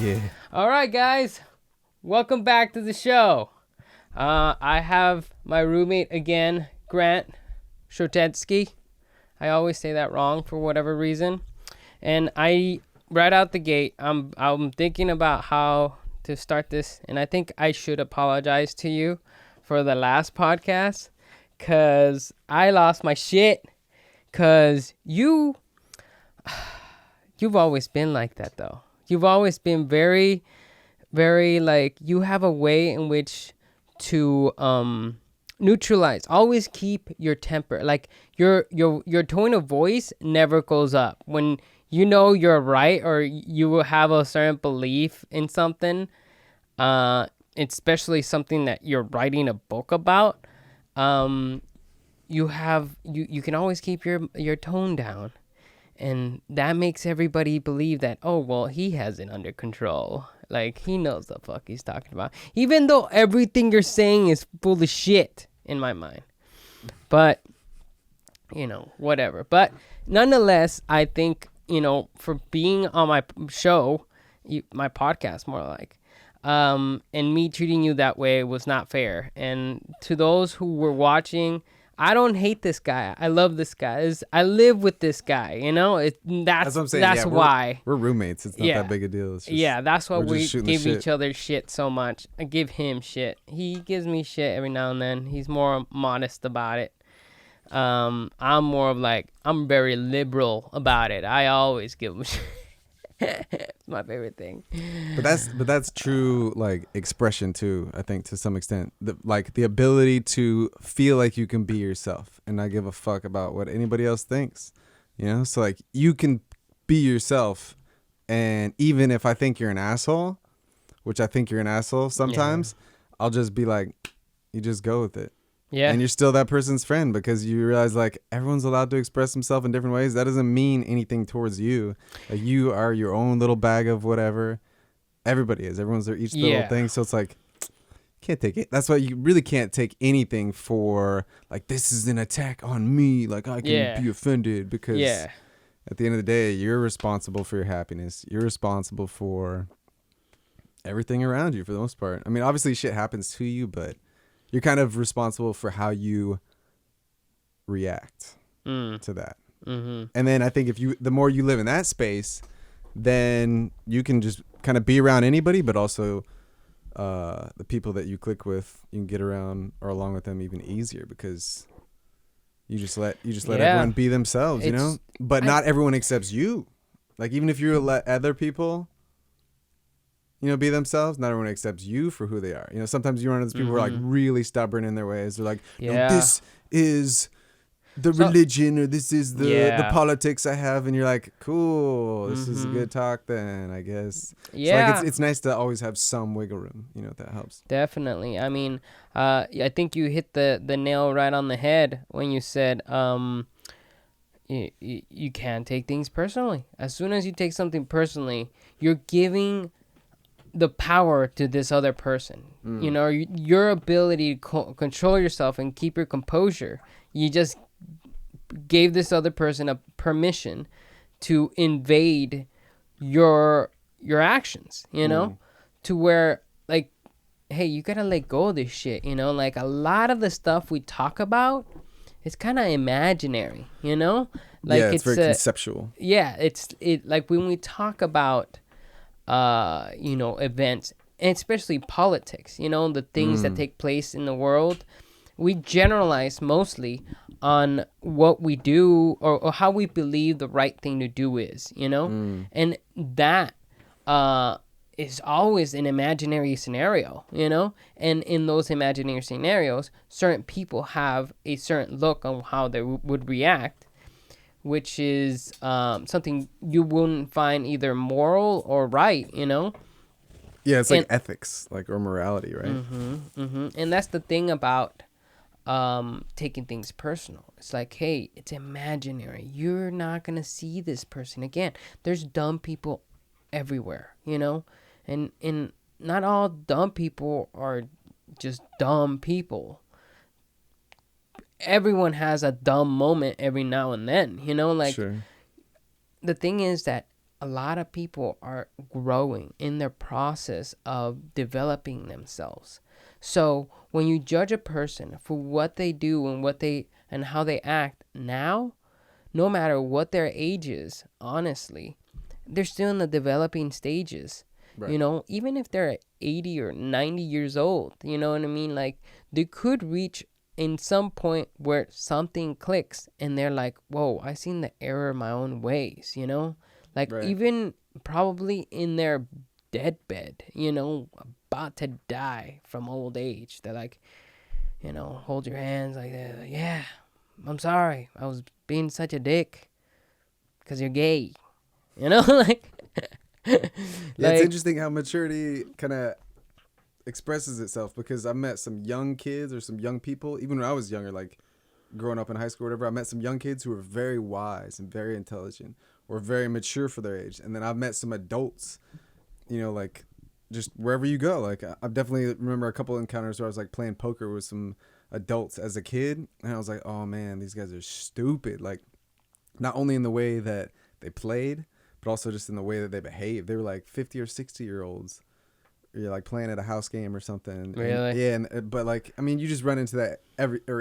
Yeah. All right, guys. Welcome back to the show. I have my roommate again, Grant Schrodetzki. I always say that wrong for whatever reason. And right out the gate, I'm thinking about how to start this, and I think I should apologize to you for the last podcast, cause I lost my shit. Cause you've always been like that, though. You've always been very, very, like, you have a way in which to neutralize. Always keep your temper. Like, your tone of voice never goes up when you know you're right, or you will have a certain belief in something, especially something that you're writing a book about. You can always keep your tone down. And that makes everybody believe that, oh, well, he has it under control. Like, he knows the fuck he's talking about. Even though everything you're saying is full of shit in my mind. But, whatever. But nonetheless, I think, for being on my show, my podcast more like, and me treating you that way was not fair. And to those who were watching, I don't hate this guy. I love this guy. I live with this guy. That's what I'm saying. That's why we're roommates. It's not that big a deal. It's just, that's why we give each other shit so much. I give him shit. He gives me shit every now and then. He's more modest about it. I'm more of like, I'm very liberal about it. I always give him shit. It's my favorite thing. But that's true, like, expression too, I think, to some extent. The ability to feel like you can be yourself and not give a fuck about what anybody else thinks. So like, you can be yourself, and even if I think you're an asshole, which I think you're an asshole sometimes, I'll just be like, you just go with it. Yeah. And you're still that person's friend, because you realize, like, everyone's allowed to express himself in different ways. That doesn't mean anything towards you. Like, you are your own little bag of whatever. Everybody is. Everyone's their each little thing. So it's like, can't take it. That's why you really can't take anything for, like, this is an attack on me. Like, I can be offended, because at the end of the day, you're responsible for your happiness. You're responsible for everything around you for the most part. I mean, obviously shit happens to you, but you're kind of responsible for how you react to that. Mm-hmm. And then I think the more you live in that space, then you can just kind of be around anybody, but also the people that you click with, you can get around or along with them even easier, because you just let everyone be themselves, But not everyone accepts you. Like, even if you let other people, be themselves, not everyone accepts you for who they are. Sometimes you run into those people who are, like, really stubborn in their ways. They're like, no, this is the religion, or this is the politics I have. And you're like, cool, this is a good talk then, I guess. Yeah. So, like, it's nice to always have some wiggle room, that helps. Definitely. I mean, I think you hit the nail right on the head when you said, you can't take things personally. As soon as you take something personally, you're giving the power to this other person. Your ability to control yourself and keep your composure, you just gave this other person a permission to invade your actions, to where, like, hey, you gotta let go of this shit. Like, a lot of the stuff we talk about, it's kind of imaginary, like, it's very conceptual. It's like, when we talk about events, and especially politics, the things that take place in the world, we generalize mostly on what we do, or how we believe the right thing to do is, and that is always an imaginary scenario, and in those imaginary scenarios, certain people have a certain look on how they would react, which is something you wouldn't find either moral or right, Yeah, it's like ethics, like, or morality, right? Mm-hmm, mm-hmm. And that's the thing about taking things personal. It's like, hey, it's imaginary. You're not going to see this person again. There's dumb people everywhere, and not all dumb people are just dumb people. Everyone has a dumb moment every now and then, like, sure. The thing is that a lot of people are growing in their process of developing themselves. So when you judge a person for what they do and how they act now, no matter what their age is, honestly, they're still in the developing stages. Right. You know, even if they're 80 or 90 years old, you know what I mean? Like, they could reach in some point where something clicks and they're like, whoa, I seen the error in my own ways, you know? Like, Right. even probably in their deathbed, you know, about to die from old age. They're like, you know, hold your hands like, yeah, I'm sorry. I was being such a dick because you're gay. You know, like, Yeah, it's interesting how maturity kind of expresses itself, because I met some young kids or some young people, even when I was younger, like growing up in high school or whatever. I met some young kids who were very wise and very intelligent or very mature for their age. And then I've met some adults, you know, like just wherever you go. Like I definitely remember a couple encounters where I was like playing poker with some adults as a kid. And I was like, oh man, these guys are stupid. Like, not only in the way that they played, but also just in the way that they behaved. They were like 50 or 60-year-olds. You're like playing at a house game or something. Really? And, yeah, but like, I mean, you just run into that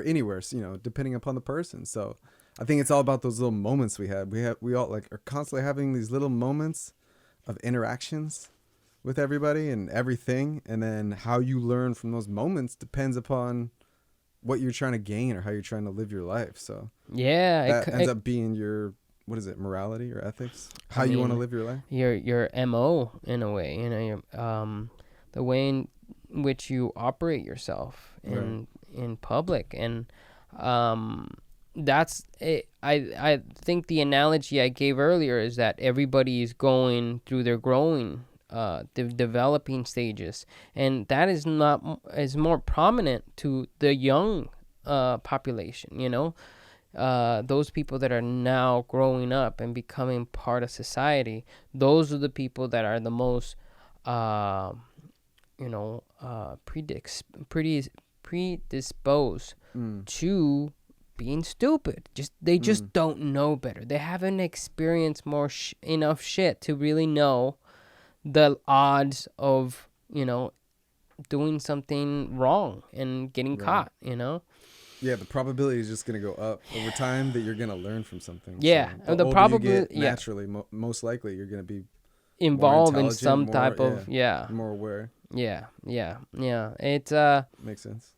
anywhere, you know, depending upon the person. So I think it's all about those little moments we have. We all like are constantly having these little moments of interactions with everybody and everything. And then how you learn from those moments depends upon what you're trying to gain or how you're trying to live your life. So yeah, that ends up being your, what is it, morality or ethics? How you want to live your life? Your MO in a way, you know, your the way in which you operate yourself in public. And that's it. I think the analogy I gave earlier is that everybody is going through their growing developing stages, and that is more prominent to the young population, you know. Those people that are now growing up and becoming part of society, those are the people that are the most predisposed to being stupid. They just don't know better. They haven't experienced enough shit to really know the odds of, you know, doing something wrong and getting caught, you know. Yeah, the probability is just going to go up over time that you're going to learn from something. Yeah, so the probability, naturally, most likely you're going to be involved in some type of more aware. Yeah. It's makes sense.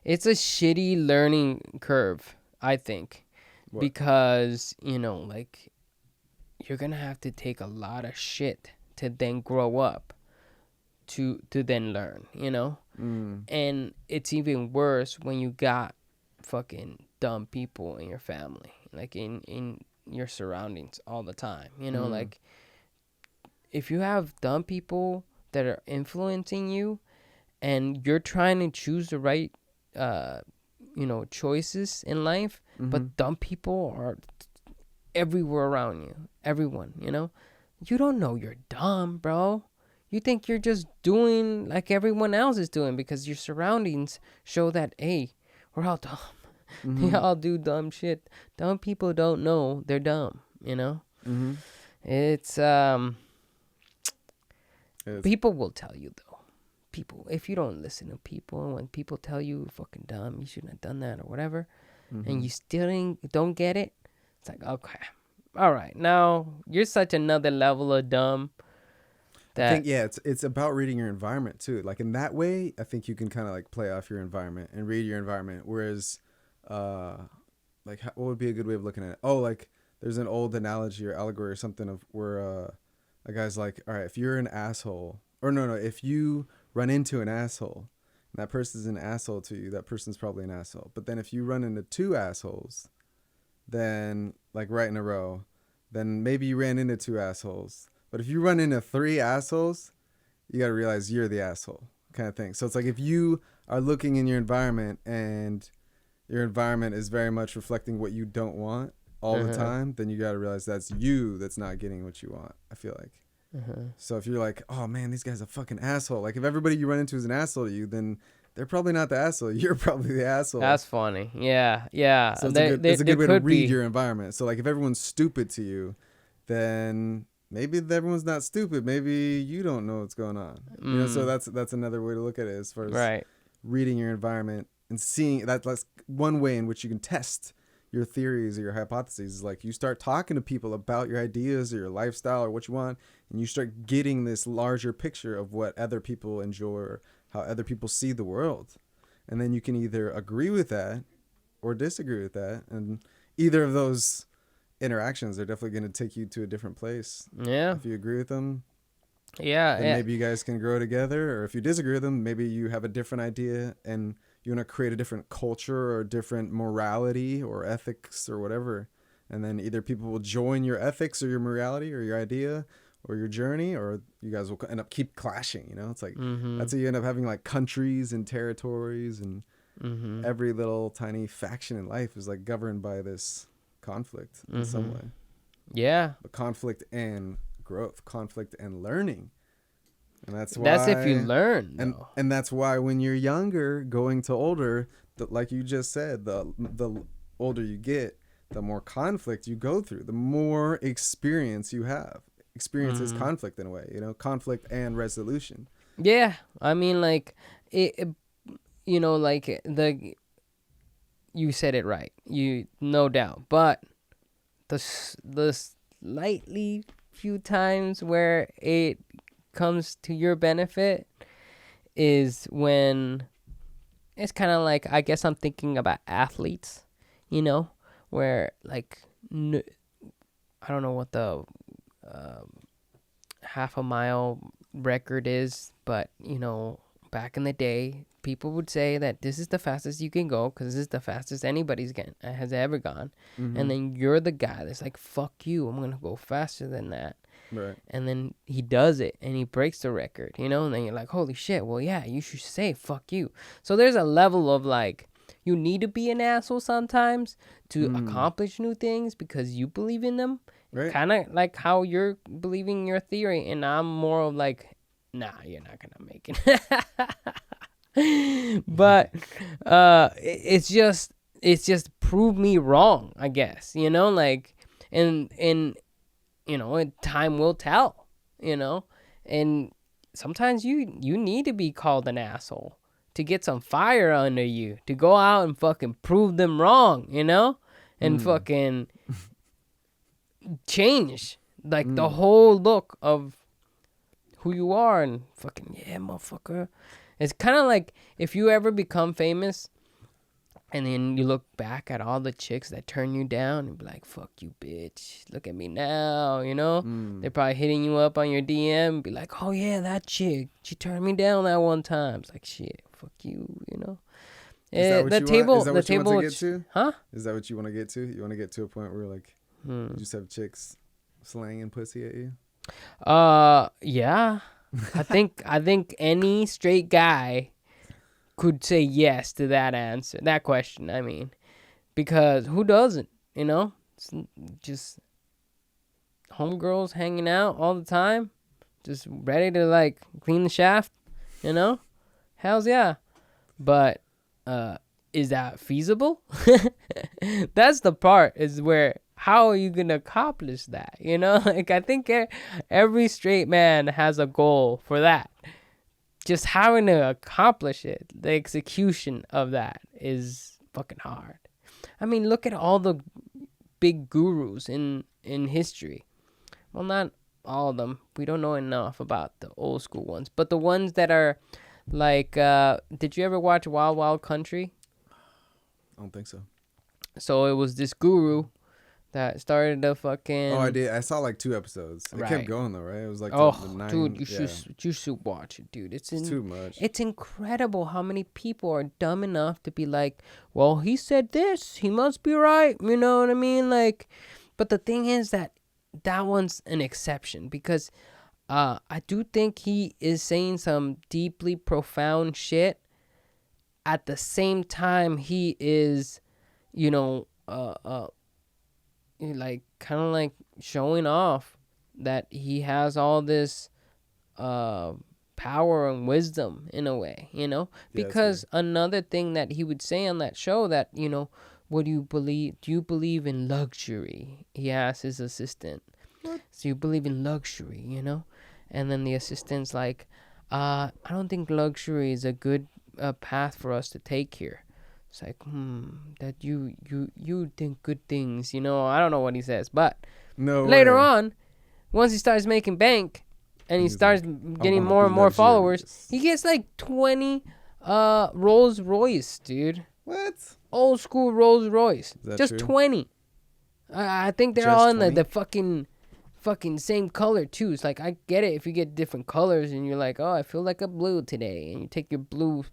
It's a shitty learning curve, I think. What? Because, you know, like, you're gonna have to take a lot of shit to then grow up to then learn, you know. And it's even worse when you got fucking dumb people in your family, like in your surroundings all the time, you know. Like, if you have dumb people that are influencing you and you're trying to choose the right choices in life, but dumb people are everywhere around you, everyone, you know, you don't know you're dumb, bro. You think you're just doing like everyone else is doing because your surroundings show that, hey, we're all dumb. They all do dumb shit. Dumb people don't know they're dumb, you know. It's people will tell you, though. People, if you don't listen to people, and when people tell you you're fucking dumb, you shouldn't have done that or whatever, and you still don't get it, it's like, okay, all right, now you're such another level of dumb. I think, yeah, it's about reading your environment too. Like, in that way, I think you can kind of like play off your environment and read your environment. Whereas, like, what would be a good way of looking at it? Oh, like, there's an old analogy or allegory or something of where a guy's like, all right, if you're an asshole, or no, if you run into an asshole and that person's an asshole to you, that person's probably an asshole. But then if you run into two assholes, then, like, right in a row, then maybe you ran into two assholes. But if you run into three assholes, you got to realize you're the asshole, kind of thing. So it's like, if you are looking in your environment and your environment is very much reflecting what you don't want all the time, then you got to realize that's you that's not getting what you want, I feel like. So if you're like, oh man, these guys are a fucking asshole. Like, if everybody you run into is an asshole to you, then they're probably not the asshole. You're probably the asshole. That's funny. Yeah. So it's a good way to read your environment. So like, if everyone's stupid to you, then maybe everyone's not stupid. Maybe you don't know what's going on. You know, so that's another way to look at it as far as right. reading your environment and seeing that's one way in which you can test your theories or your hypotheses. Is like you start talking to people about your ideas or your lifestyle or what you want, and you start getting this larger picture of what other people enjoy or how other people see the world. And then you can either agree with that or disagree with that. And either of those interactions are definitely going to take you to a different place. Yeah. If you agree with them, Yeah. then maybe you guys can grow together. Or if you disagree with them, maybe you have a different idea and you want to create a different culture or different morality or ethics or whatever. And then either people will join your ethics or your morality or your idea or your journey, or you guys will end up keep clashing. You know, it's like that's how you end up having like countries and territories, and every little tiny faction in life is like governed by this conflict in some way. Yeah. But conflict and growth, conflict and learning. And that's why That's if you learn. And that's why when you're younger going to older, like you just said, the older you get, the more conflict you go through, the more experience you have. Experience is conflict in a way, you know, conflict and resolution. Yeah, I mean, like you know, like you said it right, you no doubt, but the slightly few times where it comes to your benefit is when it's kind of like, I guess I'm thinking about athletes, you know, where like I don't know what the half a mile record is, but you know, back in the day, people would say that this is the fastest you can go because this is the fastest anybody's has ever gone. And then you're the guy that's like, fuck you, I'm gonna go faster than that. Right. And then he does it and he breaks the record, you know, and then you're like, holy shit, well, yeah, you should say fuck you. So there's a level of like, you need to be an asshole sometimes to accomplish new things because you believe in them. Right. Kind of like how you're believing your theory, and I'm more of like, nah, you're not gonna make it. But it's just prove me wrong, I guess, you know, like, and you know, and time will tell, you know, and sometimes you need to be called an asshole to get some fire under you to go out and fucking prove them wrong, you know, and fucking change like the whole look of who you are, and fucking, yeah, motherfucker. It's kind of like if you ever become famous and then you look back at all the chicks that turn you down and be like, fuck you, bitch, look at me now, you know. They're probably hitting you up on your DM and be like, oh yeah, that chick, she turned me down that one time. It's like, shit, fuck you, you know. Is that what you want to get to? Huh? Is that what you want to get to? You want to get to a point where like you just have chicks slanging pussy at you? Yeah. I think any straight guy could say yes to that question. I mean, because who doesn't, you know? It's just homegirls hanging out all the time, just ready to like clean the shaft, you know? Hells yeah. But is that feasible? That's the part, is where, how are you gonna accomplish that, you know? Like, I think every straight man has a goal for that. Just having to accomplish it, the execution of that is fucking hard. I mean, look at all the big gurus in history. Well, not all of them. We don't know enough about the old school ones, but the ones that are like, did you ever watch Wild Wild Country? I don't think so. So it was this guru that started the fucking... Oh, I did. I saw like 2 episodes. It kept going though, right? It was like the 9. Dude, you should watch it, dude. It's too much. It's incredible how many people are dumb enough to be like, well, he said this, he must be right. You know what I mean? Like, but the thing is that one's an exception, because I do think he is saying some deeply profound shit. At the same time, he is, you know, like kind of like showing off that he has all this power and wisdom in a way, you know. Because another thing that he would say on that show, that, you know, what do you believe in luxury, he asked his assistant. What? So you believe in luxury, you know? And then the assistant's like, I don't think luxury is a good path for us to take here. It's like, that you think good things, you know? I don't know what he says, but No later way. on, once he starts making bank and he He's starts like, I getting wanna more be and more followers, luxurious. he gets like 20 Rolls Royce, dude. What? Old school Rolls Royce. Is that Just true? 20. I think they're Just all in 20? the fucking same color too. It's like, I get it if you get different colors and you're like, oh, I feel like a blue today, and you take your blue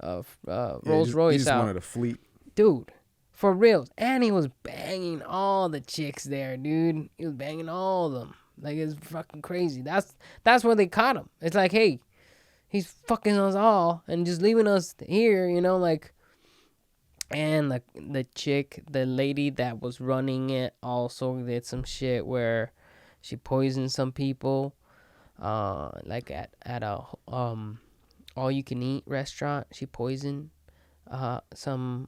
Rolls Royce he just out. wanted a fleet. Dude, for real. And he was banging all the chicks there, dude. He was banging all of them. Like, it's fucking crazy. That's where they caught him. It's like, hey, he's fucking us all and just leaving us here, you know, like. And the chick, the lady that was running it, also did some shit where she poisoned some people. Like at a all you can eat restaurant, she poisoned some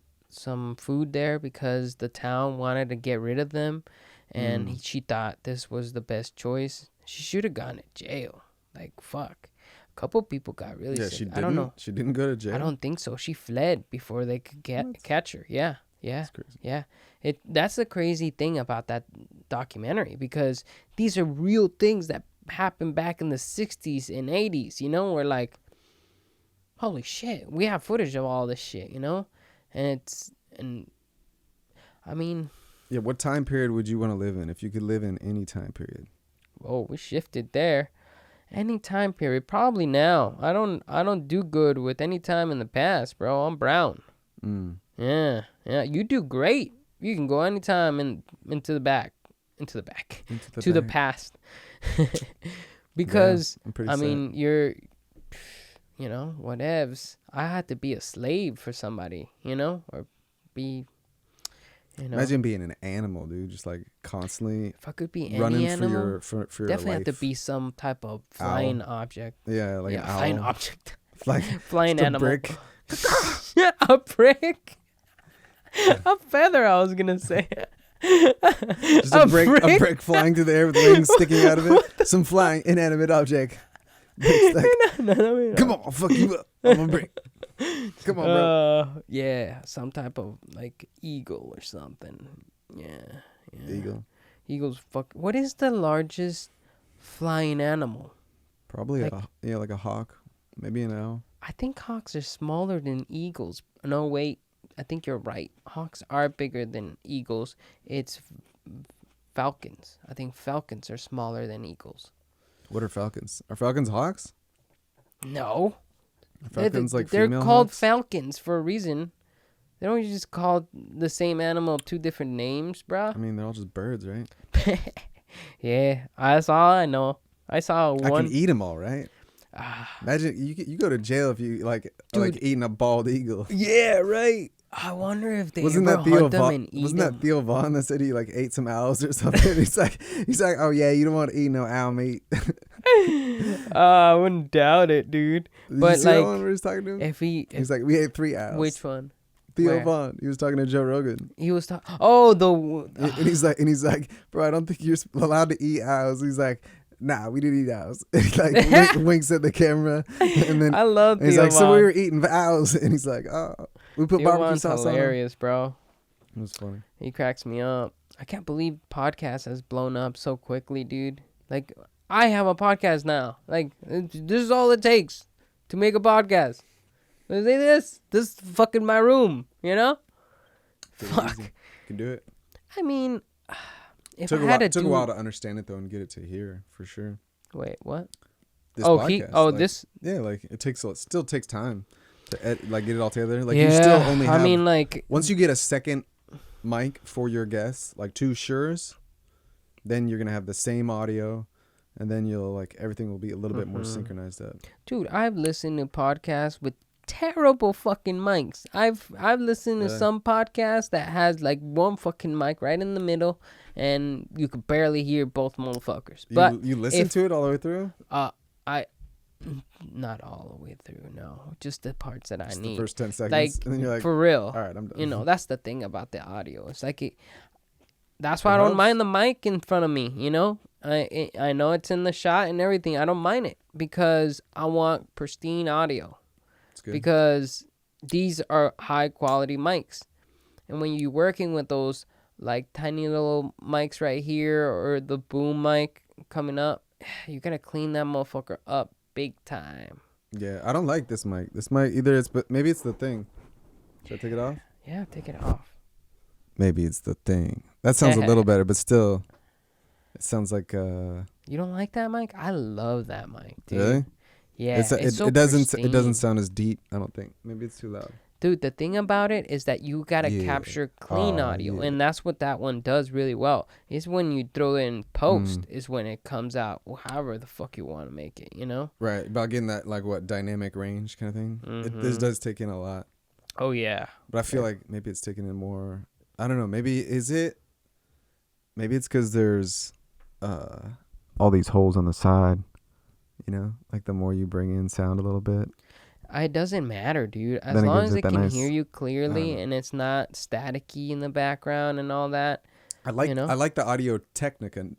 food there because the town wanted to get rid of them, and she thought this was the best choice. She should have gone to jail. Like, fuck. A couple people got really sick. She didn't. I don't know. She didn't go to jail. I don't think so. She fled before they could catch her. Yeah. That's crazy. Yeah. That's the crazy thing about that documentary, because these are real things that happened back in the 60s and 80s, you know? We're like, holy shit, we have footage of all this shit, you know? And I mean, Yeah, what time period would you want to live in if you could live in any time period? oh, we shifted there. Any time period, probably now. I don't do good with any time in the past, bro. I'm brown. Yeah. You do great. You can go anytime into the past. Because yeah, I mean, you're, you know, whatevs. I had to be a slave for somebody, you know, or be, you know. Imagine being an animal, dude, just like constantly If I could be any running animal, for your definitely life. have to be some type of flying object. Yeah, like an owl. Flying object. Like Flying just animal. A brick. A brick. A feather, I was gonna say. Just a brick flying through the air with wings sticking out of it. Some flying inanimate object. Like, come on, I'll fuck you up. I'm a brick. Come on, bro. Yeah, some type of like eagle or something. Yeah. Eagle. Eagles fuck. What is the largest flying animal? Probably like a hawk, maybe an owl. I think hawks are smaller than eagles. No, wait. I think you're right. Hawks are bigger than eagles. It's falcons. I think falcons are smaller than eagles. What are falcons? Are falcons hawks? No. Are falcons like they're female called hawks? falcons for a reason. They don't just call the same animal two different names, bruh. I mean, they're all just birds, right? Yeah, that's all I know. I saw one. I can eat them all, right? Imagine you go to jail if you like eating a bald eagle. Yeah, right. I wonder if they Wasn't ever that Theo hunt them Vaughn? and eat Wasn't them. that Theo Vaughn that said he like ate some owls or something? he's like, oh yeah, you don't want to eat no owl meat. I wouldn't doubt it, dude. Did But you see like, that one where he's talking to him? he's like, we ate 3 owls. which one? Theo Where? Vaughn. He was talking to Joe Rogan. He was talking. Oh, and he's like, bro, I don't think you're allowed to eat owls. He's like, nah, we didn't eat owls. And he like winks at the camera, and then I love. he's Theo like, so Vaughn. we were eating owls, and he's like, oh, we put Theo barbecue Vaughn's sauce on hilarious, bro. It was funny. He cracks me up. I can't believe podcast has blown up so quickly, dude. Like, I have a podcast now. Like, this is all it takes to make a podcast. This is fucking my room, you know? Fuck. You can do it. I mean, if Took I had to took do... a while to understand it though and get it to here for sure. Wait, what? This Oh, podcast, this... Yeah, like it still takes time to get it all together. Like yeah, you still only have. I mean, like... Once you get a second mic for your guests, like 2 Sures, then you're gonna have the same audio, and then you'll like everything will be a little bit more synchronized up. Dude, I've listened to podcasts with terrible fucking mics. I've listened to some podcasts that has like one fucking mic right in the middle, and you could barely hear both motherfuckers. But you listen to it all the way through? I not all the way through. No, just the parts that I need. The first 10 seconds, Like, and then you're like, for real. all right, I'm done. You know, that's the thing about the audio. It's like That's why I don't mind the mic in front of me, you know? I know it's in the shot and everything. I don't mind it because I want pristine audio. It's good. Because these are high quality mics. And when you're working with those like tiny little mics right here or the boom mic coming up, you got to clean that motherfucker up big time. Yeah, I don't like this mic. This mic but maybe it's the thing. Should I take it off? Yeah, take it off. Maybe it's the thing. That sounds a little better, but still, it sounds like. You don't like that mic? I love that mic, dude. Really? Yeah, it doesn't sound as deep. I don't think. Maybe it's too loud. Dude, the thing about it is that you gotta capture clean audio, and that's what that one does really well. Is when you throw it in post, is when it comes out however the fuck you want to make it, you know? Right, about getting that dynamic range kind of thing. This does take in a lot. Oh yeah, but I feel like maybe it's taking in more. I don't know. Maybe it's because there's all these holes on the side. You know, like the more you bring in sound a little bit. It doesn't matter, dude. As long as it can hear you clearly and it's not staticky in the background and all that. I like the Audio Technica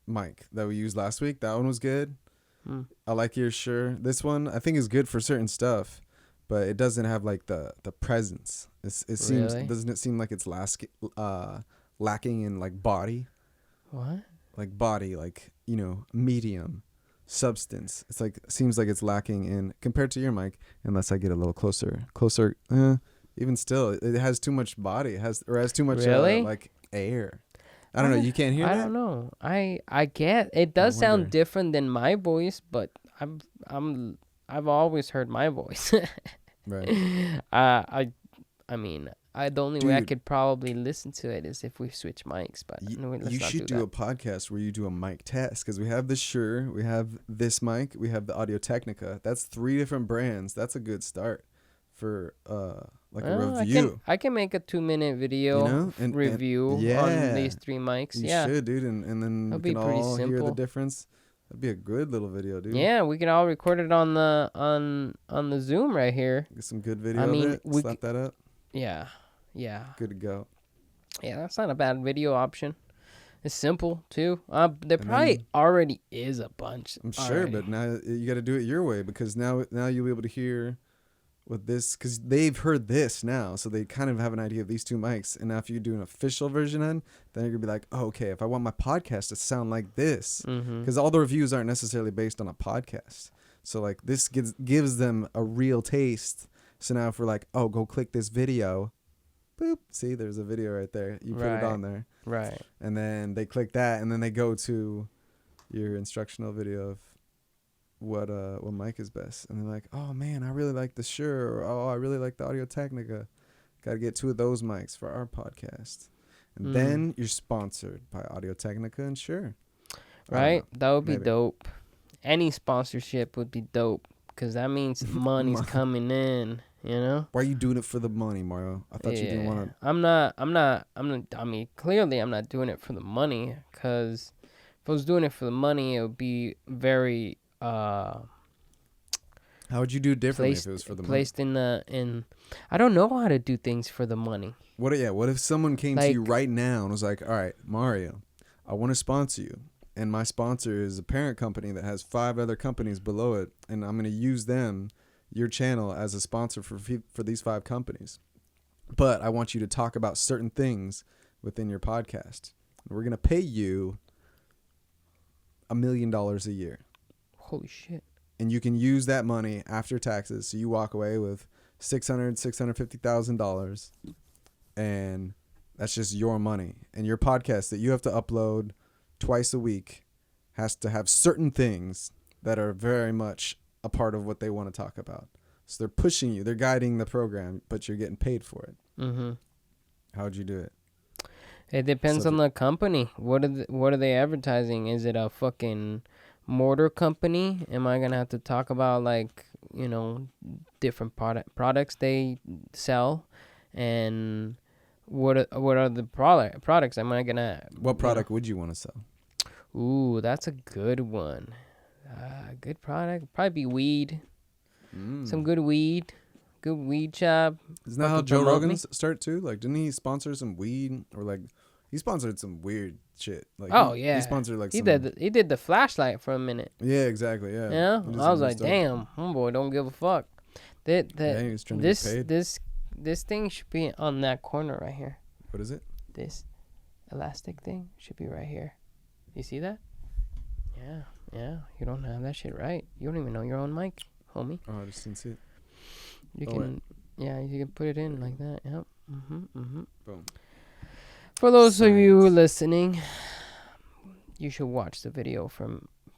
mic that we used last week. That one was good. I like your Shure. This one I think is good for certain stuff, but it doesn't have like the presence. Doesn't it seem like it's lacking in like body? What? Like body, like, you know, medium. Substance. It's like seems like it's lacking in compared to your mic, unless I get a little closer. Even still, it has too much body. It has too much like air. I don't know. You can't hear that? I don't know. I get it does sound different than my voice, but I've always heard my voice. Right. I mean, the only way I could probably listen to it is if we switch mics. But you should do a podcast where you do a mic test, because we have the Shure, we have this mic, we have the Audio Technica. That's 3 different brands. That's a good start for a review. I can make a 2-minute video review on these 3 mics. You should, dude, and then we can all hear the difference. That'd be a good little video, dude. Yeah, we can all record it on the Zoom right here. Get some good video of it. Slap that up. Yeah. Yeah. Good to go. Yeah, that's not a bad video option. It's simple, too. There probably already is a bunch. I'm sure, but now you got to do it your way, because now you'll be able to hear with this, because they've heard this now, so they kind of have an idea of these 2 mics. And now if you do an official version, then you're going to be like, oh, okay, if I want my podcast to sound like this, because all the reviews aren't necessarily based on a podcast. So like this gives them a real taste. So now if we're like, oh, go click this video, boop, see, there's a video right there. You put it on there. Right. And then they click that, and then they go to your instructional video of what mic is best. And they're like, oh, man, I really like the Shure. Or, oh, I really like the Audio Technica. Got to get 2 of those mics for our podcast. And then you're sponsored by Audio Technica and Shure. Right? That would be dope. Any sponsorship would be dope, because that means money's coming in. You know? Why are you doing it for the money, Mario? I thought you didn't want to. I'm not. I mean, clearly I'm not doing it for the money, because if I was doing it for the money, it would be very. How would you do it differently if it was for the money? Placed in I don't know how to do things for the money. What if someone came to you right now and was like, all right, Mario, I want to sponsor you. And my sponsor is a parent company that has 5 other companies below it, and I'm going to use your channel as a sponsor for these 5 companies. But I want you to talk about certain things within your podcast. We're going to pay you $1 million a year. Holy shit. And you can use that money after taxes. So you walk away with $650,000, and that's just your money. And your podcast that you have to upload twice a week has to have certain things that are very much a part of what they want to talk about. So they're pushing you, they're guiding the program, but you're getting paid for it. How would you do it? It depends on the company. What are they advertising? Is it a fucking mortar company? Am I gonna have to talk about, like, you know, different products they sell, and what are the products? Am I gonna? What product would you want to sell? Ooh, that's a good one. Good product, probably be weed. Some good weed, good weed shop. Isn't that how fucking Joe promote me. Rogan's start too? Like, didn't he sponsor some weed or like he sponsored some weird shit? Like, Oh he, yeah, he sponsored like he some. did the flashlight for a minute. Yeah, exactly. Yeah. Yeah, He did I some was weird like, stuff. damn, homeboy, don't give a fuck. Yeah, he was trying to get paid. This thing should be on that corner right here. What is it? This elastic thing should be right here. You see that? Yeah. You don't have that shit right. You don't even know your own mic, homie. Oh, I just didn't see it. You can, you can put it in like that. Yep. Boom. For those of you Science. listening, you should watch the video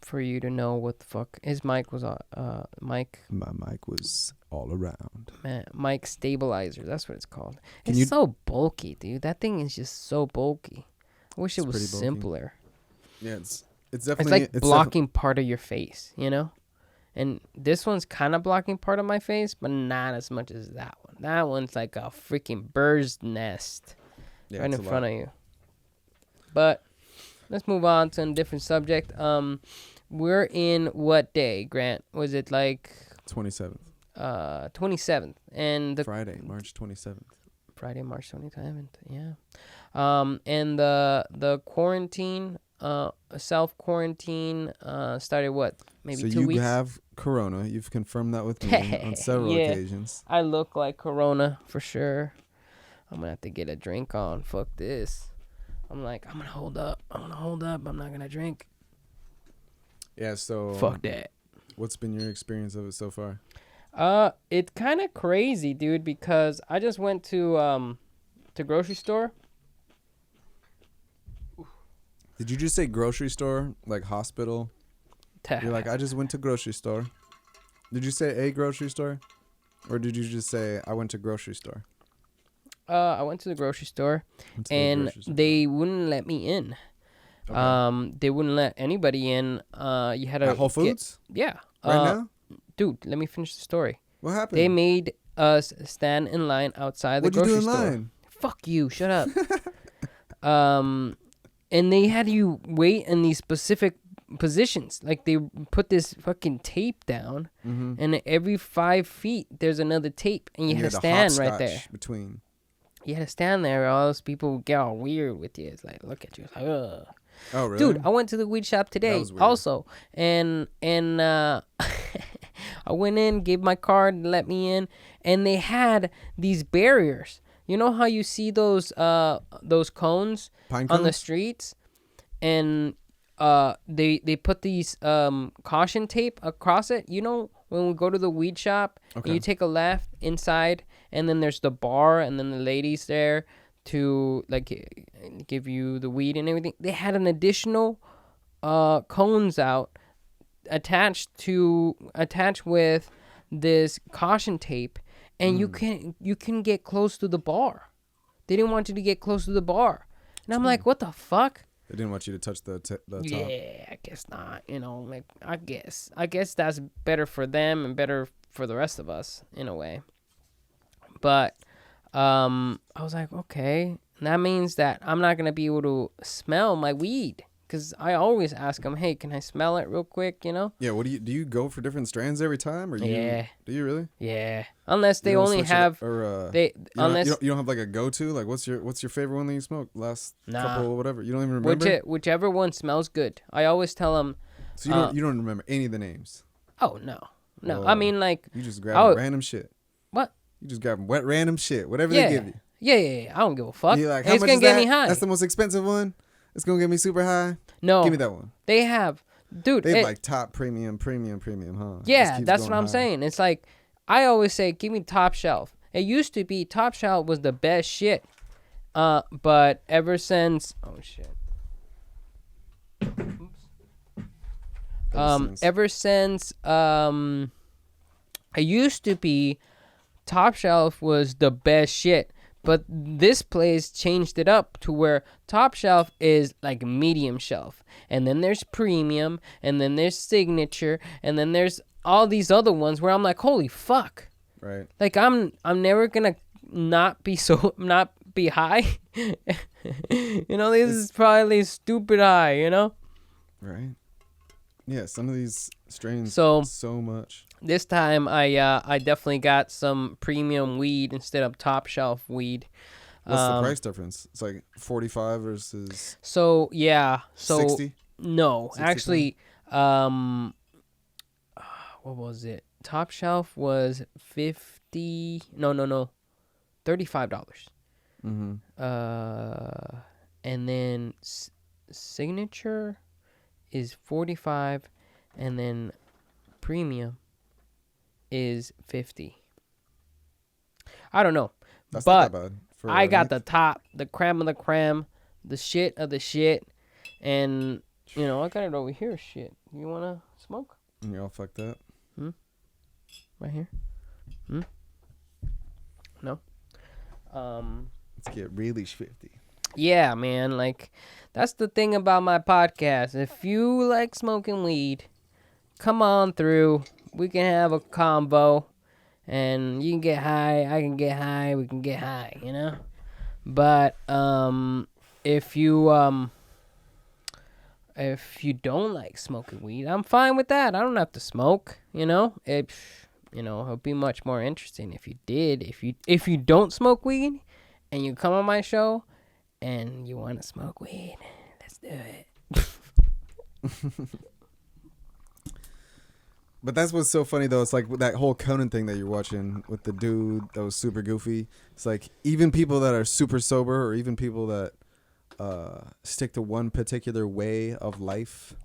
for you to know what the fuck his mic was. My mic was all around. Mic stabilizer. That's what it's called. Can It's you- so bulky, dude. That thing is just so bulky. I wish It's it was pretty bulky. simpler. Yeah, it's It's definitely like it's blocking part of your face, you know? And this one's kind of blocking part of my face, but not as much as that one. That one's like a freaking bird's nest right in front of you. But let's move on to a different subject. We're in what day, Grant? Was it like 27th. 27th? And the Friday, March 27th. Friday, March 27th. Yeah. And the quarantine, self-quarantine, started what? Maybe so 2 you weeks? have corona. You've confirmed that with me on several Yeah. occasions. I look like Corona for sure. I'm gonna have to get a drink on. Fuck this. I'm gonna hold up. I'm not gonna drink. Yeah, so Fuck that. what's been your experience of it so far? It's kind of crazy, dude, because I just went to grocery store. Did you just say grocery store, like hospital? You're like, I just went to grocery store. Did you say a grocery store? Or did you just say, I went to grocery store? I went to the grocery store, Went to the and grocery store. they wouldn't let me in. Okay. They wouldn't let anybody in. You had to At Whole Foods? yeah. Right now? Dude, let me finish the story. What happened? They made us stand in line outside the What'd you do grocery in store. line? Fuck you, shut up. And they had you wait in these specific positions. Like they put this fucking tape down, Mm-hmm. and every 5 feet there's another tape, and you had to stand right there. Between. You had to stand there, or all those people would get all weird with you. It's like, look at you, it's like, ugh. Oh, really? Dude, I went to the weed shop today was weird. also, and I went in, gave my card, let me in, and they had these barriers. You know how you see those cones Pine on the cones? streets, and they put these caution tape across it. You know, when we go to the weed shop, and Okay. you take a left inside, and then there's the bar, and then the ladies there to like give you the weed and everything. They had an additional cones out attached with this caution tape, and you can get close to the bar. They didn't want you to get close to the bar, and I'm like, what the fuck? They didn't want you to touch the top. Yeah, I guess not. You know, like I guess that's better for them and better for the rest of us in a way. But I was like, okay, that means that I'm not gonna be able to smell my weed, because I always ask them, hey, can I smell it real quick? You know? Yeah, what do you go for different strands every time, or Yeah. do you really? Yeah. Unless they You don't only switch it up, have or they you don't, unless you don't have like a go-to, like what's your favorite one that you smoked last Nah. couple or whatever? You don't even remember. whichever one smells good. I always tell them, So you don't remember any of the names. oh no. Whoa. I mean, like, You just grab random shit. what? You just grab wet random shit, whatever Yeah. they give you. Yeah. I don't give a fuck. You're like, It's how much gonna is get that? me high. That's the most expensive one. It's gonna get me super high. No, Give me that one. they have, dude. They have like top premium, huh? Yeah, Just keeps that's going what I'm high. saying. It's like, I always say, give me top shelf. It used to be top shelf was the best shit. But ever since, oh shit. Ever since, it used to be top shelf was the best shit. But this place changed it up to where top shelf is like medium shelf. And then there's premium, and then there's signature, and then there's all these other ones where I'm like, holy fuck. Right. Like I'm never gonna not be high. You know, this is probably stupid high, you know? Right. Yeah, some of these strains So so much. This time I definitely got some premium weed instead of top shelf weed. What's the price difference? It's like 45 versus So yeah, so 60. no, 60 actually, what was it? Top shelf was 50. No, $35. Mm-hmm. And then signature is 45, and then premium is 50. I don't know, That's but not that bad. For I got an the top, the creme of the creme, the shit of the shit, and I got it over here. Shit, you wanna smoke? And you're all fucked up. Right here. No. Let's get really swifty. Yeah, man. Like, that's the thing about my podcast. If you like smoking weed, come on through. We can have a combo, and you can get high. I can get high. We can get high. But if you don't like smoking weed, I'm fine with that. I don't have to smoke. It'll be much more interesting if you did. If you don't smoke weed, and you come on my show, and you want to smoke weed, let's do it. But that's what's so funny, though. It's like that whole Conan thing that you're watching with the dude that was super goofy. It's like even people that are super sober, or even people that stick to one particular way of life,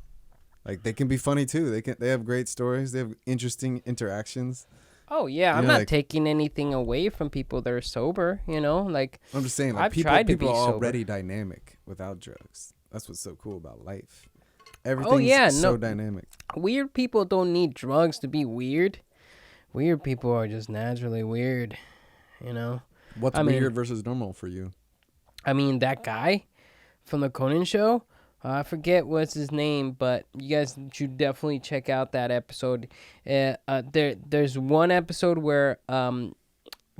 like they can be funny too. They have great stories. They have interesting interactions. Oh yeah, I'm not taking anything away from people that are sober. Like I'm just saying, like I've tried to be people are sober. already dynamic without drugs. That's what's so cool about life. Everything's so dynamic. Weird people don't need drugs to be weird. Weird people are just naturally weird. What's weird versus normal for you? I mean, that guy from the Conan show, I forget what's his name, but you guys should definitely check out that episode. There's one episode where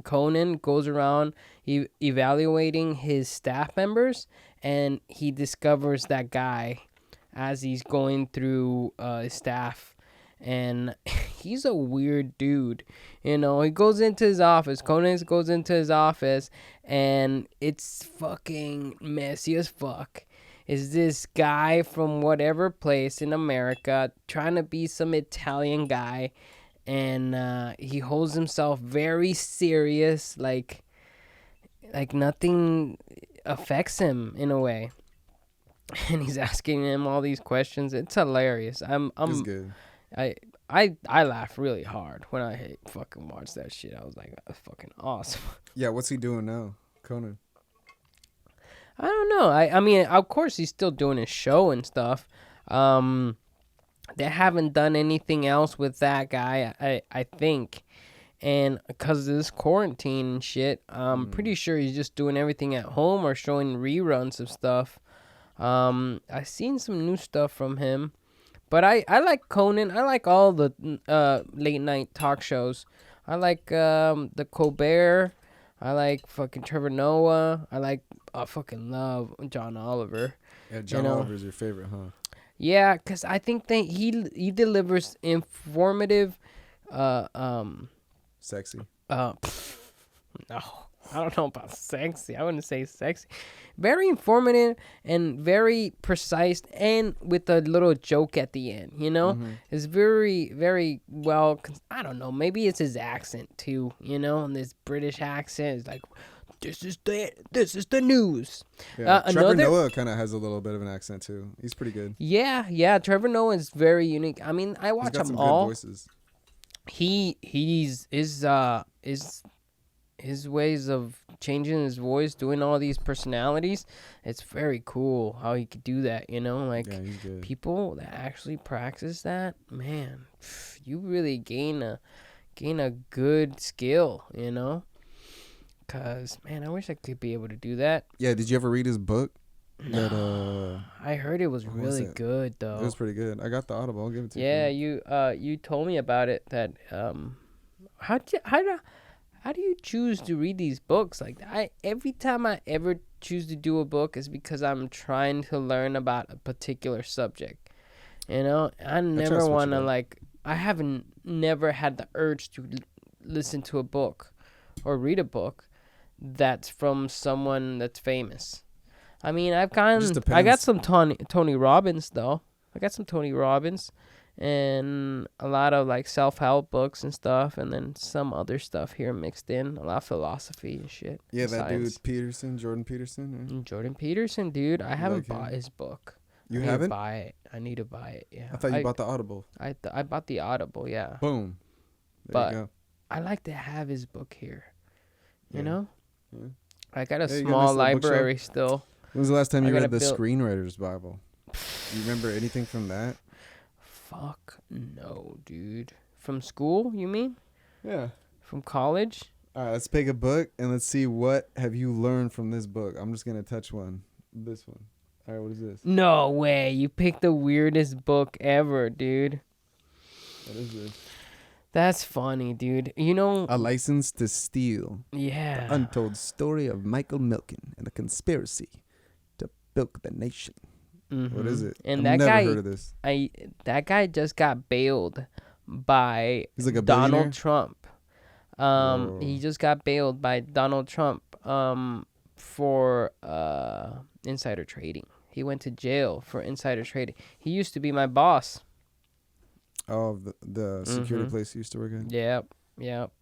Conan goes around evaluating his staff members, and he discovers that guy as he's going through his staff, and he's a weird dude. He goes into his office. Conan goes into his office, and it's fucking messy as fuck. Is this guy from whatever place in America trying to be some Italian guy, and he holds himself very serious, like nothing affects him in a way. And he's asking him all these questions. It's hilarious. It's good. I laugh really hard when I fucking watch that shit. I was like, that's fucking awesome. Yeah, what's he doing now, Conan? I don't know. I mean, of course he's still doing his show and stuff. They haven't done anything else with that guy, I think. And because of this quarantine and shit, I'm pretty sure he's just doing everything at home or showing reruns of stuff. I've seen some new stuff from him, but I like Conan. I like all the late night talk shows. I like the Colbert. I like fucking Trevor Noah. I fucking love John Oliver. Yeah, John Oliver's your favorite, huh? Yeah, cause I think that he delivers informative, Sexy. No. I don't know about sexy. I wouldn't say sexy. Very informative and very precise, and with a little joke at the end, It's very, very well, I don't know, maybe it's his accent too, and this British accent is like, this is the news. Yeah, Trevor Noah kind of has a little bit of an accent too. He's pretty good. Yeah, Trevor Noah is very unique. I mean, I watch them all. He's got some good voices. His ways of changing his voice, doing all these personalities, it's very cool how he could do that, Like, yeah, he's good. People that actually practice that, man, you really gain a good skill, Because, man, I wish I could be able to do that. Yeah, did you ever read his book? No, I heard it was really good, though. It was pretty good. I got the Audible. I'll give it to you. Yeah, you told me about it. That how do you choose to read these books? Like, every time I ever choose to do a book is because I'm trying to learn about a particular subject. I never want to I haven't never had the urge to listen to a book or read a book that's from someone that's famous. I mean, I got some Tony Robbins though. I got some Tony Robbins and a lot of like self-help books and stuff, and then some other stuff here mixed in, a lot of philosophy and shit. Yeah, and that science. dude Jordan Peterson. Right? Jordan Peterson, dude. I haven't bought his book. You haven't? I need to buy it. Yeah. I thought you bought the Audible. I bought the Audible. Yeah. Boom. There you go. I like to have his book here. You know. Yeah. I got a small library still. When was the last time you read the Screenwriter's Bible? You remember anything from that? Fuck no, dude. From school, you mean? Yeah. From college? All right, let's pick a book and let's see what have you learned from this book. I'm just going to touch one. This one. All right, what is this? No way. You picked the weirdest book ever, dude. What is this? That's funny, dude. You know... A License to Steal. Yeah. The Untold Story of Michael Milken and the Conspiracy to Bilk the Nation. Mm-hmm. What is it? And I've never heard of this. That guy just got bailed by He's like a Donald Trump. He just got bailed by Donald Trump for insider trading. He went to jail for insider trading. He used to be my boss. Oh, the security place you used to work at? Yep.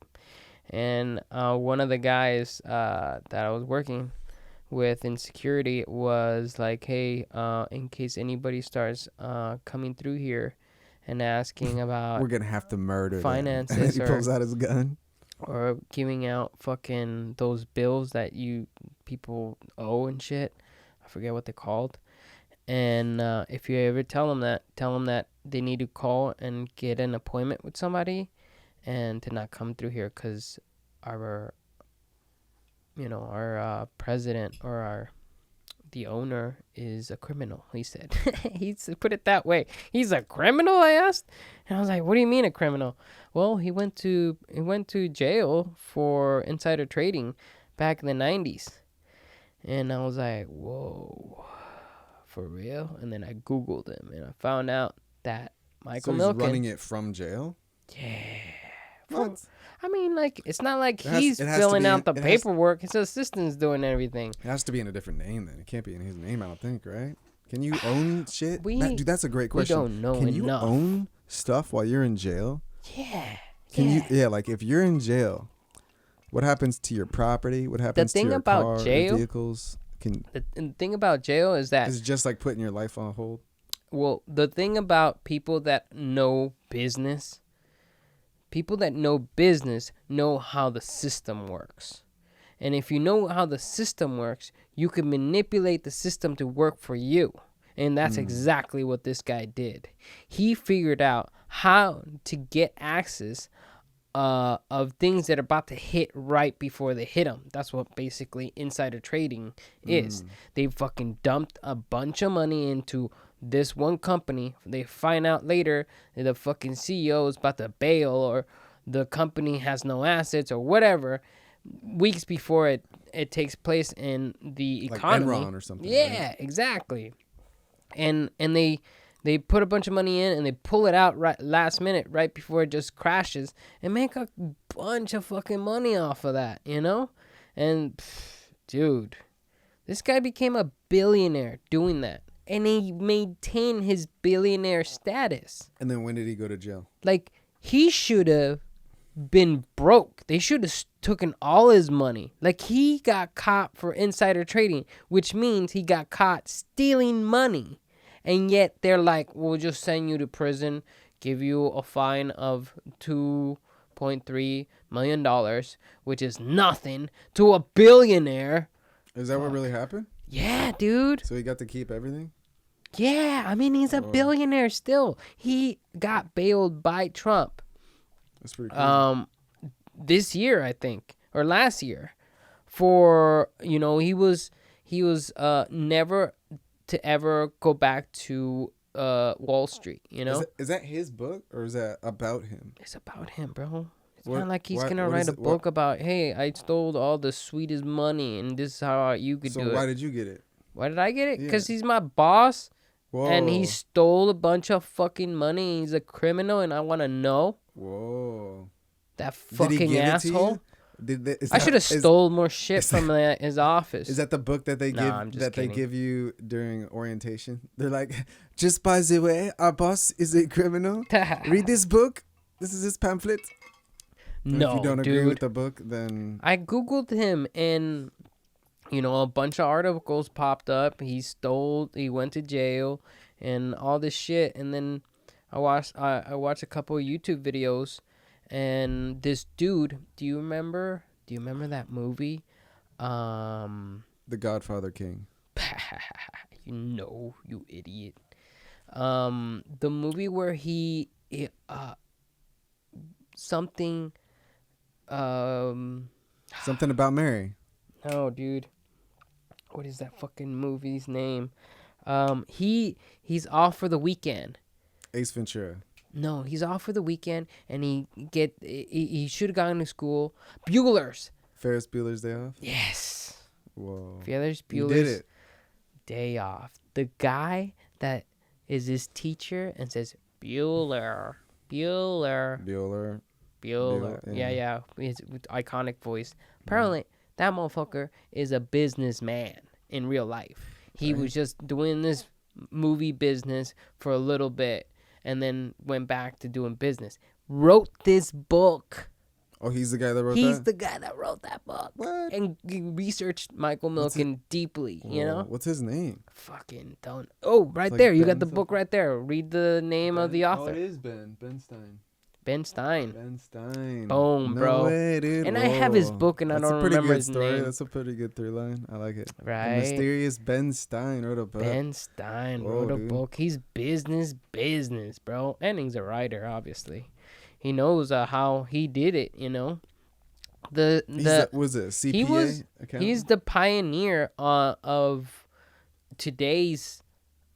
And one of the guys that I was working with in security was like, hey, in case anybody starts coming through here and asking about we're gonna have to murder finances he pulls out his gun or giving out fucking those bills that you people owe and shit. I forget what they're called. And if you ever tell them that they need to call and get an appointment with somebody and to not come through here because our president or the owner is a criminal, he said. He put it that way. He's a criminal, I asked. And I was like, what do you mean a criminal? Well, he went to jail for insider trading back in the 90s. And I was like, whoa, for real? And then I Googled him and I found out that Michael Milken. So he's running it from jail? Yeah. What? I mean, like, it's not like he's filling out the paperwork. His assistant's doing everything. It has to be in a different name, then. It can't be in his name, I don't think, right? Can you own shit? Dude, that's a great question. We don't know Can enough. you own stuff while you're in jail? Yeah. Yeah, like, if you're in jail, what happens to your property? What happens to your car, your vehicles? The thing about jail is that... It's just like putting your life on hold? Well, the thing about people that know business... People that know business know how the system works. And if you know how the system works, you can manipulate the system to work for you. And that's exactly what this guy did. He figured out how to get access of things that are about to hit right before they hit them. That's what basically insider trading is. They fucking dumped a bunch of money into this one company. They find out later that the fucking CEO is about to bail or the company has no assets or whatever weeks before it takes place in the economy. Like Enron or something. Yeah, right? Exactly. And they put a bunch of money in and they pull it out right last minute right before it just crashes and make a bunch of fucking money off of that, you know? And dude, this guy became a billionaire doing that. And he maintained his billionaire status. And then when did he go to jail? Like, he should have been broke. They should have taken all his money. Like, he got caught for insider trading, which means he got caught stealing money. And yet they're like, we'll just send you to prison, give you a fine of $2.3 million, which is nothing to a billionaire. Is that what really happened? Yeah, dude. So he got to keep everything? Yeah, I mean, he's a billionaire still. He got bailed by Trump. That's pretty cool. This year, I think, or last year, for, you know, he was never to ever go back to Wall Street, you know? Is that his book or is that about him? It's about him, bro. It's not like he's going to write a book about, hey, I stole all the sweetest money and this is how you could do it. So why did you get it? Why did I get it? Because he's my boss. Whoa. And he stole a bunch of fucking money. He's a criminal, and I want to know. Whoa. That Did he fucking give asshole. it to you? I should have stole more shit from his office. Is that the book that they I'm just they kidding. give you during orientation? They're like, just by the way, our boss is a criminal. Read this book. This is his pamphlet. And No, if you don't dude. agree with the book, then I googled him, and a bunch of articles popped up. He went to jail, and all this shit. And then I watched a couple of YouTube videos, and this dude. Do you remember that movie? The Godfather King. You idiot. The movie where he something. Something about Mary. No, dude. What is that fucking movie's name? He's off for the weekend. Ace Ventura. No, he's off for the weekend, and he should have gone to school. Bueller's. Ferris Bueller's Day Off. Yes. Whoa. Ferris You did Bueller's it. Day Off. The guy that is his teacher and says Bueller. Bueller. Yeah. His iconic voice. Apparently, that motherfucker is a businessman in real life. He was just doing this movie business for a little bit and then went back to doing business. Wrote this book. Oh, he's the guy that wrote that? He's the guy that wrote that book. What? And he researched Michael Milken deeply, you know? What's his name? Fucking don't. Oh, right like there. You Ben got the book right there. Read the name of the author. Oh, it is Ben. Ben Stein. Ben Stein. Ben Stein. Boom, No bro. way, dude. And I have his Whoa. book, and I That's don't a pretty remember good his story. name. That's a pretty good through line. I like it. Right. The mysterious Ben Stein wrote a book. Ben Stein Whoa, wrote a dude. book. He's business, bro. And he's a writer, obviously. He knows how he did it, you know. Was it CPA account? He's the pioneer of today's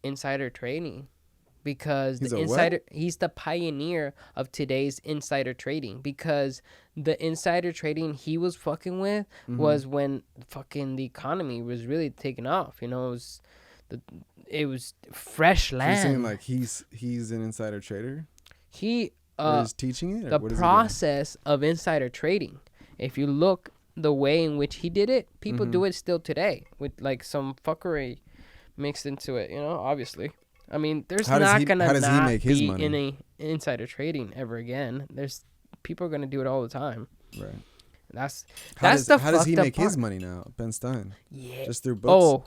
insider trading. Because he's the pioneer of today's insider trading, because the insider trading he was fucking with was when fucking the economy was really taking off. You know, it was fresh land. So you're saying like he's an insider trader? He Or is teaching it? Or the what is process of insider trading. If you look the way in which he did it, people do it still today with like some fuckery mixed into it. You know, obviously. I mean, there's not gonna not be any insider trading ever again. People are gonna do it all the time. Right. How does he make his money now, Ben Stein? Yeah. Just through books? Oh,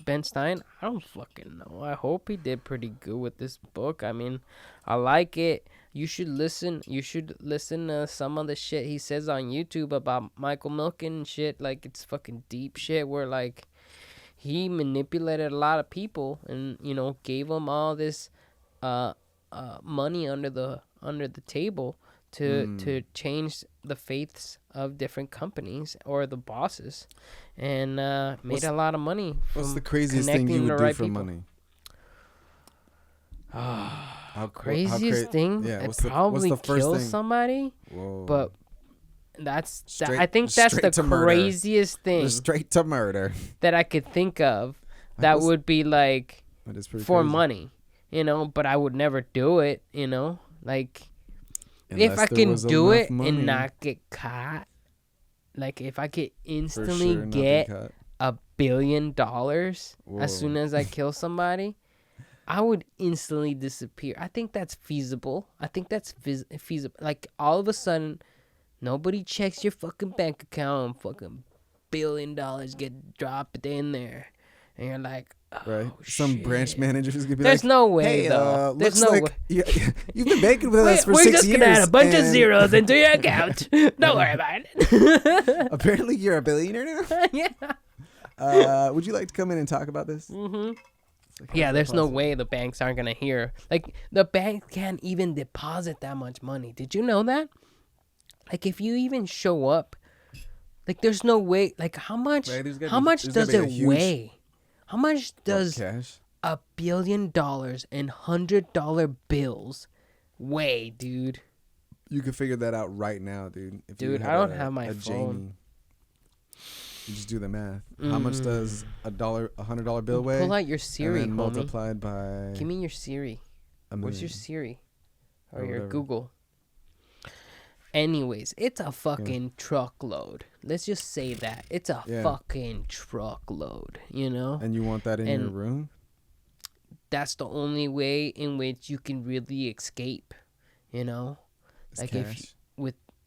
Ben Stein? I don't fucking know. I hope he did pretty good with this book. I mean, I like it. You should listen. To some of the shit he says on YouTube about Michael Milken and shit. Like, it's fucking deep shit where, like, he manipulated a lot of people and, you know, gave them all this money under the table to change the faiths of different companies or the bosses, and made a lot of money. What's the craziest thing you would do for money? Craziest thing? Yeah, I'd probably kill somebody. Whoa. But I think that's the craziest thing. Straight to murder. That I could think of that would be like for crazy. money, you know, but I would never do it, you know, like if I can do it and not get caught, like if I could instantly get $1 billion as soon as I kill somebody, I would instantly disappear. I think that's feasible. I think that's feasible. Like all of a sudden, nobody checks your fucking bank account and fucking $1 billion get dropped in there. And you're like, oh, right? Some shit. branch manager is going to be There's like, no way, hey, though. There's looks no like way. You've been banking with us for 6 years. We're just going to add a bunch of zeros into your account. Don't worry about it. Apparently you're a billionaire now? Yeah. Would you like to come in and talk about this? Mm-hmm. Like, Yeah, there's no way the banks aren't going to hear. Like, the bank can't even deposit that much money. Did you know that? Like, if you even show up, like, there's no way. Like, how much does it weigh? How much does cash? $1 billion and $100 bills weigh, dude? You can figure that out right now, dude. Dude, I don't have my phone. Jamie. You just do the math. How much does $100 bill weigh? Pull out your Siri, and then homie. multiplied by Give me your Siri. Where's your Siri? Or your Google? Anyways, it's a fucking truckload. Let's just say that. It's a fucking truckload, you know? And you want that in your room? That's the only way in which you can really escape, you know? It's like cash.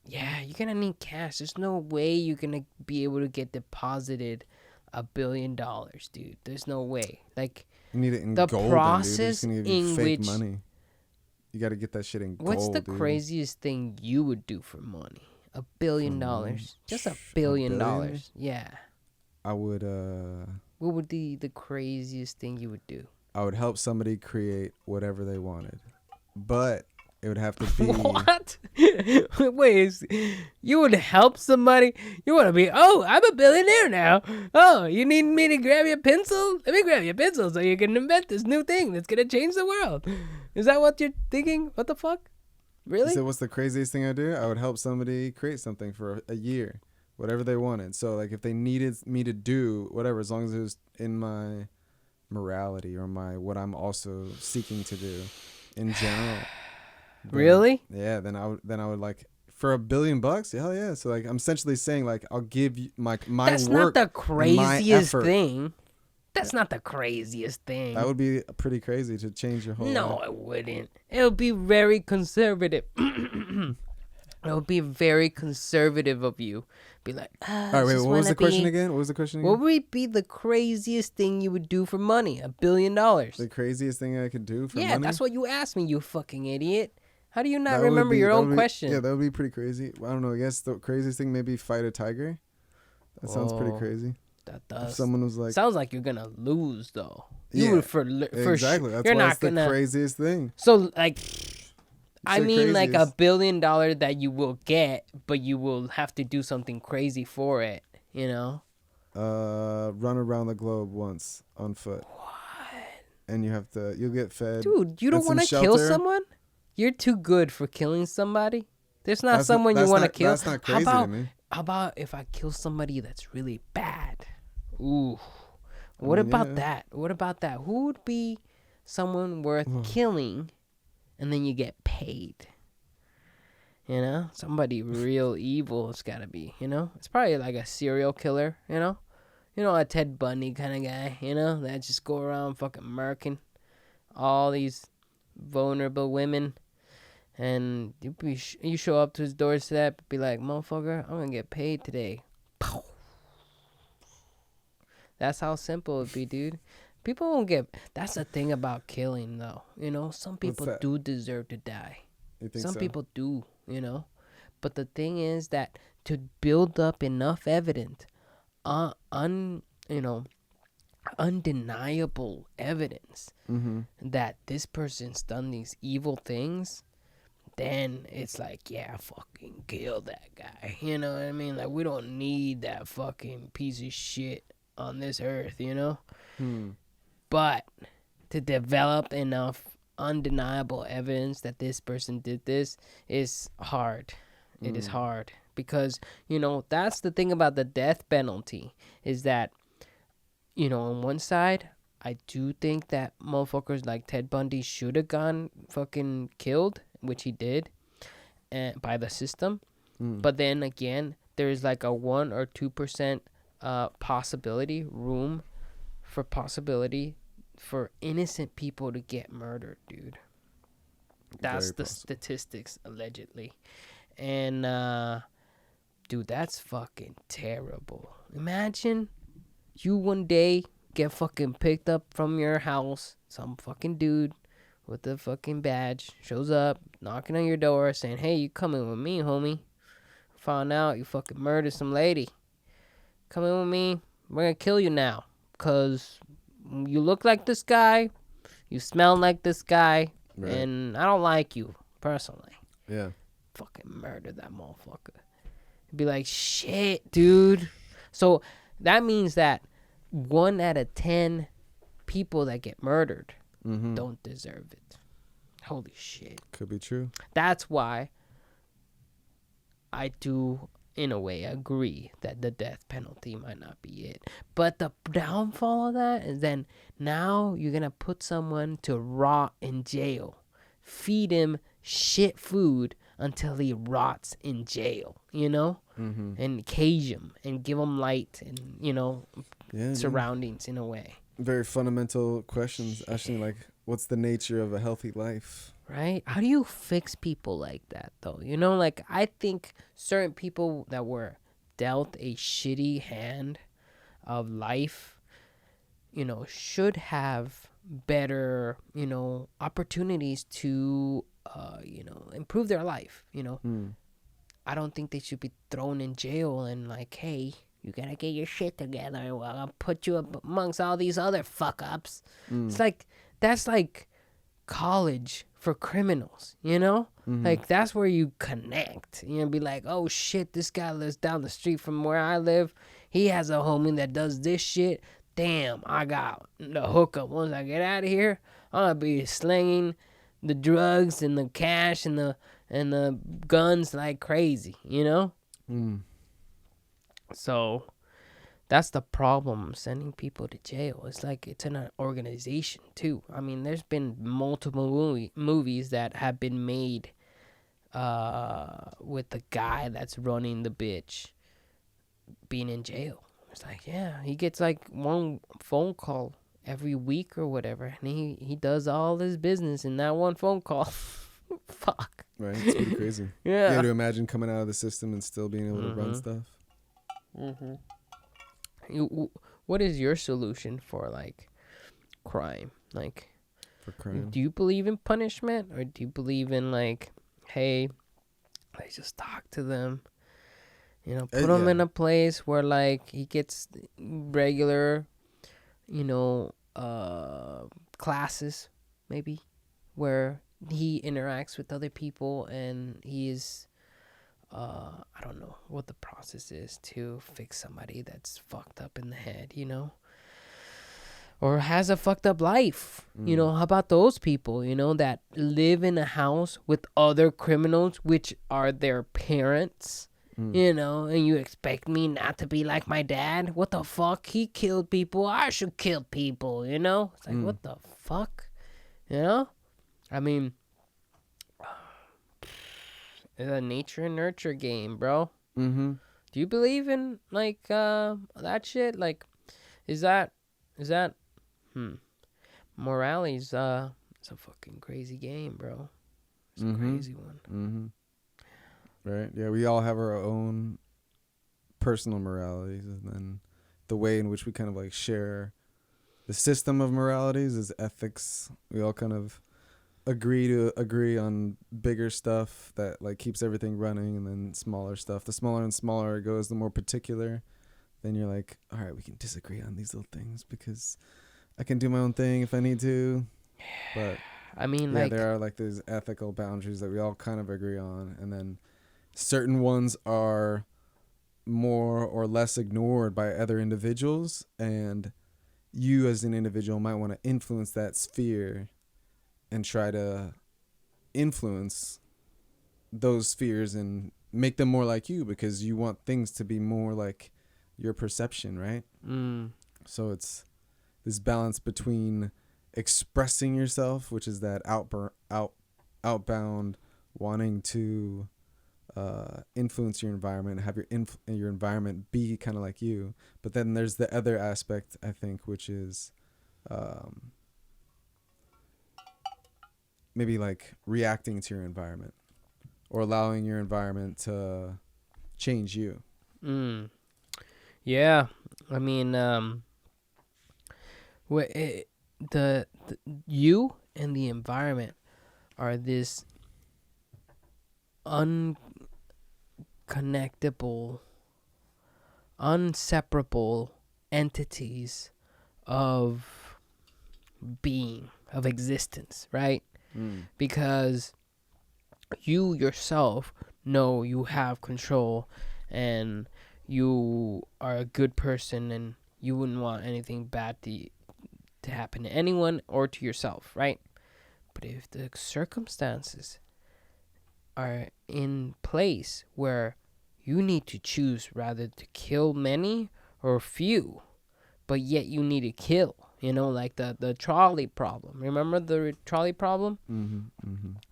you're gonna need cash. There's no way you're gonna be able to get deposited $1 billion, dude. There's no way. Like, you need it in the gold, process then, dude. They're just gonna give you in fake which money. You got to get that shit in gold. What's the dude. craziest thing you would do for money? $1 billion. Just $1 billion. Yeah. I would. What would be the craziest thing you would do? I would help somebody create whatever they wanted, but it would have to be. What? Wait, you would help somebody? You want to be? Oh, I'm a billionaire now. Oh, you need me to grab your pencil? Let me grab your pencil so you can invent this new thing that's gonna change the world. Is that what you're thinking? What the fuck? Really? So what's the craziest thing I do? I would help somebody create something for a year, whatever they wanted. So like if they needed me to do whatever, as long as it was in my morality or my what I'm also seeking to do in general. Really? Yeah. Then I would like for $1 billion. Hell yeah. So like I'm essentially saying like I'll give you my That's work. Not the craziest effort. Thing. That's not the craziest thing. That would be pretty crazy to change your whole life. No, it wouldn't. It would be very conservative. It would be very conservative of you. Be like, all right, wait, what was the question again? What would be the craziest thing you would do for money? $1 billion. The craziest thing I could do for money? Yeah, that's what you asked me, you fucking idiot. How do you not remember your own question? Yeah, that would be pretty crazy. I don't know. I guess the craziest thing maybe fight a tiger. That sounds pretty crazy. That does. If someone was like, sounds like you're gonna lose though. You would for exactly. That's you're why not it's the craziest thing. So like, I mean, like craziest. $1 billion that you will get, but you will have to do something crazy for it. You know. Run around the globe once on foot. What? And you'll get fed. Dude, you don't want to kill someone? You're too good for killing somebody. There's not someone you want to kill. That's not crazy to me. How about if I kill somebody that's really bad? Ooh. What about that? What about that? Who would be someone worth killing and then you get paid? You know? Somebody real evil it's got to be, you know? It's probably like a serial killer, you know? You know, a Ted Bundy kind of guy, you know? That just go around fucking murking all these vulnerable women. And you show up to his doorstep, be like, motherfucker, I'm gonna get paid today. Pow. That's how simple it'd be, dude. People won't get. That's the thing about killing, though. You know, some people do deserve to die. You think some so? people do, you know. But the thing is that to build up enough evidence, undeniable evidence that this person's done these evil things, then it's like, yeah, fucking kill that guy. You know what I mean? Like, we don't need that fucking piece of shit on this earth, you know? But to develop enough undeniable evidence that this person did this is hard. It is hard. Because, you know, that's the thing about the death penalty is that, you know, on one side, I do think that motherfuckers like Ted Bundy should have gone fucking killed, which he did, by the system. But then again, there's like a 1 or 2% room for innocent people to get murdered, dude. That's the statistics, allegedly. And, dude, that's fucking terrible. Imagine you one day get fucking picked up from your house. Some fucking dude with a fucking badge shows up, knocking on your door, saying, hey, you coming with me, homie. Found out you fucking murdered some lady. Come in with me. We're gonna kill you now. Because you look like this guy. You smell like this guy. Right. And I don't like you, personally. Yeah. Fucking murder that motherfucker. Be like, shit, dude. So that means that 1 out of 10 people that get murdered don't deserve it. Holy shit. Could be true. That's why I do in a way, agree that the death penalty might not be it. But the downfall of that is then now you're going to put someone to rot in jail. Feed him shit food until he rots in jail, you know? Mm-hmm. And cage him and give him light and, Yeah, surroundings in a way. very fundamental questions. Actually, like, what's the nature of a healthy life? Right? How do you fix people like that, though? Like, I think certain people that were dealt a shitty hand of life, should have better, opportunities to, improve their life. I don't think they should be thrown in jail and like, hey, you gotta get your shit together. I'll put you up amongst all these other fuck ups. It's like, that's like college for criminals, Like, that's where you connect. Be like, oh shit, this guy lives down the street from where I live. He has a homie that does this shit. Damn, I got the hookup. Once I get out of here, I'm gonna be slinging the drugs and the cash and the guns like crazy, So that's the problem, sending people to jail. It's like it's an organization too. I mean, there's been multiple movies that have been made with the guy that's running the bitch being in jail. It's like, yeah, he gets like one phone call every week or whatever, and he does all his business in that one phone call. Fuck. Right, it's pretty crazy. Yeah. To imagine coming out of the system and still being able to run stuff. What is your solution for like crime? Like, For crime. do you believe in punishment, or do you believe in like, hey, I just talk to them, put him in a place where like he gets regular, classes maybe, where he interacts with other people and he is, I don't know what the process is to fix somebody that's fucked up in the head, or has a fucked up life. How about those people, that live in a house with other criminals, which are their parents, and you expect me not to be like my dad? What the fuck? He killed people. I should kill people, It's like, what the fuck? I mean, it's a nature and nurture game, bro. Mm-hmm. Do you believe in like that shit? Like, is that morality's it's a fucking crazy game, bro. It's a crazy one. Mm-hmm. Right. Yeah, we all have our own personal moralities, and then the way in which we kind of like share the system of moralities is ethics. We all kind of agree on bigger stuff that like keeps everything running, and then smaller stuff. The smaller and smaller it goes, the more particular. Then you're like, all right, we can disagree on these little things because I can do my own thing if I need to. But I mean, yeah, like, there are like these ethical boundaries that we all kind of agree on, and then certain ones are more or less ignored by other individuals, and you as an individual might want to influence that sphere and try to influence those spheres and make them more like you, because you want things to be more like your perception, right? So it's this balance between expressing yourself, which is that outbound wanting to influence your environment, have your environment be kind of like you. But then there's the other aspect, I think, which is maybe like reacting to your environment or allowing your environment to change you. Yeah, I mean, the you and the environment are this unconnectable, unseparable entities of being, of existence, right? Because you yourself know you have control and you are a good person and you wouldn't want anything bad to happen to anyone or to yourself, right? But if the circumstances are in place where you need to choose rather to kill many or few, but yet you need to kill. Like the trolley problem. Remember the trolley problem?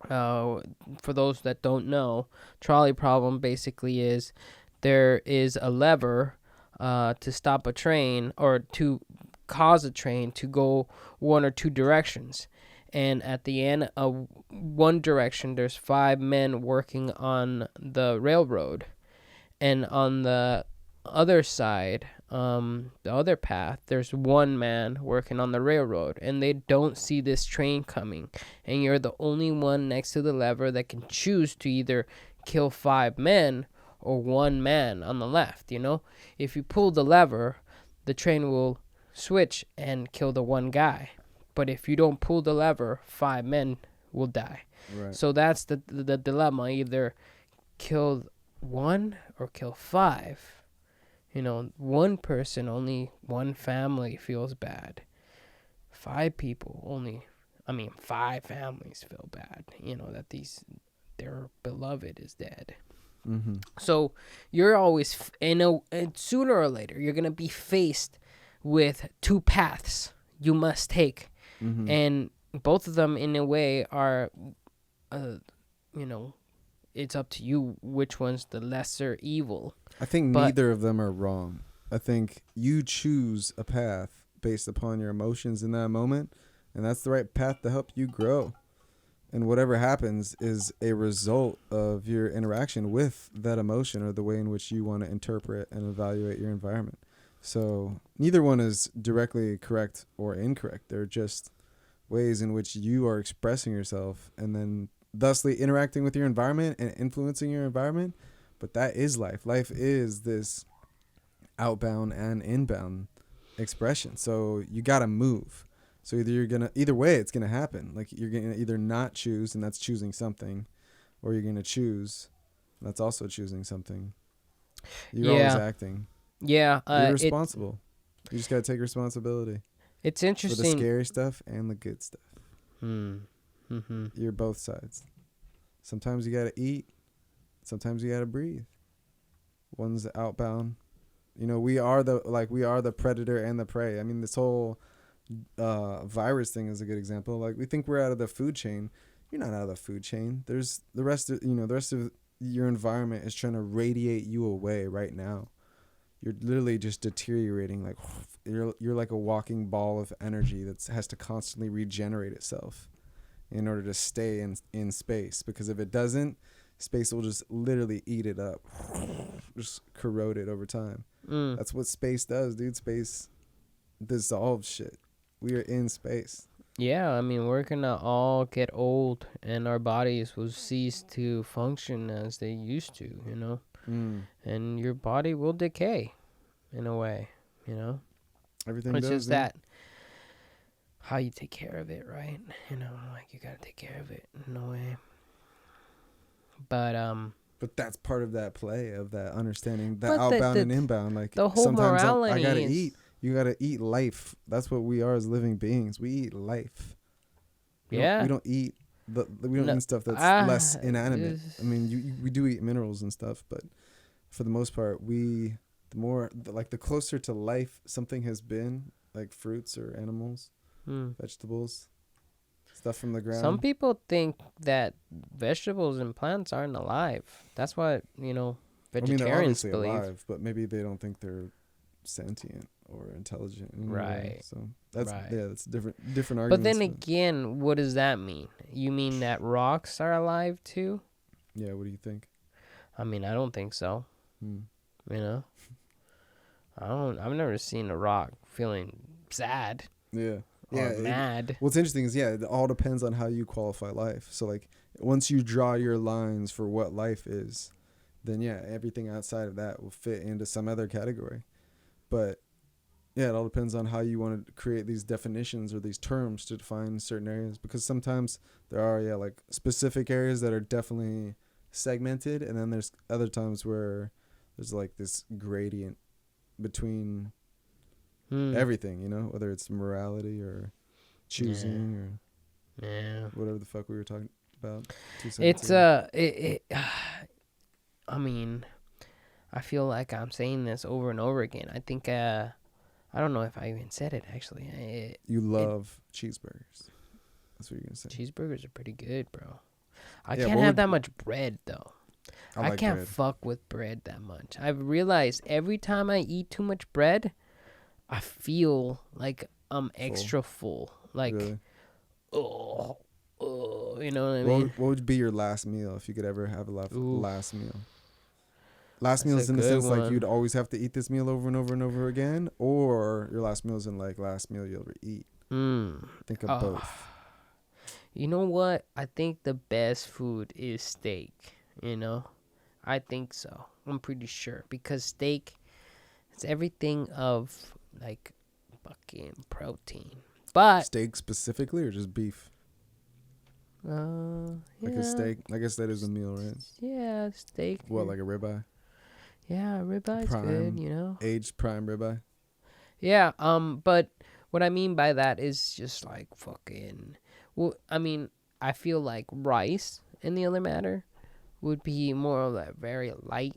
For those that don't know, trolley problem basically is there is a lever to stop a train or to cause a train to go one or two directions. And at the end of one direction, there's 5 men working on the railroad. And on the other side, the other path, there's 1 man working on the railroad, and they don't see this train coming, and you're the only one next to the lever that can choose to either kill 5 men or 1 man on the left. If you pull the lever, the train will switch and kill the 1 guy, but if you don't pull the lever, 5 men will die. Right. So that's the dilemma: either kill 1 or kill 5. 1 person, only 1 family feels bad. 5 people, 5 families feel bad, that their beloved is dead. Mm-hmm. So you're always, and sooner or later, you're going to be faced with 2 paths you must take. Mm-hmm. And both of them, in a way, are, it's up to you which one's the lesser evil. I think neither of them are wrong. I think you choose a path based upon your emotions in that moment, and that's the right path to help you grow. And whatever happens is a result of your interaction with that emotion or the way in which you want to interpret and evaluate your environment. So neither one is directly correct or incorrect. They're just ways in which you are expressing yourself and then thusly interacting with your environment and influencing your environment. But that is life. Life is this outbound and inbound expression. So you got to move. So either way it's going to happen. Like you're going to either not choose, and that's choosing something, or you're going to choose. That's also choosing something. You're always acting. Yeah. You're responsible. You just got to take responsibility. It's interesting. For the scary stuff and the good stuff. Mm-hmm. You're both sides. Sometimes you got to eat. Sometimes you got to breathe. One's outbound. We are the predator and the prey. I mean, this whole virus thing is a good example. Like, we think we're out of the food chain. You're not out of the food chain. There's the rest of your environment is trying to radiate you away right now. You're literally just deteriorating. Like you're like a walking ball of energy that has to constantly regenerate itself in order to stay in space. Because if it doesn't, space will just literally eat it up, just corrode it over time. That's what space does, dude. Space dissolves shit. We are in space. Yeah, I mean, we're gonna all get old, and our bodies will cease to function as they used to, and your body will decay, in a way, Everything it's does. just that how you take care of it, right? Like you gotta take care of it in a way. But that's part of that play of that understanding, that outbound and inbound. Like the whole sometimes morality I gotta eat. You gotta eat life. That's what we are as living beings. We eat life. We don't eat eat stuff that's less inanimate. I mean, we do eat minerals and stuff, but for the most part, the closer to life something has been, like fruits or animals, vegetables, stuff from the ground. Some people think that vegetables and plants aren't alive. That's what vegetarians they're believe. Alive, but maybe they don't think they're sentient or intelligent. Right. So that's that's different arguments. But then again, what does that mean? You mean that rocks are alive too? Yeah. What do you think? I mean, I don't think so. I've never seen a rock feeling sad. Yeah. Or mad. What's interesting is, it all depends on how you qualify life. So, like, once you draw your lines for what life is, then, everything outside of that will fit into some other category. But, it all depends on how you want to create these definitions or these terms to define certain areas. Because sometimes there are, like, specific areas that are definitely segmented. And then there's other times where there's, like, this gradient between everything, whether it's morality or choosing or whatever the fuck we were talking about. It's I mean, I feel like I'm saying this over and over again. I think I don't know if I even said it actually. You love cheeseburgers. That's what you're gonna say. Cheeseburgers are pretty good, bro. I Yeah, can't what have would- that much bread though. I I like can't bread. fuck with bread that much. I've realized every time I eat too much bread, I feel like I'm extra full. Like, Really? oh, you know what I What mean? would, what would be your last meal if you could ever have a Oof. last meal? Last That's meal a is in the good sense like one. you'd always have to eat this meal over and over and over again, or your last meal is in like last meal you'll ever eat. Think of Oh. both. You know what? I think the best food is steak. You know, I think so. I'm pretty sure because steak, it's everything of like fucking protein. But Steak specifically, or just beef? yeah, Like a steak. I guess that is a meal, right? yeah, steak. What, like a ribeye? Yeah, ribeye's Prime. good. You know. Aged prime ribeye. Yeah. But what I mean by that is just like fucking. Well, I mean, I feel like rice in the other matter would be more of that very light,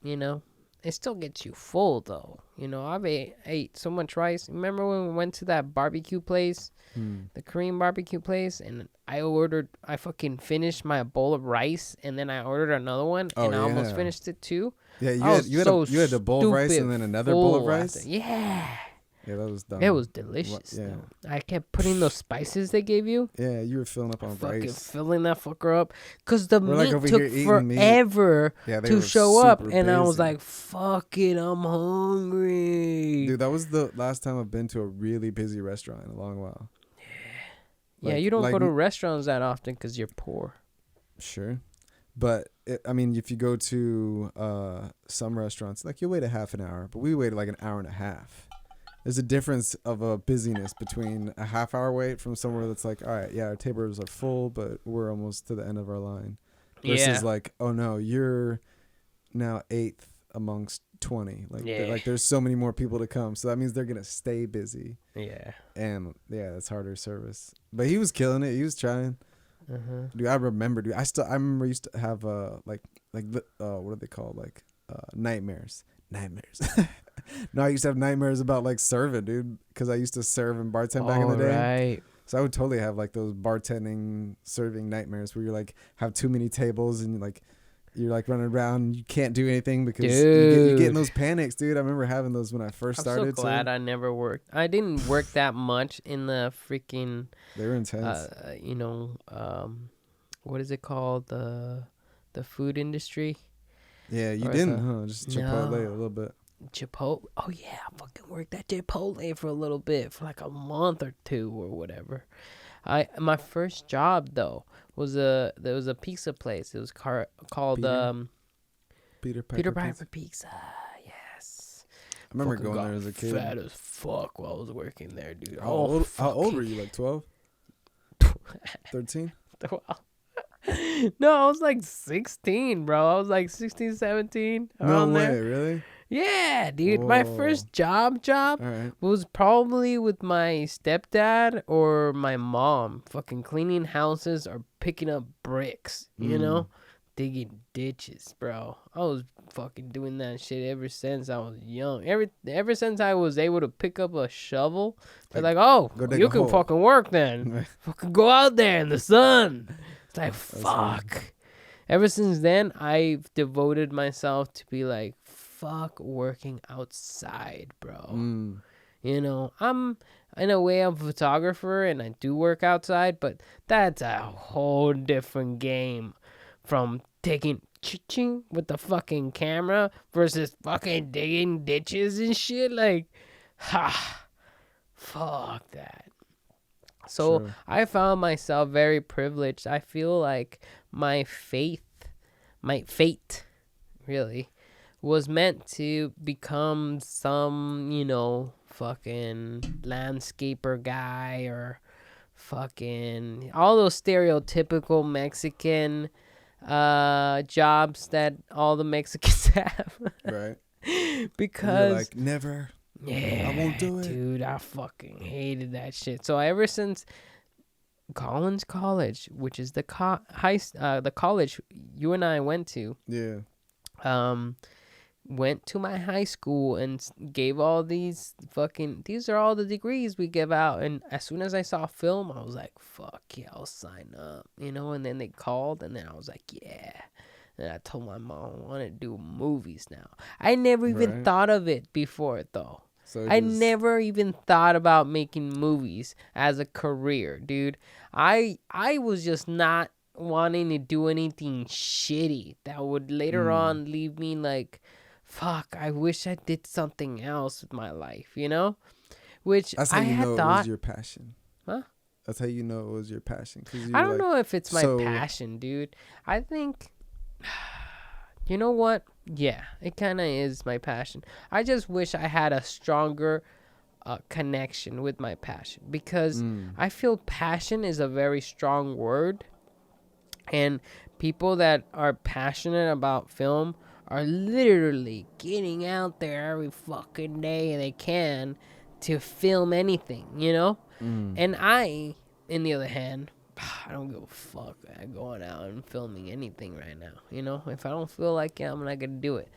you know. It still gets you full though, you know. I've ate so much rice. Remember when we went to that barbecue place, the Korean barbecue place, and I fucking finished my bowl of rice, and then I ordered another one, Oh, and I almost yeah. finished it too. Yeah, I was you had a bowl of rice and then another bowl of full rice. after. Yeah, Yeah, that was dumb. it was delicious. Yeah. Though. I kept putting those spices they gave you. Yeah, you were filling up on Fucking rice. filling that fucker up, cause the We're, like, meat over took here eating meat. forever Yeah, they to were show up, super and I was busy. like, "Fuck it, I'm hungry." Dude, that was the last time I've been to a really busy restaurant in a long while. Yeah, Like- you don't like go to m- restaurants that often because you're poor. Sure. But, I mean, if you go to some restaurants, like, you wait a half an hour, but we waited like an hour and a half. There's a difference of a busyness between a half hour wait from somewhere that's like, all right, yeah, our tables are full, but we're almost to the end of our line. Versus Yeah. like, oh no, you're now 8th amongst 20. Like, Yeah. like there's so many more people to come. So that means they're going to stay busy. Yeah. And yeah, it's harder service. But he was killing it. He was trying. Dude, I remember, dude. I remember I used to have what are they called? Like nightmares. No, I used to have nightmares about like serving, dude, because I used to serve and bartend back in the day. Right. So I would totally have like those bartending, serving nightmares where you're like have too many tables and you're like running around and you can't do anything because you get in those panics, dude. I remember having those when I first started. I'm so glad I never worked. I didn't work that much in the freaking. They were intense. What is it called? The food industry. Yeah, you or didn't, the- huh? Just Chipotle No. a little bit. Chipotle. Oh yeah, I fucking worked at Chipotle for a little bit, for like a month or two or whatever. My first job though was there was a pizza place. It was called Peter Peter Piper Piper Pizza. Yes. I remember Fucking going got there as a kid. Fat as fuck while I was working there, dude. How old were you? Like 12? 13? No, I was like 16, bro. I was like 16, 17. No around way, there. really? Yeah, dude. My Whoa. first job All right. was probably with my stepdad or my mom, fucking cleaning houses or picking up bricks, you know? Digging ditches, bro. I was fucking doing that shit ever since I was young. Ever since I was able to pick up a shovel, they're like, "Oh, Go dig you a can hole." fucking work then. Fucking go out there in the sun." It's like, fuck. Ever since then, I've devoted myself to be like, fuck working outside, bro. You know, I'm in a way I'm a photographer and I do work outside, but that's a whole different game from taking ching with the fucking camera versus fucking digging ditches and shit. Like, fuck that. So True. I found myself very privileged. I feel like my fate, really, was meant to become some, fucking landscaper guy or fucking all those stereotypical Mexican jobs that all the Mexicans have. Right. Because you're like, never. yeah, I won't do it. dude. I fucking hated that shit. So ever since Collins College, which is the college you and I went to, Yeah. went to my high school and gave all these these are all the degrees we give out. And as soon as I saw film, I was like, fuck yeah, I'll sign up, you know. And then they called, and then I was like, yeah. And I told my mom I want to do movies now. I never even Right. thought of it before, though. So I just never even thought about making movies as a career, dude. I was just not wanting to do anything shitty that would later on leave me like, fuck, I wish I did something else with my life, you know? Which that's how I you had know it was thought, your passion. huh? That's how you know it was your passion. Cause you I were don't like, know if it's my so passion, dude. I think, you know what? Yeah, it kind of is my passion. I just wish I had a stronger connection with my passion, because I feel passion is a very strong word, and people that are passionate about film are literally getting out there every fucking day they can to film anything, you know? And I, in the other hand, I don't give a fuck going out and filming anything right now, you know? If I don't feel like it, I'm not gonna do it.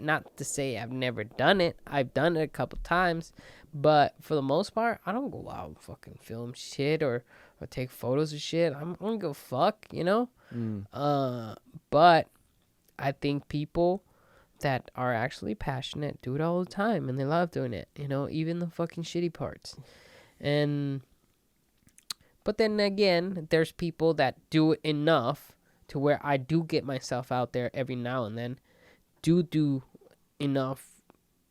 Not to say I've never done it. I've done it a couple times, but for the most part, I don't go out and fucking film shit or take photos of shit. I don't give a fuck, you know? But I think people that are actually passionate do it all the time, and they love doing it, you know, even the fucking shitty parts. And but then again, there's people that do it enough to where I do get myself out there every now and then, do enough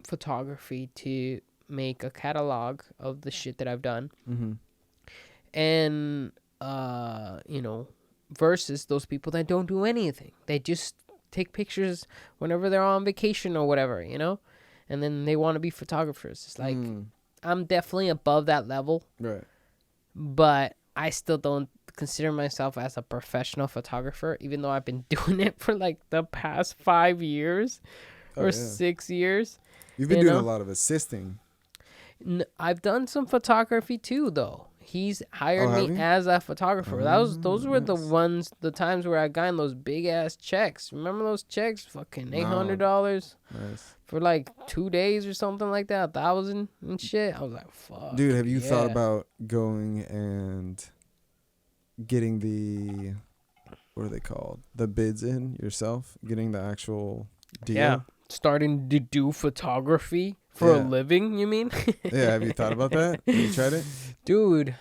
photography to make a catalog of the shit that I've done. And you know, versus those people that don't do anything. They just take pictures whenever they're on vacation or whatever, you know? And then they want to be photographers. It's like, I'm definitely above that level, right. but I still don't consider myself as a professional photographer, even though I've been doing it for like the past 5 years or 6 years. You've been you doing know? a lot of assisting. I've done some photography too, though. He's hired have me you? as a photographer. Those were Nice. the times where I got in those big ass checks. Remember those checks? Fucking No. $800 Nice. for like 2 days or something like that. 1,000 and shit. I was like, fuck. Dude, have you thought yeah. about going and getting the, what are they called? The bids in yourself? Getting the actual deal? Yeah. Starting to do photography for a Yeah. living, you mean? Yeah, have you thought about that? Have you tried it? Dude,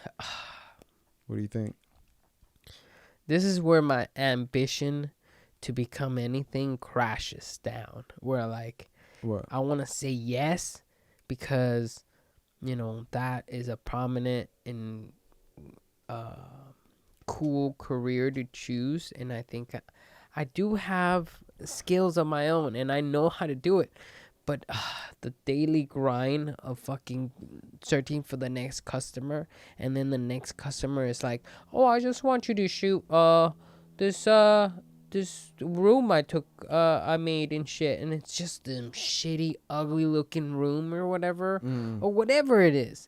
What do you think? this is where my ambition to become anything crashes down. Where like, What? I want to say yes because, you know, that is a prominent and cool career to choose. And I think I do have skills of my own and I know how to do it. But the daily grind of fucking searching for the next customer, and then the next customer is like, "Oh, I just want you to shoot this room I made and shit," and it's just them shitty, ugly looking room or whatever it is.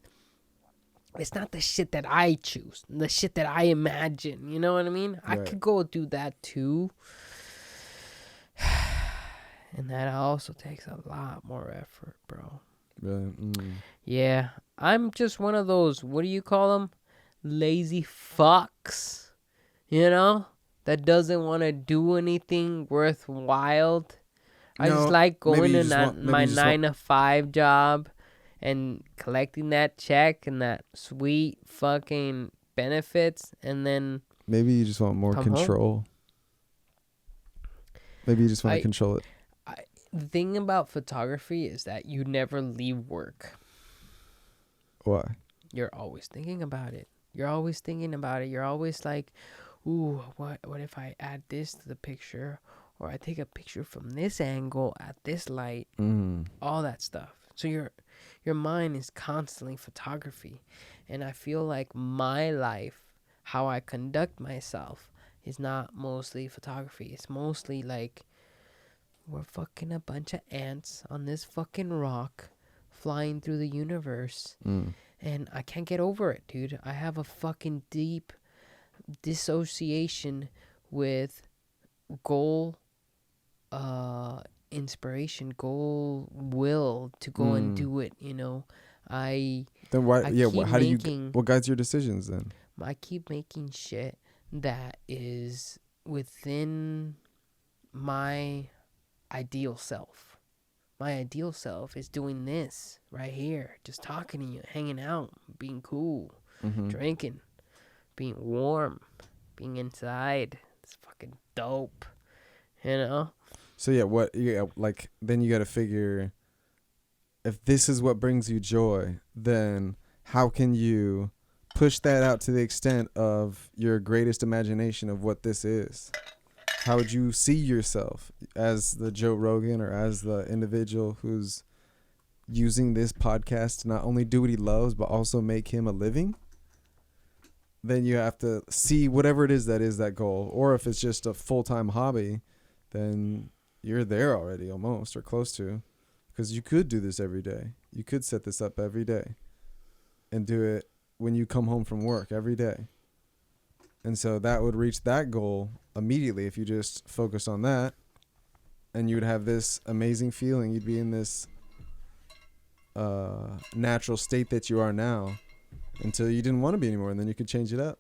It's not the shit that I choose, the shit that I imagine. You know what I mean? I Right. could go do that too. And that also takes a lot more effort, bro. Really? Yeah, I'm just one of those, what do you call them? Lazy fucks, you know? That doesn't want to do anything worthwhile. I just No, like maybe going you to just want- maybe my you just want- 9 to 5 job and collecting that check and that sweet fucking benefits, and then Maybe you just want more come home. control. Maybe you just want I- to control it. The thing about photography is that you never leave work. Why? You're always thinking about it. You're always like, ooh, what if I add this to the picture, or I take a picture from this angle at this light, all that stuff. So your mind is constantly photography. And I feel like my life, how I conduct myself, is not mostly photography. It's mostly like, we're fucking a bunch of ants on this fucking rock flying through the universe. And I can't get over it, dude. I have a fucking deep dissociation with goal inspiration, goal, will to go and do it. I Then why? I Yeah. keep How do you? making What guides your decisions then? I keep making shit that is within my ideal self. My ideal self is doing this right here, just talking to you, hanging out, being cool, drinking, being warm, being inside. It's fucking dope, you know? So yeah, what? Yeah, like then you got to figure if this is what brings you joy, then how can you push that out to the extent of your greatest imagination of what this is? How would you see yourself as the Joe Rogan or as the individual who's using this podcast to not only do what he loves, but also make him a living? Then you have to see whatever it is that goal. Or if it's just a full-time hobby, then you're there already almost or close to. Because you could do this every day. You could set this up every day and do it when you come home from work every day. And so that would reach that goal immediately if you just focus on that. And you would have this amazing feeling. You'd be in this natural state that you are now until you didn't want to be anymore. And then you could change it up.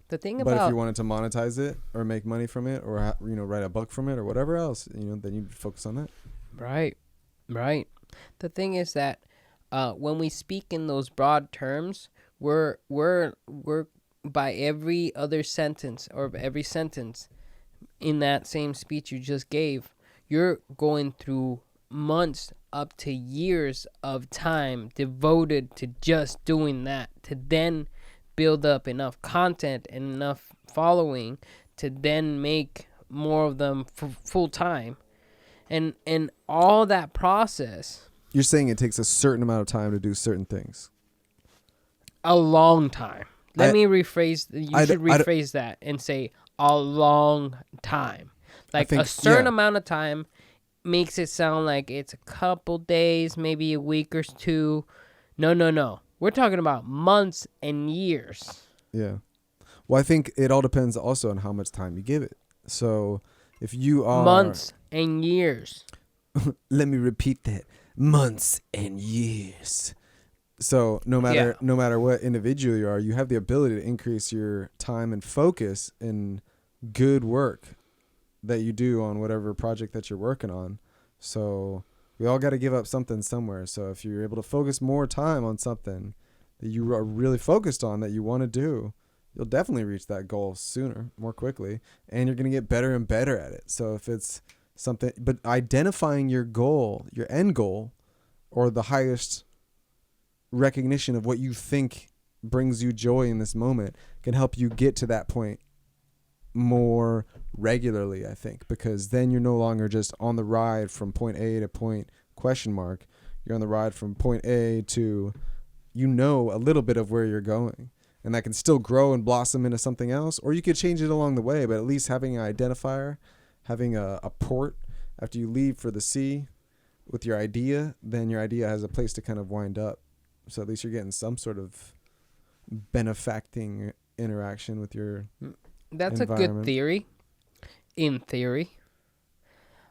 The thing But if about you wanted to monetize it or make money from it or write a book from it or whatever else, then you'd focus on that. right. The thing is that when we speak in those broad terms, we're by every other sentence or every sentence in that same speech you just gave, you're going through months up to years of time devoted to just doing that, to then build up enough content and enough following to then make more of them full time. And all that process. You're saying it takes a certain amount of time to do certain things. A long time. Let me rephrase. You should rephrase that and say a long time. Like a certain amount of time makes it sound like it's a couple days, maybe a week or two. No. We're talking about months and years. Yeah. Well, I think it all depends also on how much time you give it. So if you are... Months and years. Let me repeat that. Months and years. So no matter what individual you are, you have the ability to increase your time and focus in good work that you do on whatever project that you're working on. So we all got to give up something somewhere. So if you're able to focus more time on something that you are really focused on that you want to do, you'll definitely reach that goal sooner, more quickly, and you're going to get better and better at it. So if it's something, but identifying your goal, your end goal, or the highest recognition of what you think brings you joy in this moment can help you get to that point more regularly, I think, because then you're no longer just on the ride from point A to point ? You're on the ride from point A to, a little bit of where you're going, and that can still grow and blossom into something else, or you could change it along the way, but at least having an identifier, having a port after you leave for the sea with your idea, then your idea has a place to kind of wind up. So at least you're getting some sort of benefacting interaction with your That's a good theory. In theory.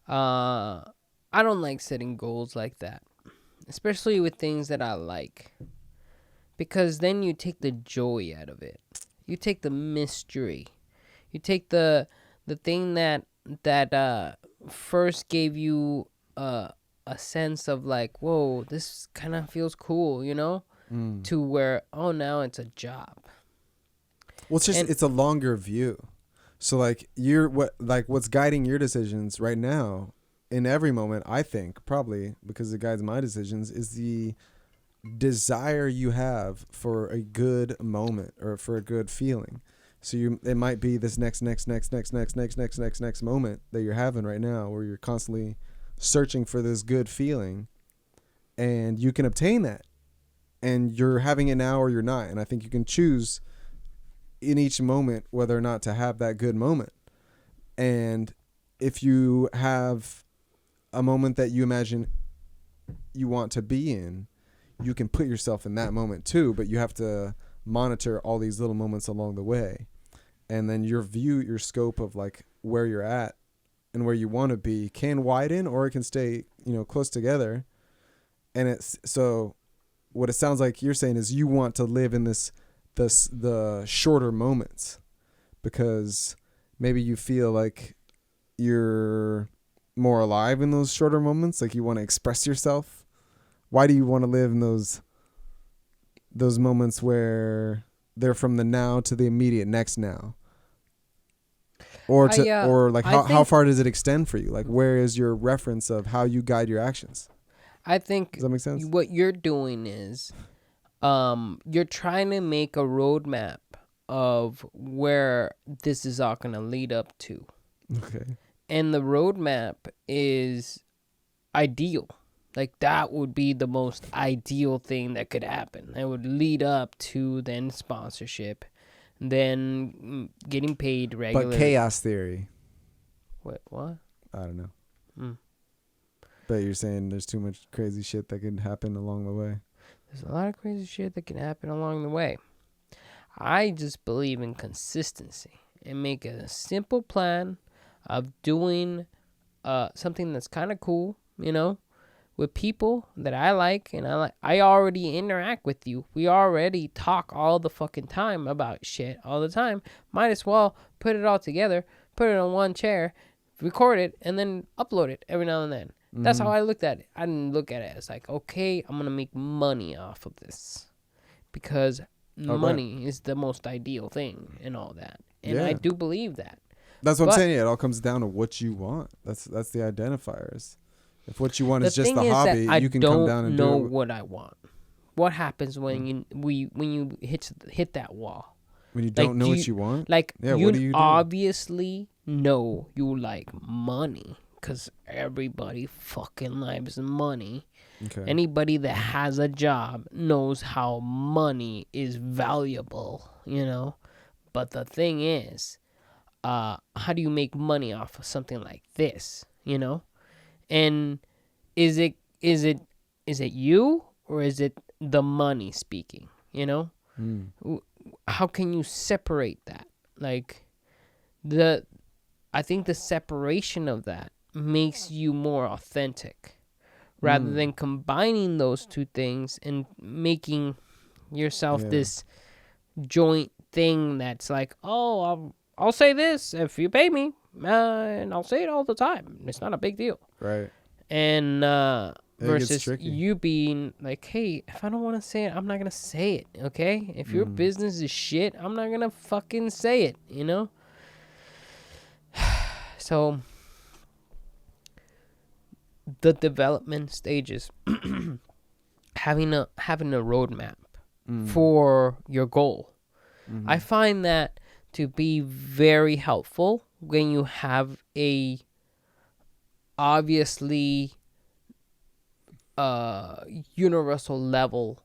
I don't like setting goals like that, especially with things that I like, because then you take the joy out of it. You take the mystery. You take the thing that first gave you a sense of like, whoa, this kind of feels cool, to where, oh, now it's a job. Well, it's a longer view. So like what's guiding your decisions right now in every moment, I think probably because it guides my decisions, is the desire you have for a good moment or for a good feeling. So it might be this next moment that you're having right now, where you're constantly searching for this good feeling, and you can obtain that, and you're having it now or you're not. And I think you can choose in each moment whether or not to have that good moment. And if you have a moment that you imagine you want to be in, you can put yourself in that moment too, but you have to monitor all these little moments along the way. And then your scope of like where you're at and where you want to be can widen, or it can stay, close together. And it's so what it sounds like you're saying is you want to live in the shorter moments, because maybe you feel like you're more alive in those shorter moments. Like you want to express yourself. Why do you want to live in those moments where they're from the now to the immediate next now? Or how far does it extend for you? Like, where is your reference of how you guide your actions? I think Does that make sense? What you're doing is you're trying to make a roadmap of where this is all going to lead up to. Okay. And the roadmap is ideal. Like, that would be the most ideal thing that could happen. It would lead up to then sponsorship, then getting paid regularly. But chaos theory. What? I don't know. Mm. But you're saying there's too much crazy shit that could happen along the way. There's a lot of crazy shit that can happen along the way. I just believe in consistency and make a simple plan of doing something that's kind of cool, with people that I like, and I already interact with you. We already talk all the fucking time about shit all the time. Might as well put it all together, put it on one chair, record it, and then upload it every now and then. That's how I looked at it. I didn't look at it as like, okay, I'm going to make money off of this. Because money is the most ideal thing and all that. And I do believe that. That's what I'm saying. It all comes down to what you want. That's the identifiers. If what you want is just the hobby, you can come down and do it. I don't know what I want. What happens when you hit that wall? When you don't know what you want? Like, what do you do? Obviously know you like money. Because everybody fucking loves money. Okay. Anybody that has a job knows how money is valuable, But the thing is, how do you make money off of something like this, And is it you, or is it the money speaking, How can you separate that? Like, I think the separation of that makes you more authentic, rather than combining those two things and making yourself this joint thing that's like, oh, I'll say this if you pay me, and I'll say it all the time. It's not a big deal. Right. And versus you being like, hey, if I don't want to say it, I'm not going to say it, okay? If your business is shit, I'm not going to fucking say it, So the development stages, having a roadmap for your goal. I find that to be very helpful when you have a obviously universal level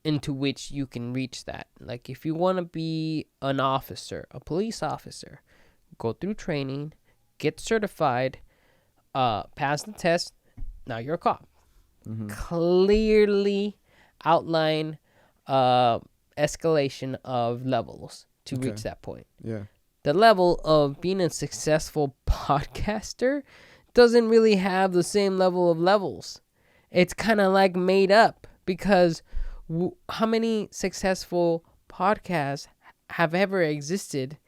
into which you can reach that. Like, if you want to be an officer, a police officer, go through training, get certified, pass the test, now you're a cop. Clearly outline escalation of levels to reach that point. Yeah. The level of being a successful podcaster doesn't really have the same level of levels. It's kind of like made up, because how many successful podcasts have ever existed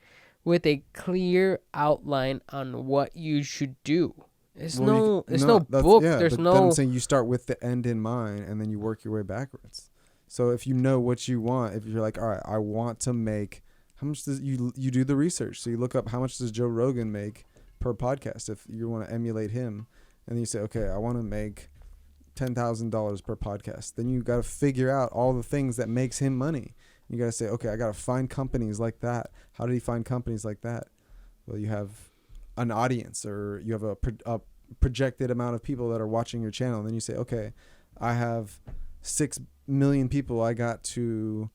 with a clear outline on what you should do? There's no book. There's no. Then I'm saying you start with the end in mind, and then you work your way backwards. So if you know what you want, if you're like, all right, I want to make, how much does you do the research? So you look up how much does Joe Rogan make per podcast if you want to emulate him, and then you say, okay, I want to make $10,000 per podcast. Then you got to figure out all the things that makes him money. You got to say, okay, I got to find companies like that. How did he find companies like that? Well, you have an audience, or you have a projected amount of people that are watching your channel. And then you say, okay, I have 6 million people I got to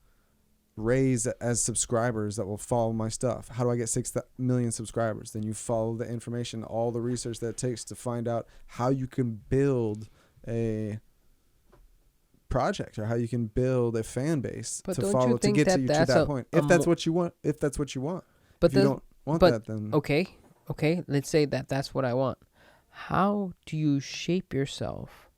raise as subscribers that will follow my stuff. How do I get 6 million subscribers? Then you follow the information, all the research that it takes to find out how you can build a project, or how you can build a fan base to follow to get to that point. If that's what you want. But if you don't want that, then okay. Okay, let's say that that's what I want. How do you shape yourself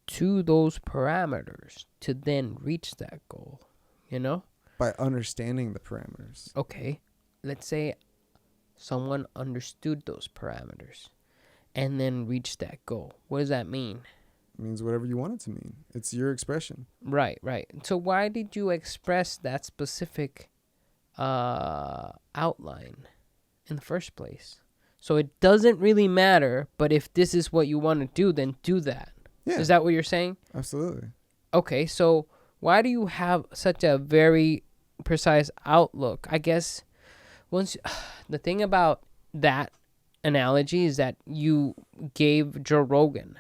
to those parameters to then reach that goal? You know? By understanding the parameters. Okay, let's say someone understood those parameters and then reached that goal. What does that mean? It means whatever you want it to mean. It's your expression. Right. So why did you express that specific outline in the first place? So it doesn't really matter, but if this is what you want to do, then do that. Yeah. Is that what you're saying? Absolutely. Okay, so why do you have such a very precise outlook? I guess the thing about that analogy is that you gave Joe Rogan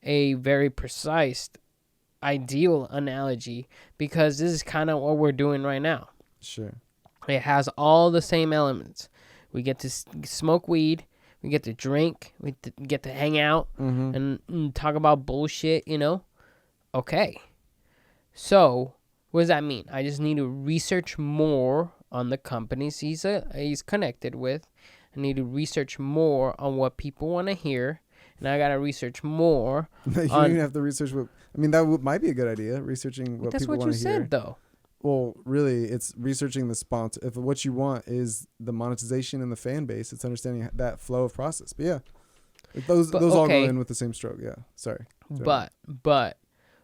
a very precise, ideal analogy, because this is kind of what we're doing right now. Sure. It has all the same elements. We get to smoke weed. We get to drink. We get to hang out and talk about bullshit, you know? Okay. So, what does that mean? I just need to research more on the companies he's connected with. I need to research more on what people want to hear. And I got to research more. You don't even have to research what... I mean, that might be a good idea, researching what people want to hear. That's what you said, though. Well, really, it's researching the sponsor. If what you want is the monetization and the fan base, it's understanding that flow of process. But yeah, those all go in with the same stroke. Yeah, sorry. But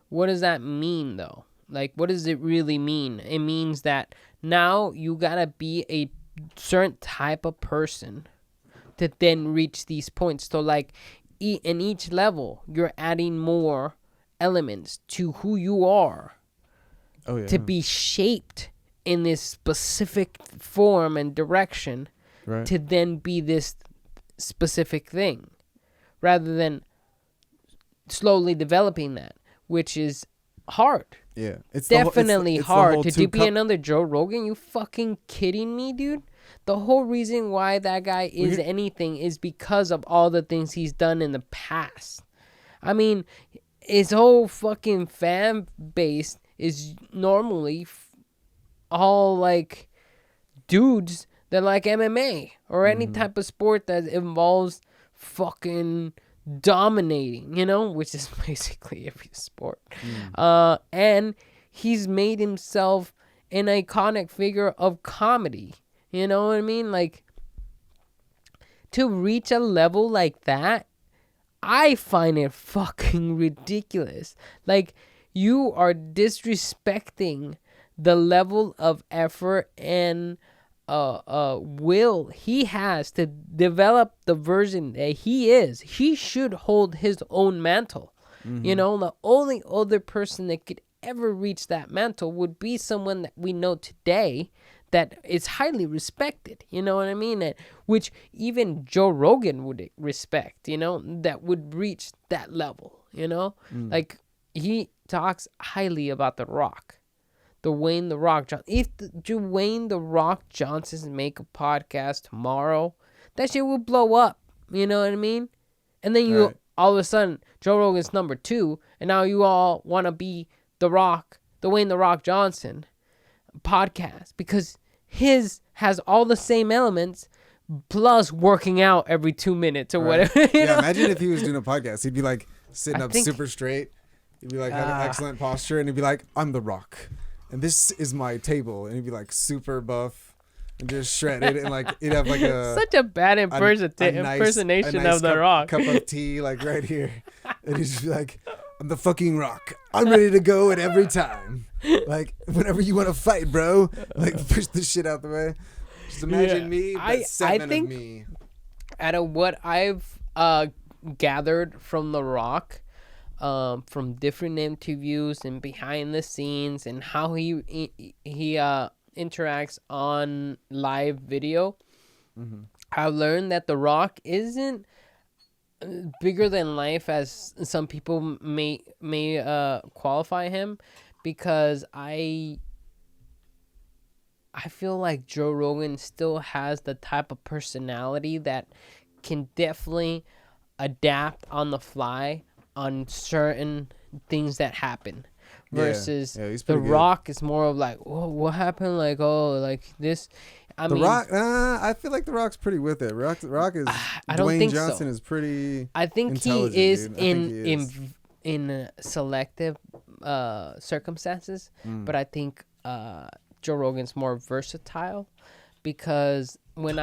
what does that mean, though? Like, what does it really mean? It means that now you gotta be a certain type of person to then reach these points. So, like, in each level, you're adding more elements to who you are. Oh, yeah. To be shaped in this specific form and direction, right, to then be this specific thing, rather than slowly developing that, which is hard. Yeah, it's definitely hard. To be another Joe Rogan? You fucking kidding me, dude? The whole reason why that guy is anything is because of all the things he's done in the past. I mean, his whole fucking fan base is normally all like dudes that like MMA or any type of sport that involves fucking dominating, you know, which is basically every sport. And he's made himself an iconic figure of comedy. You know what I mean? Like, to reach a level like that, I find it fucking ridiculous. Like, you are disrespecting the level of effort and will he has to develop the version that he is. He should hold his own mantle. You know, the only other person that could ever reach that mantle would be someone that we know today that is highly respected, you know what I mean? Which even Joe Rogan would respect, you know, that would reach that level, you know? Like, he talks highly about The Rock. Dwayne The Rock Johnson. If Dwayne The Rock Johnson make a podcast tomorrow, that shit will blow up, you know what I mean? And then you, all of a sudden, Joe Rogan's number 2, and now you all want to be The Rock, Dwayne The Rock Johnson podcast, because his has all the same elements plus working out every 2 minutes or whatever. Yeah, imagine if he was doing a podcast. He'd be like sitting up super straight. He'd be like having excellent posture, and he'd be like, "I'm The Rock, and this is my table," and he'd be like super buff and just shredded, and like he'd have like such a bad impersonation of The Rock. Cup of tea like right here, and he'd just be like, "I'm the fucking Rock. I'm ready to go at every time. Like, whenever you want to fight, bro, like push the shit out the way." Just imagine me, but seven of me. Out of what I've gathered from The Rock, from different interviews and behind the scenes and how he interacts on live video, I learned that The Rock isn't bigger than life as some people may qualify him, because I feel like Joe Rogan still has the type of personality that can definitely adapt on the fly on certain things that happen, versus The Rock is more of like, oh, what happened? Like, oh, like this. I The mean, Rock, I feel like The Rock's pretty with it. Rock is I don't Dwayne think Johnson so. is pretty I think intelligent, he is dude. I think he is. in selective circumstances, Mm. but I think Joe Rogan's more versatile because when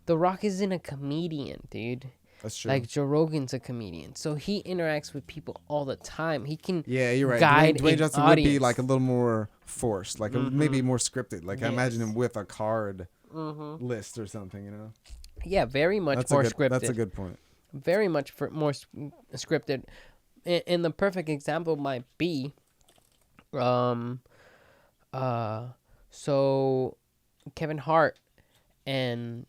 The Rock isn't a comedian, dude. That's true. Like Joe Rogan's a comedian, so he interacts with people all the time. He can Yeah, you're right. guide Dwayne an Johnson would be audience. like a little more forced, like maybe more scripted. Like I imagine Yes. him with a card list or something, you know. Yeah, very much That's more a good. scripted. That's a good point. Very much scripted. And the perfect example might be, so Kevin Hart and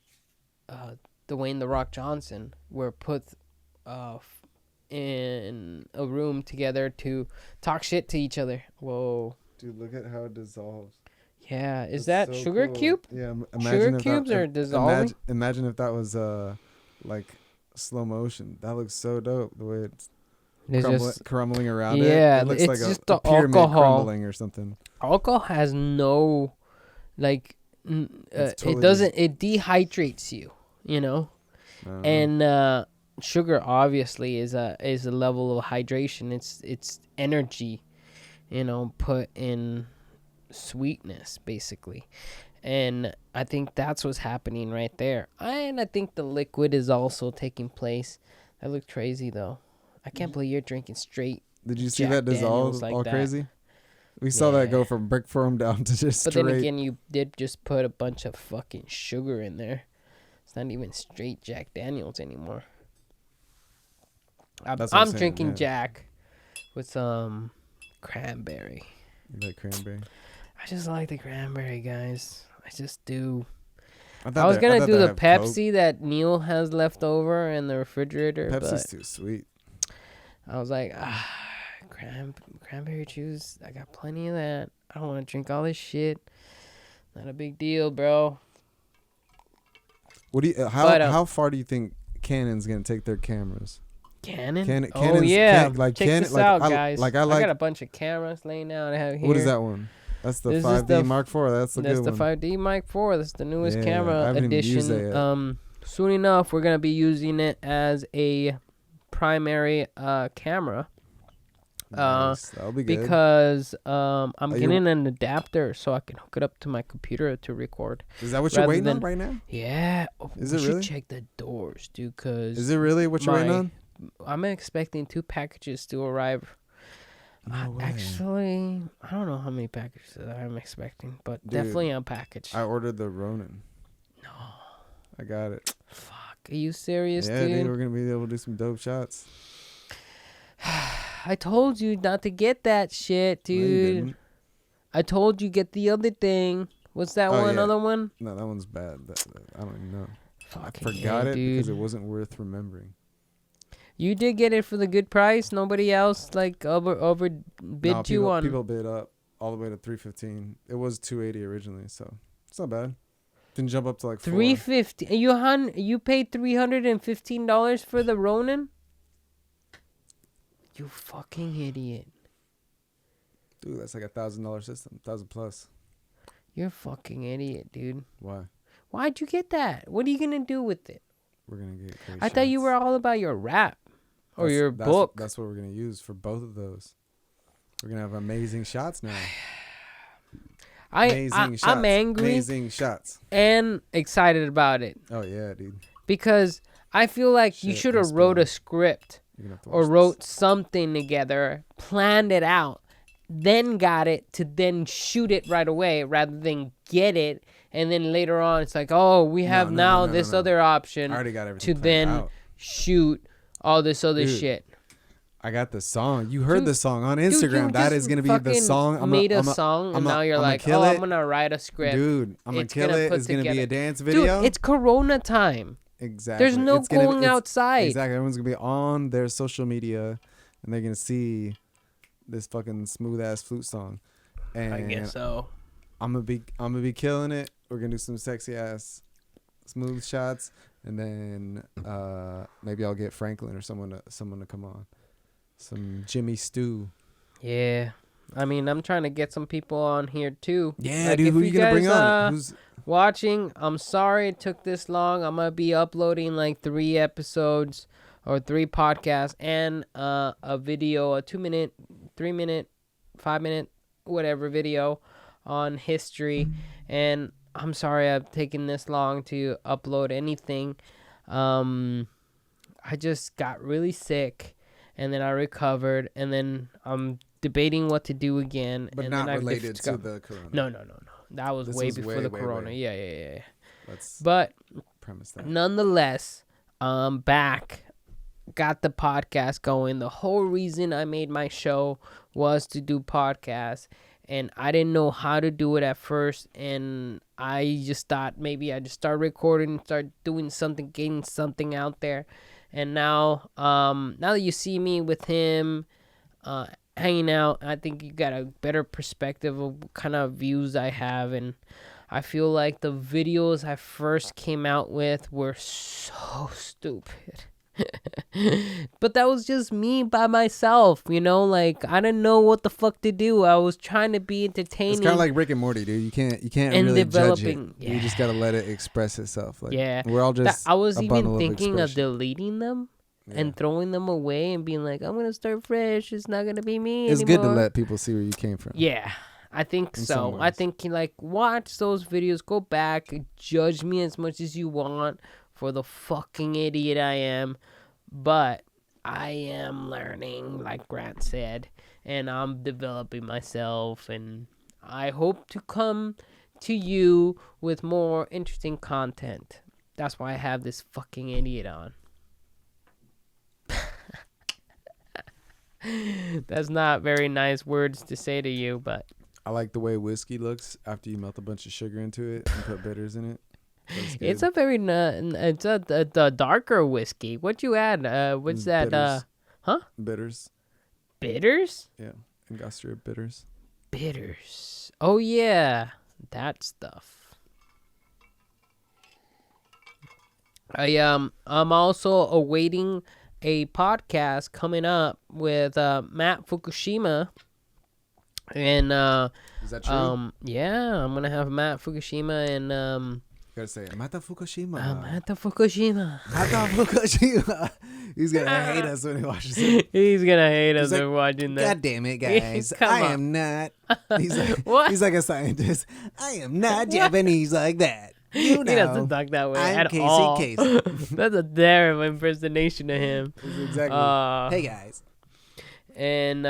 Dwayne The Rock Johnson were put in a room together to talk shit to each other. Whoa. Dude, look at how it dissolves. Yeah, is That's that so sugar cool. cube? Yeah, Sugar cubes are dissolving? Imagine if that was like slow motion. That looks so dope. The way it's crumbling around yeah, it. It looks it's like just a the pyramid alcohol. crumbling or something. Alcohol has no, like, Totally it doesn't. It dehydrates you, you know. And sugar obviously is a level of hydration. It's energy, you know, put in sweetness basically. And I think that's what's happening right there. And I think the liquid is also taking place. That looked crazy though. I can't believe you're drinking straight. Did you see Jack that dissolve Daniels like all that. crazy? We saw that go Yeah. from brick form down to just But straight. then again, you did just put a bunch of fucking sugar in there. It's not even straight Jack Daniels anymore. That's what I'm saying, drinking yeah. Jack with some cranberry. You like cranberry? I just like the cranberry, guys. I just do. I thought was gonna do the have Pepsi that Neil has left over in the refrigerator, Coke. Pepsi's but too sweet. I was like, cranberry juice. I got plenty of that. I don't want to drink all this shit. Not a big deal, bro. What do you? How far do you think Canon's gonna take their cameras? Canon? Oh Canon's- yeah. like Check Canon- this like, out, I- guys. like, I I got a bunch of cameras laying out out here. What is that one? That's the This is 5D the Mark IV. That's the That's good the one. 5D Mark IV. That's the newest Yeah, I camera haven't even used that edition. yet. Soon enough, we're gonna be using it as a primary camera. Nice. That'll be good. Because I'm you- getting an adapter so I can hook it up to my computer to record. Is that what you're rather waiting on than- right now? Yeah. Is we it should really? check the doors, dude. Cause Is it really what you're waiting on? I'm expecting 2 packages to arrive. No way. Actually, I don't know how many packages that I'm expecting, but Dude, definitely a package. I ordered the Ronin. No. I got it. Fuck. Are you serious, Yeah, dude? dude, we're gonna be able to do some dope shots. I told you not to get that shit, No, you dude. didn't. I told you get the other thing. What's that Oh, one? yeah. Other one? No, that one's bad. I don't even know. I Fucking forgot A, it dude. because it wasn't worth remembering. You did get it for the good price. Nobody else like overbid No, you on. people bid up all the way to $315. It was $280 originally, so it's not bad. Didn't jump up to like $400. $350. You paid $315 for the Ronin. You fucking idiot. Dude, that's like $1,000 system, 1,000 plus. You're a fucking idiot, dude. Why? Why'd you get that? What are you gonna do with it? We're gonna get great I thought you shots. were all about your rap or your That's- book. That's what we're gonna use for both of those. We're gonna have amazing shots now. Amazing shots. I'm angry Amazing shots. and excited about it Oh yeah, dude. because I feel like you Shit, should don't have wrote spoil a it. script You're gonna have to or watch wrote something together, planned it out, then got it to then shoot it right away rather than get it and then later on it's like, oh, we have now this other this. option I already got everything to planned then out. shoot all this other Dude, shit. I got the song. You heard Dude, the song on Dude, Instagram. you That just is gonna be the fucking song. made a song and now you're like, kill oh, it. I'm gonna write a script. Dude, I'm gonna It's kill gonna it. put It's gonna be together- a dance video. Dude, it's Corona time. Exactly. There's no going outside. Exactly. Everyone's gonna be on their social media, and they're gonna see this fucking smooth ass flute song. And I guess so. I'm gonna be killing it. We're gonna do some sexy ass smooth shots, and then maybe I'll get Franklin or someone to come on. Some Jimmy Stew. Yeah, I mean, I'm trying to get some people on here too. Yeah, Like, dude. if Who you you gonna bring guys, on? Who's watching, I'm sorry it took this long. I'm gonna be uploading like 3 episodes or 3 podcasts and a video, a 2-minute, 3-minute, 5-minute, whatever video on history. And I'm sorry I've taken this long to upload anything. I just got really sick, and then I recovered, and then I'm debating what to do again. but and not then related to the corona? No. That was This way was before way, the way, corona. way. Yeah. Let's But premise that. nonetheless, back, got the podcast going. The whole reason I made my show was to do podcasts, and I didn't know how to do it at first, and I just thought maybe I just start recording, start doing something, getting something out there. And now that you see me with him hanging out, I think you got a better perspective of what kind of views I have. And I feel like the videos I first came out with were so stupid. But that was just me by myself, like I didn't know what the fuck to do. I was trying to be entertaining. It's kind of like Rick and Morty, dude. You can't and really judge it. developing. You just gotta let it express itself. Like, Yeah. we're all just. I was a even bundle thinking of expression. deleting them Yeah. and throwing them away and being like, I'm gonna start fresh. It's not gonna be me It's anymore. good to let people see where you came from. Yeah, I think In so. some I ways. think watch those videos, go back, judge me as much as you want for the fucking idiot I am, but I am learning, like Grant said, and I'm developing myself, and I hope to come to you with more interesting content. That's why I have this fucking idiot on. That's not very nice words to say to you, but I like the way whiskey looks after you melt a bunch of sugar into it and put bitters in it. That's good. it's a very it's a darker whiskey. What you add? What's It's that? bitters. Huh? Bitters. Bitters? Yeah. Angostura bitters. Bitters. Oh yeah, that stuff. I'm also awaiting a podcast coming up with Matt Fukushima, and Is that true? yeah, I'm gonna have Matt Fukushima and You gotta say, Mata Fukushima. Matt Fukushima. Mata Fukushima. He's gonna hate us when he watches it. He's gonna hate us like, for watching that. God damn it, guys. Come I on. am not. He's like, What? he's like a scientist. I am not Japanese like that. You know. He doesn't talk that way I'm at Casey all. Kasem. That's a terrible impersonation of him. Exactly. Hey guys. And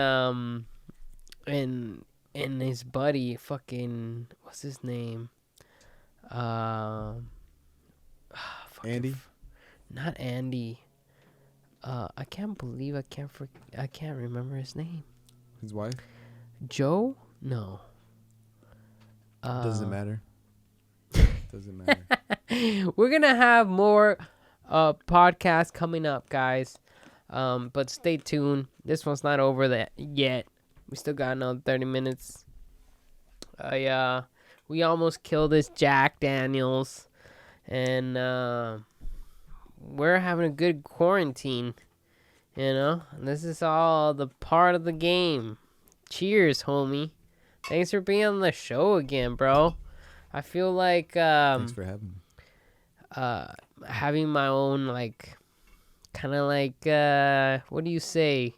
and his buddy, fucking, what's his name? Andy? Not Andy. I can't believe I can't remember his name. His wife? Joe? No. Doesn't matter. Doesn't matter. We're gonna have more podcasts coming up, guys. But stay tuned. This one's not over that yet. We still got another 30 minutes. We almost killed this Jack Daniels, and we're having a good quarantine. And this is all the part of the game. Cheers, homie. Thanks for being on the show again, bro. I feel like Thanks for having me. having my own, like, kind of like what do you say?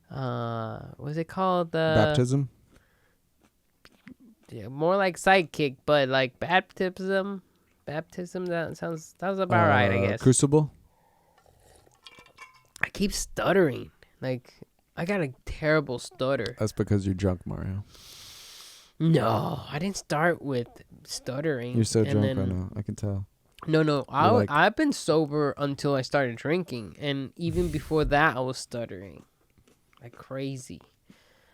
What's it called? Baptism? Yeah, more like sidekick, but like baptism. That sounds about right, I guess. Crucible? I keep stuttering. Like, I got a terrible stutter. That's because you're drunk, Mario. No, I didn't start with stuttering. You're so and drunk then, right now. I can tell. No. like- I've been sober until I started drinking, and even before that, I was stuttering like crazy.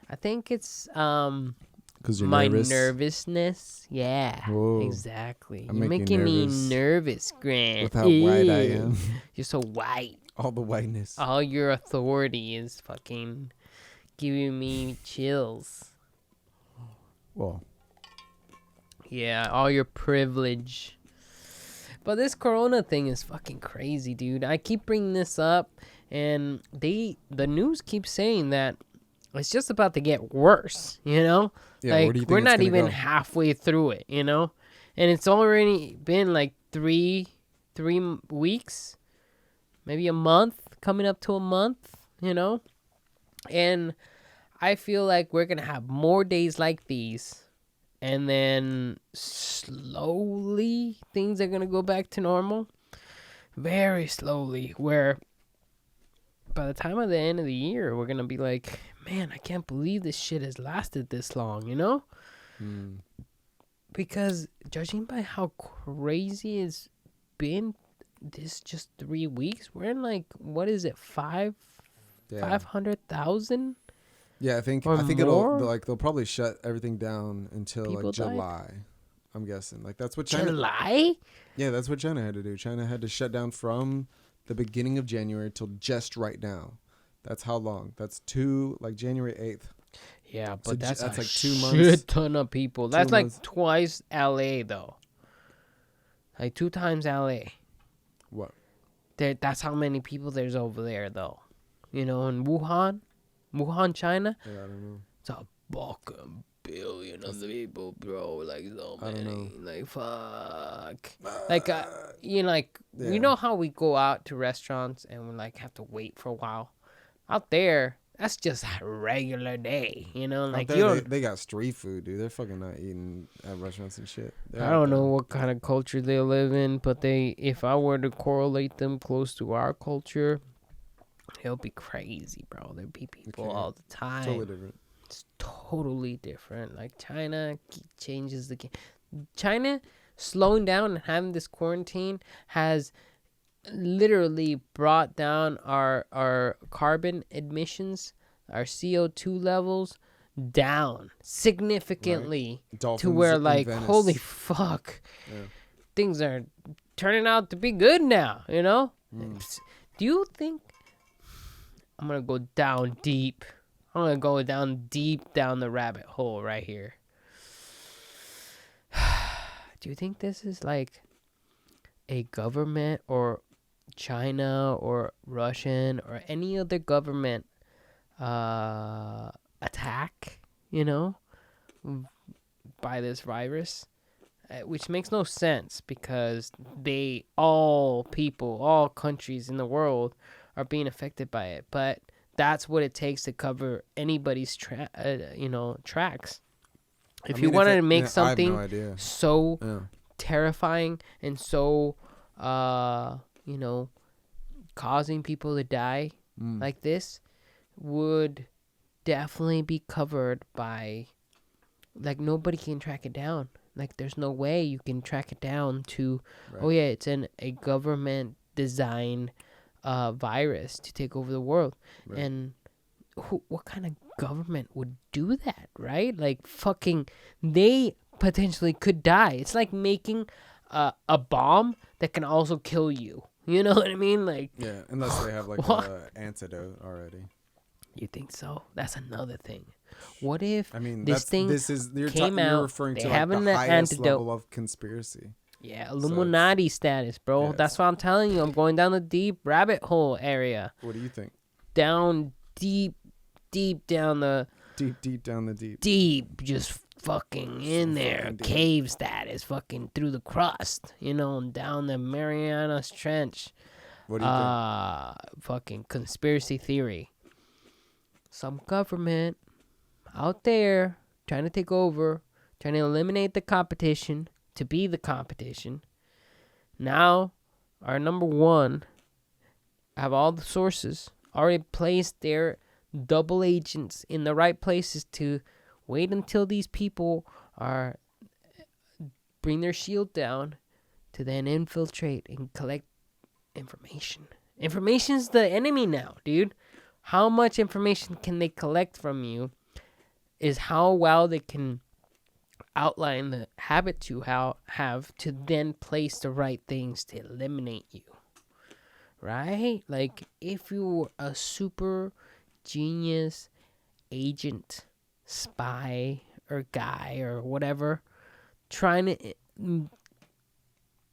I think it's Because you're my nervous. nervousness. Yeah, Whoa. exactly. I'm You're making making you me nervous, Grant. With how white I Ew. am. You're so white. All the whiteness. All your authority is fucking giving me chills. Well, Yeah, all your privilege. But this corona thing is fucking crazy, dude. I keep bringing this up, and the news keeps saying that it's just about to get worse, you know? Yeah, where Like, do you think we're it's not gonna even go? halfway through it, you know? And it's already been like three weeks, maybe a month, coming up to a month, you know? And I feel like we're going to have more days like these. And then slowly things are going to go back to normal. Very slowly. Where by the time of the end of the year, we're going to be like, man, I can't believe this shit has lasted this long, you know? Mm. Because judging by how crazy it's been this just 3 weeks, we're in like, what is it, Yeah. 500,000 Yeah, or I think more they'll probably shut everything down until like people died? July. I'm guessing. Like that's what China. July? Yeah, that's what China had to do. China had to shut down from the beginning of January till just right now. That's how long. That's January 8th. Yeah, So but that's that's a like 2 months. shit ton of people. 2 That's like months. twice LA though. Like 2 times LA. What? That's how many people there's over there though. You know, in Wuhan, China, Yeah, I don't know. it's a fucking billion of people, bro. Like so I don't many. know. Like fuck. Like you know, like Yeah. you know how we go out to restaurants and we like have to wait for a while. Out there, that's just a regular day. You know, Out like there, you don't. they got street food, dude. They're fucking not eating at restaurants and shit. They're I out don't know there. what kind of culture they live in, but if I were to correlate them close to our culture, it'll be crazy, bro. There'd be people Okay. all the time. Totally different. It's totally different. Like China changes the game. China slowing down and having this quarantine has literally brought down our carbon emissions, our CO2 levels down significantly Dolphins to where in like Venice. holy fuck, Yeah. things are turning out to be good now, you know? Do you think I'm going to go down deep? I'm going to go down deep down the rabbit hole right here. Do you think this is like a government or China or Russian or any other government attack, you know, by this virus? Which makes no sense because all countries in the world are being affected by it. But that's what it takes to cover anybody's tracks. If you wanted to make I have no something idea. so Yeah. terrifying and so, causing people to die like this, would definitely be covered by, like, nobody can track it down. Like, there's no way you can track it down to, Right. oh yeah, it's a government designed virus to take over the world. Right. And what kind of government would do that, right? Like, fucking, they potentially could die. It's like making a bomb that can also kill you. You know what I mean? Like, Yeah, unless they have like What? an antidote already. you think so? That's another thing. What if I mean, this thing you're came you're out, referring they to have like an the highest antidote. level of conspiracy. Yeah, Illuminati status, bro. Yes. That's what I'm telling you. I'm going down the deep rabbit hole area. What do you think? Down deep down the Deep down the deep. deep, just fucking in there. fucking deep. Cave status, fucking through the crust, you know, and down the Marianas Trench. What do you think? Fucking conspiracy theory. Some government out there trying to take over, trying to eliminate the competition to be the competition. Now, our number one have all the sources already placed their double agents in the right places to wait until these people bring their shield down to then infiltrate and collect information. Information's the enemy now, dude. How much information can they collect from you is how well they can outline the habit you have to then place the right things to eliminate you. Right? Like, if you were a super genius agent, spy, or guy, or whatever, trying to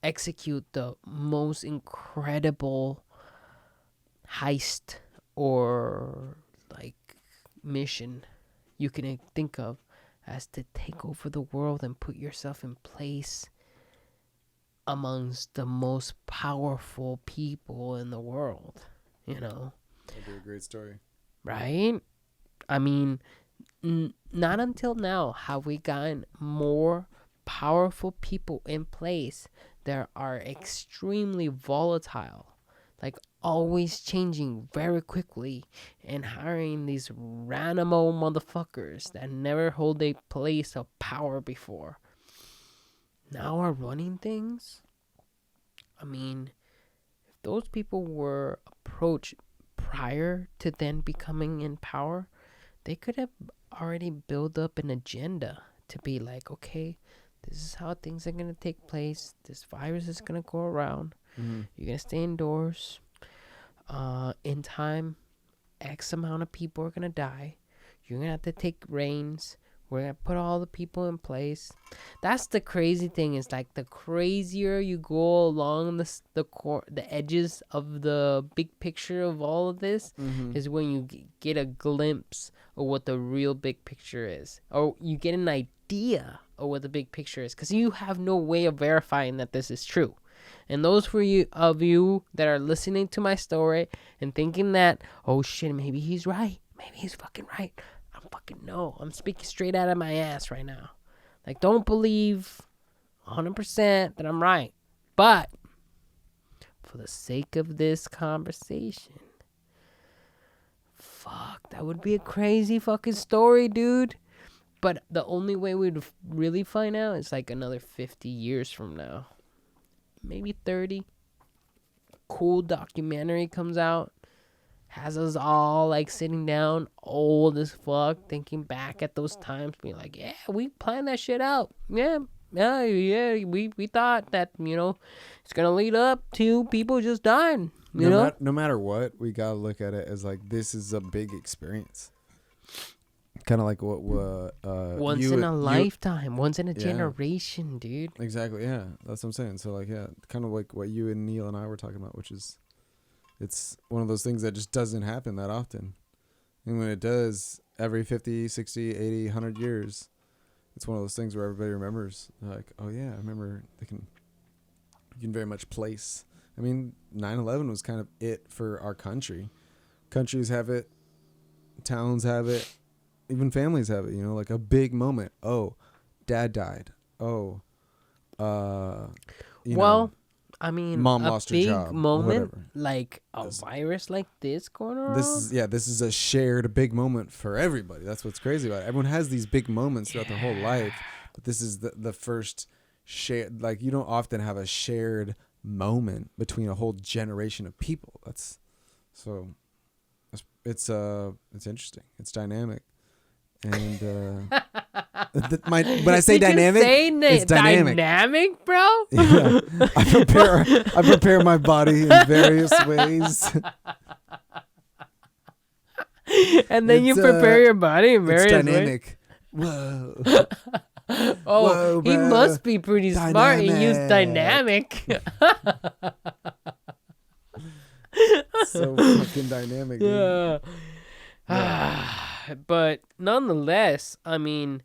execute the most incredible heist or, like, mission you can think of as to take over the world and put yourself in place amongst the most powerful people in the world, you know? That'd be a great story. Right? I mean, not until now have we gotten more powerful people in place that are extremely volatile, like always changing very quickly and hiring these random old motherfuckers that never hold a place of power before. Now are running things. I mean, if those people were approached prior to then becoming in power, they could have already built up an agenda to be like, okay, this is how things are going to take place. This virus is going to go around. Mm-hmm. You're going to stay indoors. In time, X amount of people are going to die. You're going to have to take reins. We're going to put all the people in place. That's the crazy thing, is like the crazier you go along the edges of the big picture of all of this, is when you get a glimpse of what the real big picture is. Or you get an idea of what the big picture is, because you have no way of verifying that this is true. And those of you that are listening to my story and thinking that, oh shit, maybe he's right. Maybe he's fucking right. I'm speaking straight out of my ass right now. Like, don't believe 100% that I'm right. But for the sake of this conversation, fuck, that would be a crazy fucking story, dude. But the only way we'd really find out is like another 50 years from now. Maybe 30. Cool documentary comes out. Has us all like sitting down old as fuck, thinking back at those times, being like, yeah, we planned that shit out. Yeah, we thought that, it's gonna lead up to people just dying, know? No matter what, we gotta look at it as like, this is a big experience. Kind of like what once in a lifetime, once in a generation, dude. Exactly, yeah. That's what I'm saying. So like, yeah, kind of like what you and Neil and I were talking about, which is, it's one of those things that just doesn't happen that often. And when it does, every 50, 60, 80, 100 years, it's one of those things where everybody remembers, like, oh yeah, I remember. You can very much place. I mean, 9/11 was kind of it for our country. Countries have it, towns have it, even families have it, like a big moment. Oh, dad died. Oh, I mean, mom lost her job. A big moment, whatever. like a virus like this going around. This is a shared big moment for everybody. That's what's crazy about it. Everyone has these big moments throughout their whole life, but this is the first shared. Like, you don't often have a shared moment between a whole generation of people. It's interesting. It's dynamic. And when I say dynamic, it's dynamic. Dynamic, bro. Yeah. I prepare my body in various ways. And then you prepare your body in various ways. It's dynamic. Whoa. Whoa, he must be pretty smart. He used dynamic. So fucking dynamic. Yeah. But nonetheless, I mean,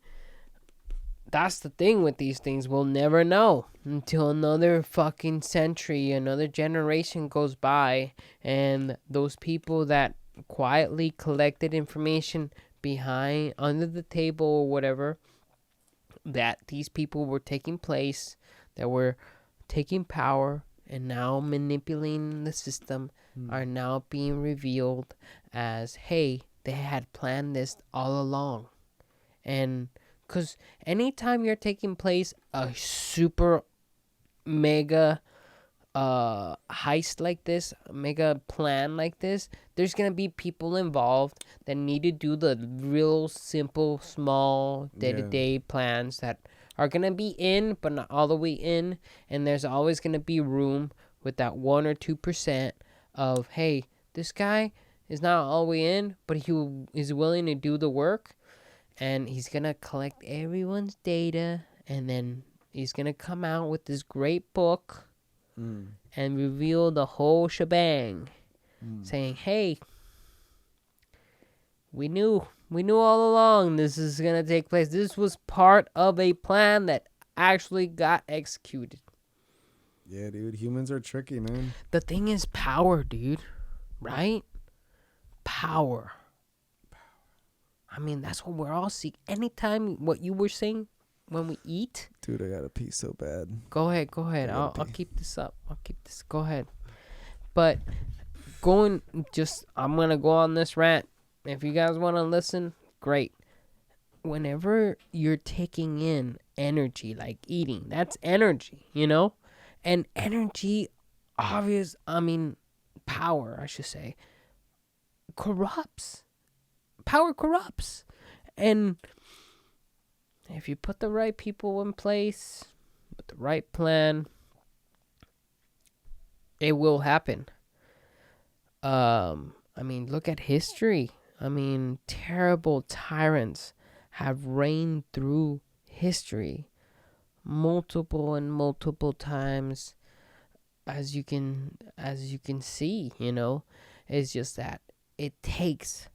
that's the thing with these things. We'll never know until another fucking century, another generation goes by, and those people that quietly collected information behind, under the table or whatever, that these people were taking place, that were taking power and now manipulating the system, are now being revealed as, hey, they had planned this all along. And because anytime you're taking place a super mega heist like this, mega plan like this, there's going to be people involved that need to do the real simple, small, day-to-day plans that are going to be in, but not all the way in. And there's always going to be room with that 1 or 2% of, hey, this guy is not all the way in, but he is willing to do the work, and he's going to collect everyone's data, and then he's going to come out with this great book and reveal the whole shebang, saying, hey, we knew We knew all along this is going to take place. This was part of a plan that actually got executed. Yeah, dude. Humans are tricky, man. The thing is power, dude. Right? Power. I mean, that's what we're all seeking. Anytime, what you were saying, when we eat. Dude, I gotta pee so bad. Go ahead. I'll keep this up. Go ahead. But I'm going to go on this rant. If you guys want to listen, great. Whenever you're taking in energy, like eating, that's energy, And energy, power, I should say, corrupts. Power corrupts. And if you put the right people in place with the right plan, it will happen. Look at history. Terrible tyrants have reigned through history multiple and multiple times, as you can see. It's just that it takes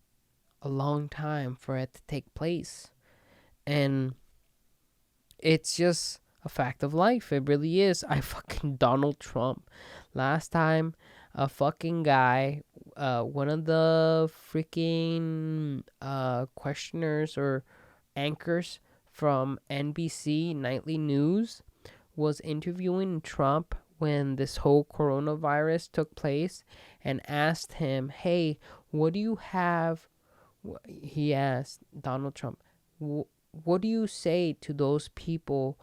a long time for it to take place, and it's just a fact of life. It really is. Donald Trump last time, a fucking guy, one of the freaking questioners or anchors from NBC Nightly News was interviewing Trump when this whole coronavirus took place, and asked him, hey, what do you have? He asked Donald Trump, what do you say to those people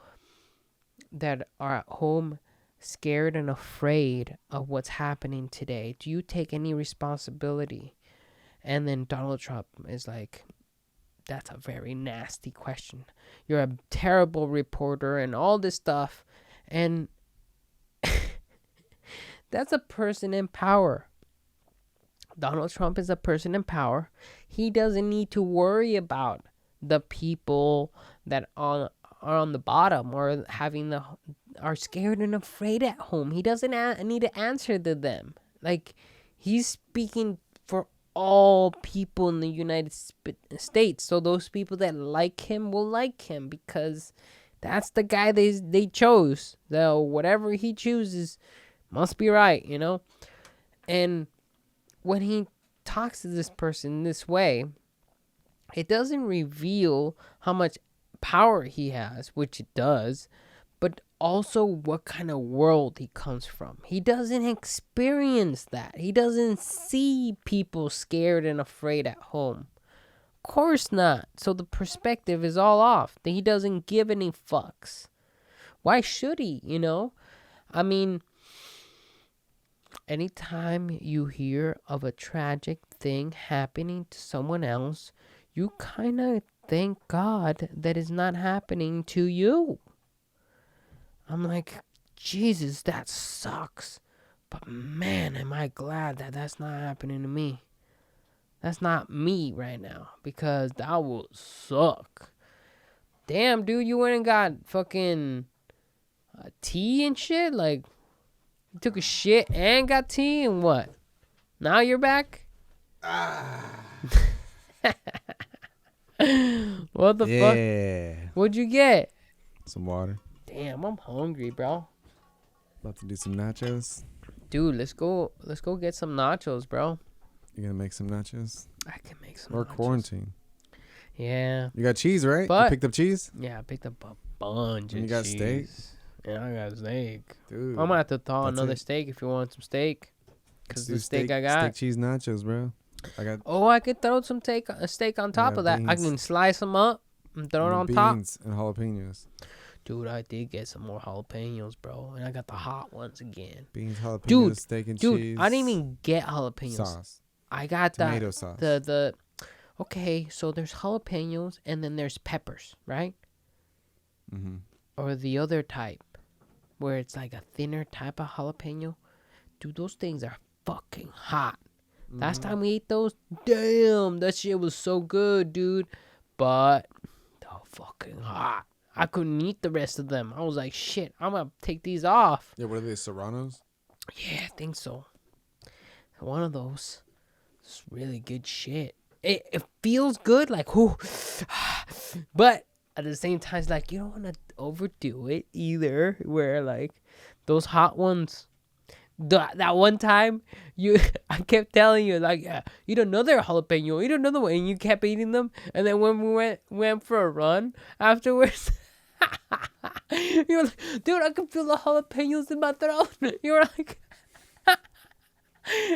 that are at home scared and afraid of what's happening today? Do you take any responsibility? And then Donald Trump is like, that's a very nasty question. You're a terrible reporter and all this stuff. And that's a person in power. Donald Trump is a person in power. He doesn't need to worry about the people that are on the bottom or are scared and afraid at home. He doesn't need to answer to them. Like, he's speaking for all people in the United States. So those people that like him will like him because that's the guy they chose. So whatever he chooses must be right, And when he talks to this person this way, it doesn't reveal how much power he has, which it does, but also what kind of world he comes from. He doesn't experience that. He doesn't see people scared and afraid at home. Of course not. So the perspective is all off. He doesn't give any fucks. Why should he, anytime you hear of a tragic thing happening to someone else, you kind of thank God that it's not happening to you. I'm like, Jesus, that sucks. But man, am I glad that that's not happening to me. That's not me right now, because that will suck. Damn, dude, you went and got fucking tea and shit? Like, you took a shit and got tea and what? Now you're back? What the fuck? What'd you get? Some water. Damn, I'm hungry, bro. About to do some nachos. Dude, let's go get some nachos, bro. You gonna make some nachos? I can make some or nachos. Quarantine. Yeah. You got cheese, right? But you picked up cheese? Yeah, I picked up a bunch of cheese. You got steak? Yeah, I got steak. Dude. I'm gonna have to thaw another steak if you want some steak. Because the steak I got. Steak cheese nachos, bro. I could throw some steak on top of that. Beans. I can slice them up and throw it on top. Beans and jalapenos. Dude, I did get some more jalapenos, bro. And I got the hot ones again. Beans, jalapenos, steak and cheese. I didn't even get jalapenos. Sauce. I got tomato sauce. Okay, so there's jalapenos and then there's peppers, right? Mm-hmm. Or the other type, where it's like a thinner type of jalapeno. Dude, those things are fucking hot. Mm-hmm. Last time we ate those, damn, that shit was so good, dude. But they're fucking hot. I couldn't eat the rest of them. I was like, shit, I'm going to take these off. Yeah, what are they, Serranos? Yeah, I think so. One of those. It's really good shit. it feels good, like, whoo. But at the same time, it's like, you don't want to overdo it either, where, like, those hot ones, that one time, I kept telling you, like, yeah, eat another jalapeno, eat another one, and you kept eating them, and then when we went for a run afterwards, you were like, dude, I can feel the jalapenos in my throat. You were like,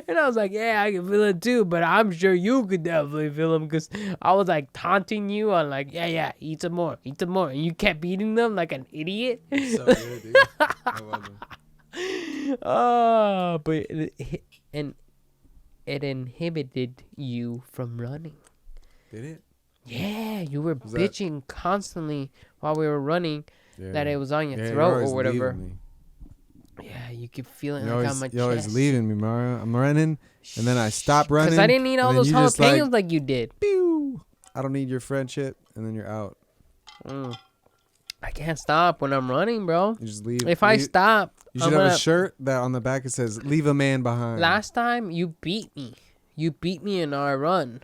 and I was like, yeah, I can feel it too, but I'm sure you could definitely feel them, because I was like taunting you on like, yeah, eat some more, and you kept eating them like an idiot. So good, dude. I love them. Oh, but it inhibited you from running. Did it? Yeah, you were bitching constantly while we were running that it was on your you're throat always or whatever. leaving me. Yeah, you could feel it You're like always, on my you're always chest. leaving me, Mario. I'm running, and then I stop running. Because I didn't eat all and then those you just jalapenos like you did. Pew! I don't need your friendship, and then you're out. I can't stop when I'm running, bro. You just leave. If I stop, you should have a shirt that on the back it says "Leave a man behind." Last time you beat me. You beat me in our run.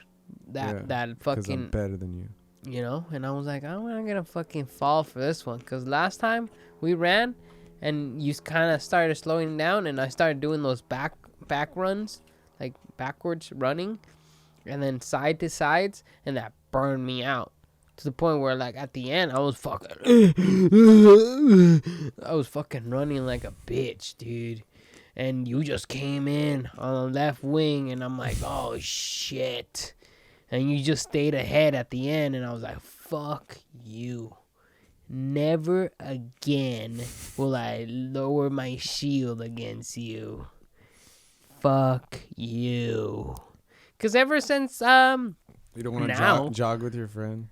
That Because fucking. I'm better than you. You know, and I was like, I'm not gonna fucking fall for this one, because last time we ran, and you kind of started slowing down, and I started doing those back runs, like backwards running, and then side to sides, and that burned me out to the point where, like, at the end, I was fucking running like a bitch, dude. And you just came in on the left wing, and I'm like, oh shit. And you just stayed ahead at the end, and I was like, fuck you. Never again will I lower my shield against you. Fuck you. Because ever since, You don't want to jog with your friend?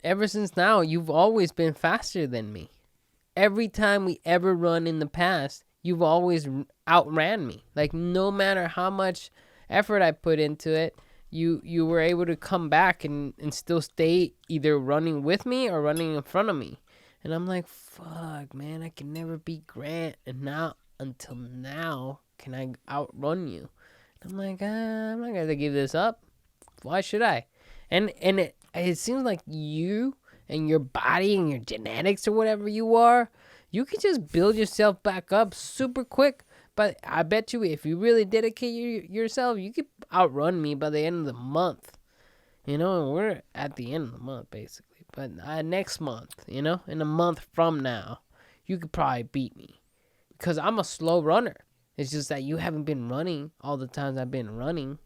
Ever since now, you've always been faster than me. Every time we ever run in the past, you've always outran me. Like, no matter how much effort I put into it, you were able to come back and still stay either running with me or running in front of me. And I'm like, fuck, man, I can never beat Grant. And now, until now, can I outrun you? And I'm like, I'm not going to give this up. Why should I? And it seems like you and your body and your genetics or whatever you are, you can just build yourself back up super quick. But I bet you if you really dedicate yourself, you could outrun me by the end of the month. You know, and we're at the end of the month, basically. But next month, you know, in a month from now, you could probably beat me. Because I'm a slow runner. It's just that you haven't been running all the times I've been running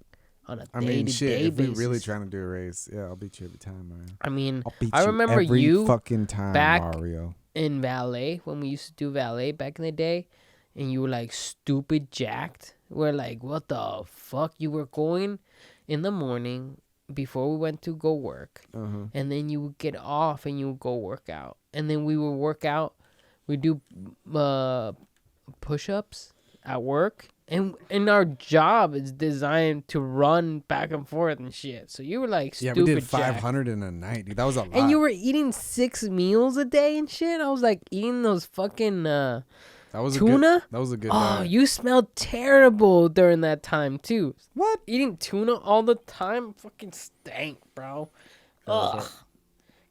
on a day-to-day basis. If we're really trying to do a race, yeah, I'll beat you every time, Mario. I mean, I'll beat I remember every you fucking time, back Mario. in valet, when we used to do valet back in the day, and you were like stupid jacked. We're like, what the fuck? You were going in the morning before we went to go work, and then you would get off and you would go work out, and then we would work out. We do push-ups at work, and our job is designed to run back and forth and shit. So you were like stupid. Yeah, we did 500 in a night, dude. That was a lot. And you were eating 6 meals a day and shit. I was like eating those fucking that was tuna. That was a good. Oh, diet. you smelled terrible during that time too. What? Eating tuna all the time fucking stank, bro. Ugh.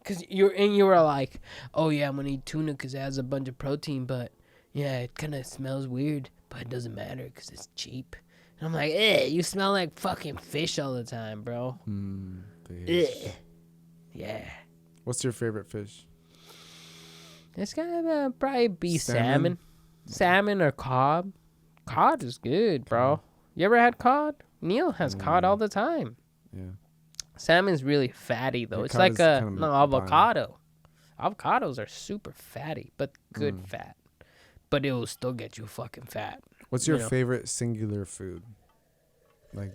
Cause you were like, oh yeah, I'm gonna eat tuna because it has a bunch of protein, but yeah, it kind of smells weird, but it doesn't matter because it's cheap. And I'm like, you smell like fucking fish all the time, bro. Fish. Yeah. What's your favorite fish? It's gotta probably be salmon. Salmon or cod. Cod is good, bro. You ever had cod? Neil has cod all the time. Yeah. Salmon's really fatty, though. Yeah, it's like an avocado. Avocados are super fatty, but good fat. But it will still get you fucking fat. What's your favorite singular food? Like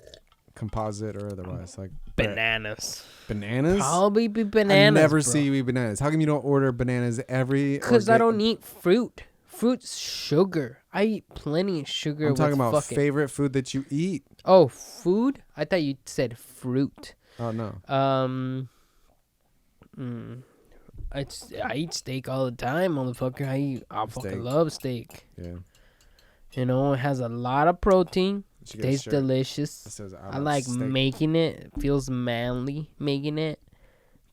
composite or otherwise? Like bananas. Bananas? Probably be bananas. I never bro. see you eat bananas. How come you don't order bananas every? Because I don't eat fruit. Fruit's sugar. I eat plenty of sugar. I'm talking about favorite food that you eat. Oh, food? I thought you said fruit. Oh no. I eat steak all the time, motherfucker. I fucking love steak. Yeah. You know, it has a lot of protein. should get a Tastes shirt delicious. that says I like steak. making it. It feels manly making it.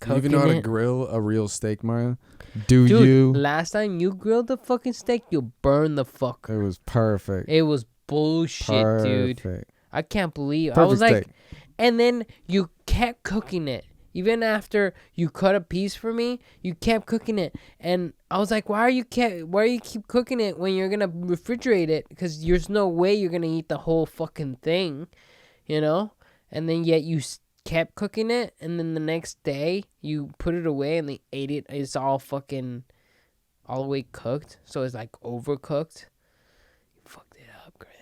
Do you even know how to it. grill a real steak, Mario? Do Dude, you? last time you grilled the fucking steak, you burned the fucker. It was perfect. It was bullshit, dude. Perfect. I can't believe. Perfect I was like, steak. and then you kept cooking it. Even after you cut a piece for me, you kept cooking it. And I was like, why you keep cooking it when you're gonna refrigerate it? Because there's no way you're gonna eat the whole fucking thing, you know? And then yet you kept cooking it, and then the next day you put it away and they ate it. It's all fucking all the way cooked, so it's like overcooked. You fucked it up, Grant.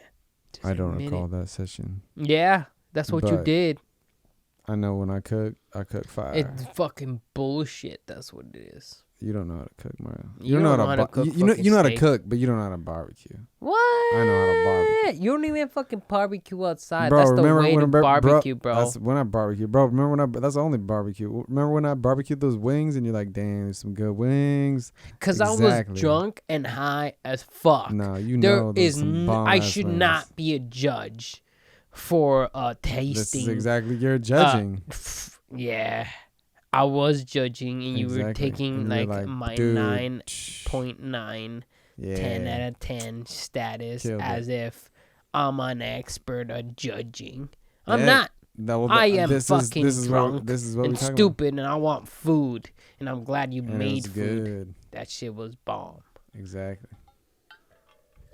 Just I don't admit recall it. that session. Yeah, that's what you But did. I know when I cook fire. It's fucking bullshit. That's what it is. You don't know how to cook, Mario. You don't know how to cook you know how to steak. cook, but you don't know how to barbecue. What? I know how to barbecue. You don't even fucking barbecue outside. Bro, That's the remember way when to barbecue, bro. That's when I barbecue, bro. Remember when that's the only barbecue. Remember when I barbecued those wings and you're like, damn, there's some good wings. Because I was drunk and high as fuck. No, you There know those is some I bomb-ass should wings. not be a judge for tasting. This is exactly your judging. Yeah, I was judging, and you were Exactly. taking And you were like my dude, 9.9, yeah. 10 out of 10 status Killed as it. if I'm an expert at judging. I'm Yeah. not. No, well, I am this fucking is drunk What, this is what and we're talking stupid, and I want food. And I'm glad you about. And it made was food. good. That shit was bomb. Exactly.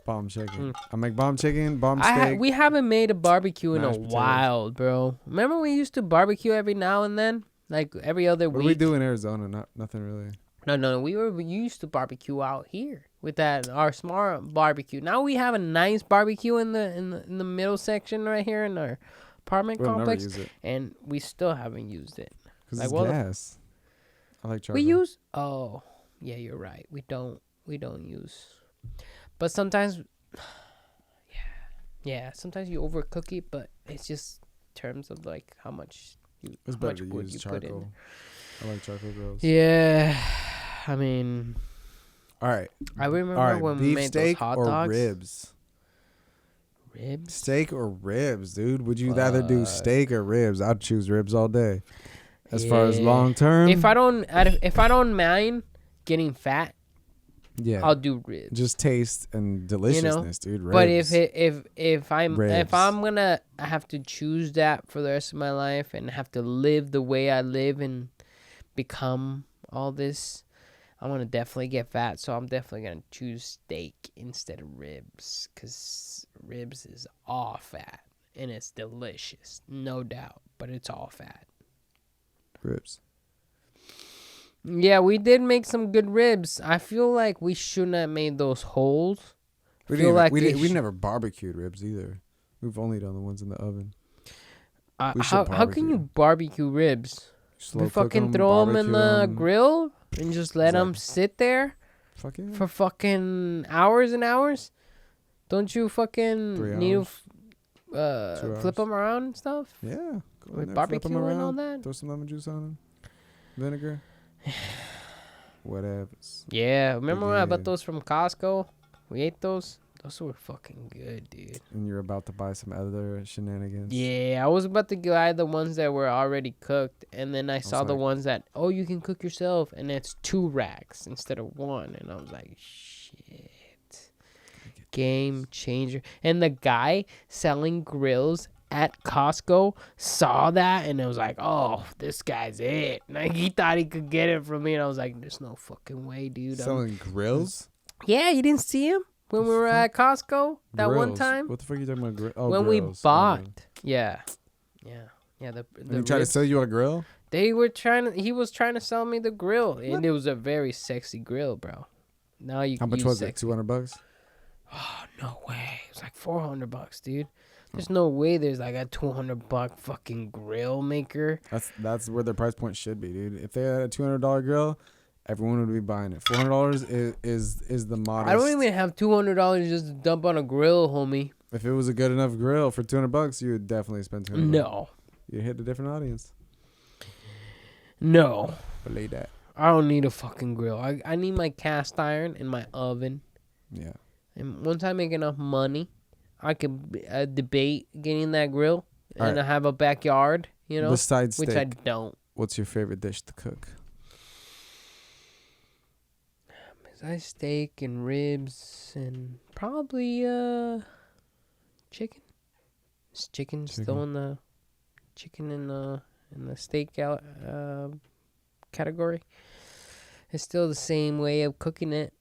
Bomb chicken. Mm. I make bomb chicken, bomb steak. We haven't made a barbecue in a Mashed potatoes. while, bro. Remember we used to barbecue every now and then? Like every other What do week? we do in Arizona? Nothing really. No. We used to barbecue out here with our smart barbecue. Now we have a nice barbecue in the middle section right here in our apartment We'll never complex, use it. and we still haven't used it. Because Like, it's well, gas. I like charcoal. We use. Oh, yeah, you're right. We don't use. But sometimes, yeah. Sometimes you overcook it, but it's just terms of like how much It's how much better to wood use you put in. charcoal. I like charcoal grills. Yeah, I mean, All right. I remember All right. when we Beef made steak those hot or dogs. ribs? Ribs. Steak or ribs, dude? Would you rather do Fuck. steak or ribs? I'd choose ribs all day. As far as Yeah. long term, If I don't mind getting fat, yeah, I'll do ribs. just taste and deliciousness, dude. Ribs. But if I'm Ribs. gonna have to choose that for the rest of my life and have to live the way I live and become all this, I'm gonna definitely get fat. So I'm definitely gonna choose steak instead of ribs, cause ribs is all fat and it's delicious, no doubt. But it's all fat. ribs. Yeah, we did make some good ribs. I feel like we shouldn't have made those holes. We feel didn't. like We they didn't. We sh- never barbecued ribs either. We've only done the ones in the oven. We should How can barbecue. you barbecue ribs? Slow We cook fucking 'em, throw them in barbecue the 'em. grill and just let them sit there Fuck yeah. for fucking hours and hours. Don't you 3 fucking need hours. to 2 flip hours. them around and stuff? Yeah. Go in With there, flip 'em barbecue and all around, that? Throw some lemon juice on them. Vinegar. Whatever. Yeah, remember when I bought Yeah. those from Costco? We ate those. Those were fucking good, dude. And you're about to buy some other shenanigans. Yeah, I was about to buy the ones that were already cooked, and then I saw the like- ones that, oh, you can cook yourself, and it's 2 racks instead of 1, and I was like, shit. Game changer. And the guy selling grills at Costco saw that, and it was like, oh, this guy's it. Like, he thought he could get it from me, and I was like, there's no fucking way, dude. Selling grills? Yeah, you didn't see him when we were at Costco that one Grills? time? What the fuck are you talking about? When we grills. bought. Yeah. The And he tried to ribs. sell you a grill? He was trying to sell me the grill, and it was a very sexy grill, bro. Now you How much use was it? sexy. $200? Oh, no way. It was like $400, dude. There's no way there's like a $200 fucking grill maker. That's where their price point should be, dude. If they had a $200 grill, everyone would be buying it. $400 is the modest. I don't even have $200 just to dump on a grill, homie. If it was a good enough grill for $200, you would definitely spend $200. No. You hit a different audience. No. Believe that. I don't need a fucking grill. I need my cast iron and my oven. Yeah. And once I make enough money, I could debate getting that grill and Alright. have a backyard, Besides which steak, I don't. what's your favorite dish to cook? Besides steak and ribs and probably chicken. Is chicken still in the steak category? It's still the same way of cooking it.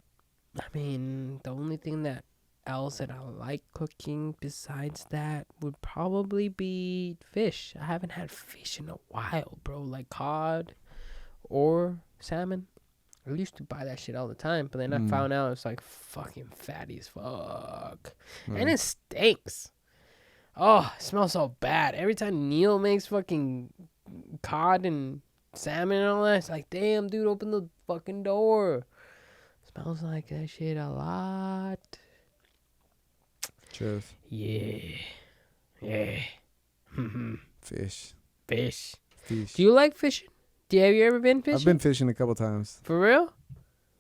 I mean, the only thing that I like cooking besides that would probably be fish. I haven't had fish in a while, bro. Like cod or salmon. I used to buy that shit all the time, but then I found out it's like fucking fatty as fuck. And it stinks. Oh, it smells so bad. Every time Neil makes fucking cod and salmon and all that, it's like, damn, dude, open the fucking door. Smells like that shit a lot. Truth. Yeah. Fish. Fish. Fish. Do you like fishing? Have you ever been fishing? I've been fishing a couple times. For real?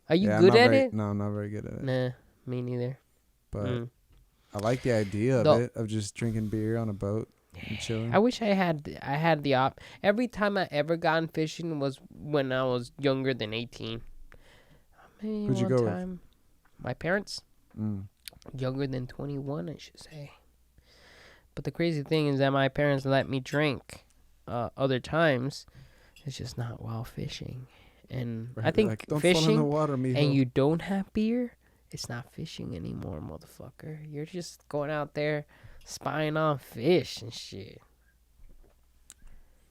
Are you I'm good not at very- it? No, I'm not very good at it. Nah, me neither. But I like the idea of it, of just drinking beer on a boat and chilling. I wish I had the op. Every time I ever gone fishing was when I was younger than 18. Maybe Who'd you one go with? time. My parents. Mm. Younger than 21, I should say. But the crazy thing is that my parents let me drink other times. It's just not while fishing. And Right, I think like, don't fall in the fishing water, mijo. and you don't have beer, it's not fishing anymore, motherfucker. You're just going out there spying on fish and shit.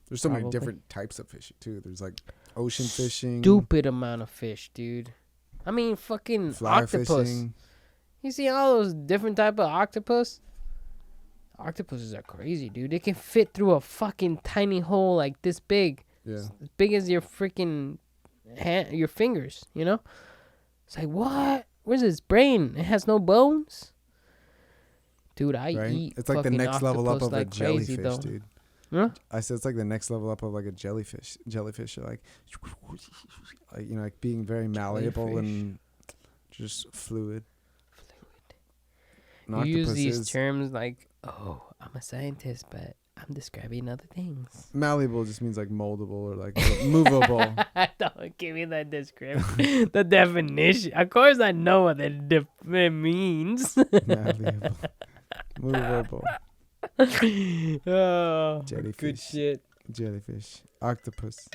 There's so many Probably. different types of fishing too. There's like ocean fishing, Stupid amount of fish, dude. I mean, fucking fly octopus. fishing. You see all those different type of octopus? Octopuses are crazy, dude. They can fit through a fucking tiny hole like this big. Yeah. As big as your freaking hand, your fingers, you know? It's like, what? Where's his brain? It has no bones? Dude, I Right? eat It's like the fucking next level up octopus of like a jellyfish, crazy, though. dude. Huh? I said it's like the next level up of like a jellyfish. Jellyfish are like like being very malleable Jellyfish. and just fluid. An You use octopus these is- terms like, oh, I'm a scientist, but I'm describing other things. Malleable just means like moldable or like movable. Don't give me that description. The definition. Of course, I know what it means. Malleable. Movable. Oh, Jellyfish. good shit. Jellyfish. Octopus.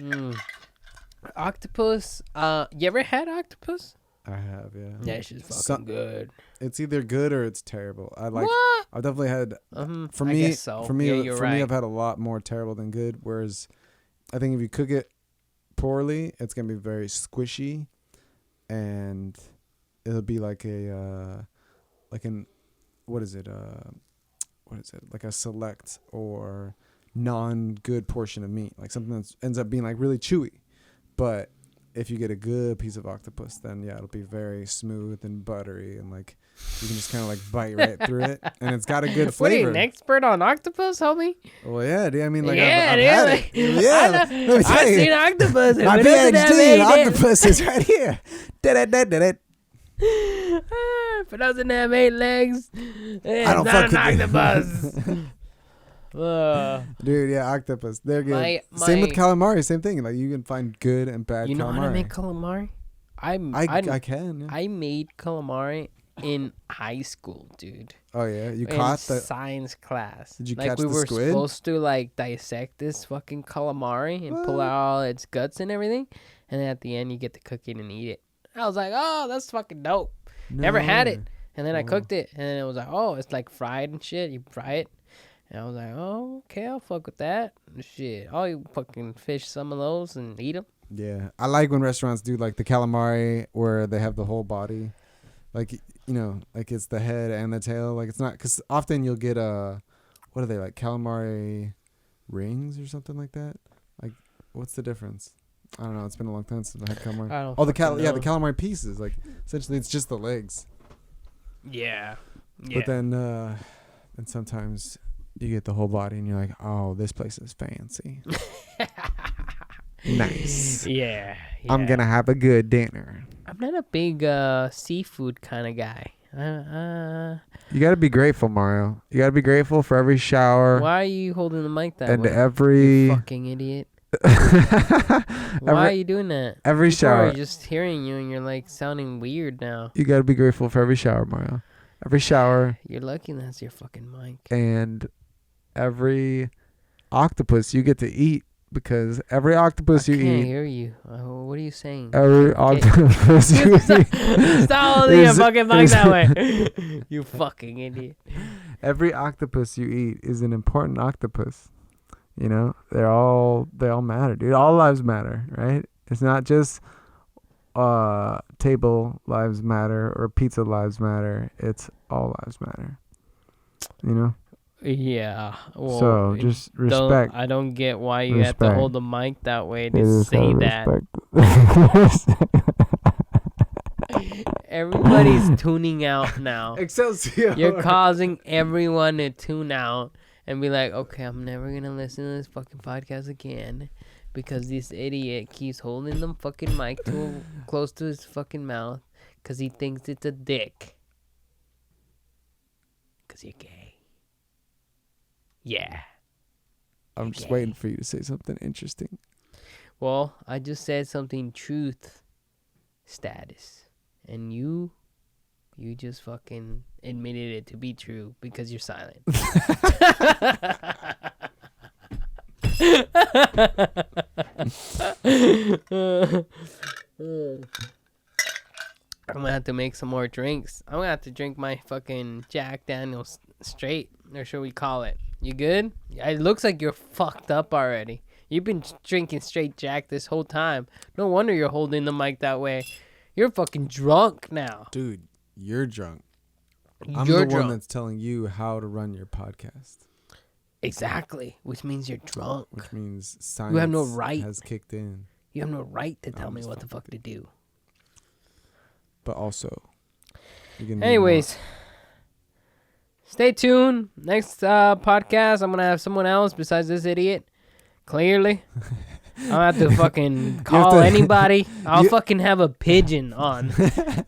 Octopus. You ever had octopus? I have, yeah. Yeah, it's just fucking Some- good. It's either good or it's terrible. I like. What? I've definitely had. For I me, guess so. for me, Yeah, you're for me, right. I've had a lot more terrible than good. Whereas, I think if you cook it poorly, it's gonna be very squishy, and it'll be like a, what is it? Like a select or non-good portion of meat, like something that ends up being like really chewy. But if you get a good piece of octopus, then yeah, it'll be very smooth and buttery, and like you can just kind of like bite right through it, and it's got a good What are you, flavor. an expert on octopus, homie? Well, yeah, dude. I mean, like Yeah, I've dude, had like, it. Yeah, let me tell I've you. seen octopus. and My we doesn't have PhD in eight octopus is right here. Did it. If it doesn't have 8 legs, it's I don't not fuck an with octopus. Dude, yeah, octopus. They're good. Same with my- calamari. Same thing. Like you can find good and bad You know calamari. how to make calamari? I can. Yeah. I made calamari in high school, dude. Oh yeah, you In caught the. science class. Did you like catch we the were squid? supposed to like dissect this fucking calamari and pull What? out all its guts and everything, and then at the end you get to cook it and eat it. I was like, oh, that's fucking dope. Never had it. And then I Wow. cooked it, and then it was like, oh, it's like fried and shit. You fry it. And I was like, oh, okay, I'll fuck with that. Shit, I'll fucking fish some of those and eat them. Yeah, I like when restaurants do like the calamari where they have the whole body, like like it's the head and the tail. Like it's not, because often you'll get what are they, like calamari rings or something like that? Like what's the difference? I don't know. It's been a long time since I had calamari. I don't Oh, the fucking the know. calamari pieces. Like essentially, it's just the legs. Yeah. But then, and sometimes you get the whole body, and you're like, oh, this place is fancy. Nice. Yeah. I'm gonna have a good dinner. I'm not a big seafood kind of guy. You gotta be grateful, Mario. You gotta be grateful for every shower. Why are you holding the mic that and way? every You fucking idiot. Why are you doing that? Every People shower. are just hearing you and you're like sounding weird now. You gotta be grateful for every shower, Mario. Every shower. You're lucky that's your fucking mic. And every octopus you get to eat, because every octopus you I can't eat. hear you. What are you saying? Every octopus you eat. Stop holding your fucking mic that way. You fucking idiot. Every octopus you eat is an important octopus. You know, they all matter, dude. All lives matter, right? It's not just table lives matter or pizza lives matter. It's all lives matter. You know? Yeah. Well, so just respect. I don't get why you have to hold the mic that way to just say that. Everybody's tuning out now. Excelsior. You're causing everyone to tune out and be like, okay, I'm never going to listen to this fucking podcast again because this idiot keeps holding the fucking mic close to his fucking mouth because he thinks it's a dick. Because you're gay. Yeah. I'm just waiting for you to say something interesting. Well, I just said something truth status. And you just fucking admitted it to be true because you're silent. I'm gonna have to make some more drinks. I'm gonna have to drink my fucking Jack Daniels straight, or should we call it? You good? It looks like you're fucked up already. You've been drinking straight Jack this whole time. No wonder you're holding the mic that way. You're fucking drunk now. Dude, you're drunk. I'm You're the drunk. one that's telling you how to run your podcast. Exactly. Which means you're drunk. Which means science You have no right. has kicked in. You have no right to tell me what the fuck to do. But also, you're gonna anyways, stay tuned. Next podcast, I'm going to have someone else besides this idiot. Clearly. I don't have to fucking call anybody. I'll fucking have a pigeon on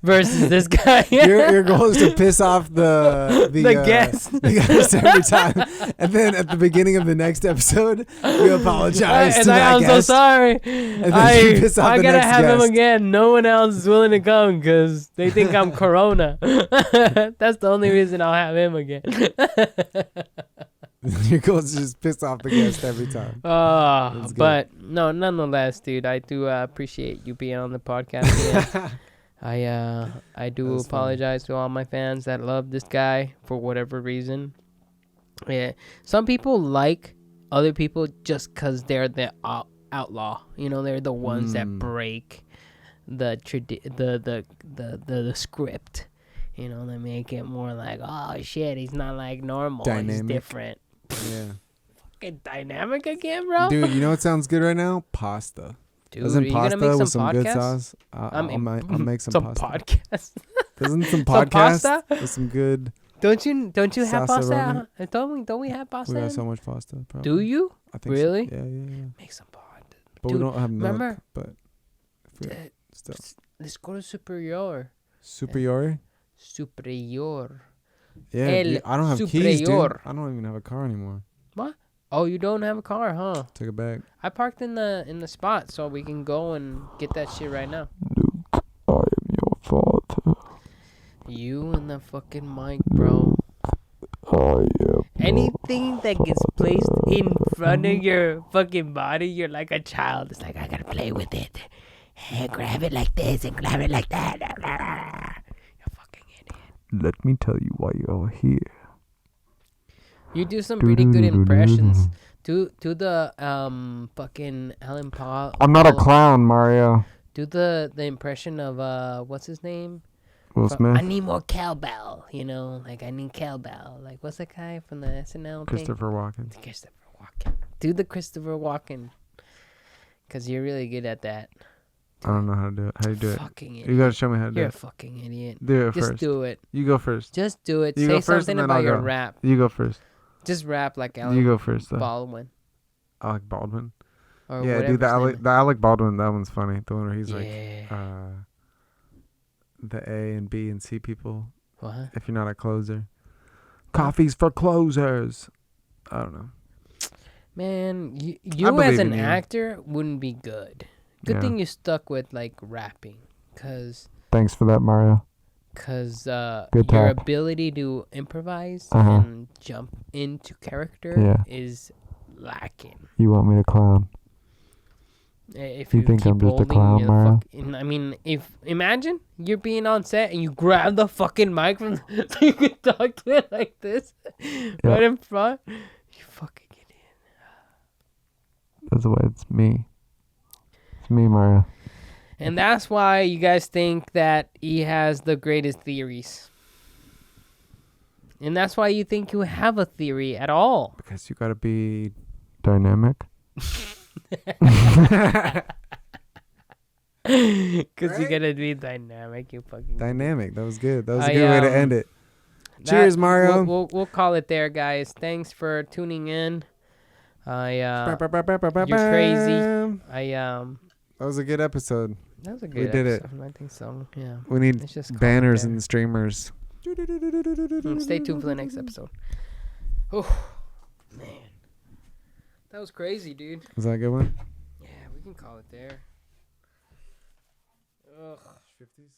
versus this guy. Your goal is to piss off the guest. The guest every time, and then at the beginning of the next episode, you apologize to that I'm guest. so sorry. And then you piss off I the gotta next have him guest. again. No one else is willing to come because they think I'm Corona. That's the only reason I'll have him again. Your goal is to just piss off the guest every time. But no, nonetheless, dude, I do appreciate you being on the podcast again. I do apologize to all my fans that love this guy for whatever reason. Yeah, some people like other people just because they're the outlaw. You know, they're the ones that break the script. You know, they make it more like, oh shit, he's not like normal. Dynamic. He's different. Yeah. Fucking dynamic again, bro. Dude, you know what sounds good right now? Pasta. Dude, Doesn't are you pasta gonna make with some some good podcasts? sauce? I'll make some pasta. Podcast. Doesn't some Some podcast pasta? with some good? Don't you have pasta? Sasaroni? Don't we have pasta? We got in? so much pasta. Probably. Do you? I think Really? So. Yeah. Make some pod. But Dude, we don't have milk. remember- But if we, still. Let's go to Superior. Superiore? Superior. Yeah, El dude, I don't have keys, dude. Superior. I don't even have a car anymore. What? Oh, you don't have a car, huh? Take it back. I parked in the spot, so we can go and get that shit right now. Luke, I am your father. You and the fucking mic, bro. I am. Anything that gets placed in front of your fucking body, you're like a child. It's like, I gotta play with it. Hey, grab it like this and grab it like that. You're fucking idiot. Let me tell you why you're here. You do some pretty good impressions. Do the fucking Alan Paul. I'm not a clown, Mario. Do the impression of what's his name? Will Smith. I need more cowbell. You know, like I need cowbell. Like what's that guy from the SNL thing? Christopher Walken. Christopher Walken. Do the Christopher Walken. Cause you're really good at that. I don't know how to do it. How do you do it? Fucking idiot. You gotta show me how to do You're a it. fucking idiot. Do it Just first. do it. You go first. Just do it. You Say go first, something and then about I'll your go. rap. You go first. Just rap like You Alec go first, though. Baldwin. Alec Baldwin. Or Yeah, whatever dude, his name is. the Alec Baldwin, that one's funny. The one where he's Yeah. like, the A and B and C people What? If you're not a closer. Coffee's for closers. I don't know. Man, you believe as an in you. actor wouldn't be good. Good Yeah. thing you stuck with like rapping, cause Thanks for that, Mario. Good your talk. ability to improvise Uh-huh. and jump into character Yeah. is lacking. You want me to clown? If You you think keep I'm just a holding clown, your Mario? I mean, if imagine you're being on set and you grab the fucking mic from so you can talk to it like this, right in front. You fucking idiot. That's the way it's me. It's me, Mario. And that's why you guys think that he has the greatest theories. And that's why you think you have a theory at all. Because you gotta be dynamic. Because you gotta be dynamic, you fucking Dynamic. That was good. That was a good way to end it. that- Cheers, Mario. We'll call it there, guys. Thanks for tuning in. You're You're crazy. That was a good episode. That was a We good did it. episode. I think so. Yeah. We need Let's just call it banners there. and streamers. Stay tuned for the next episode. Oh, man. That was crazy, dude. Was that a good one? Yeah, we can call it there. Ugh. 50s.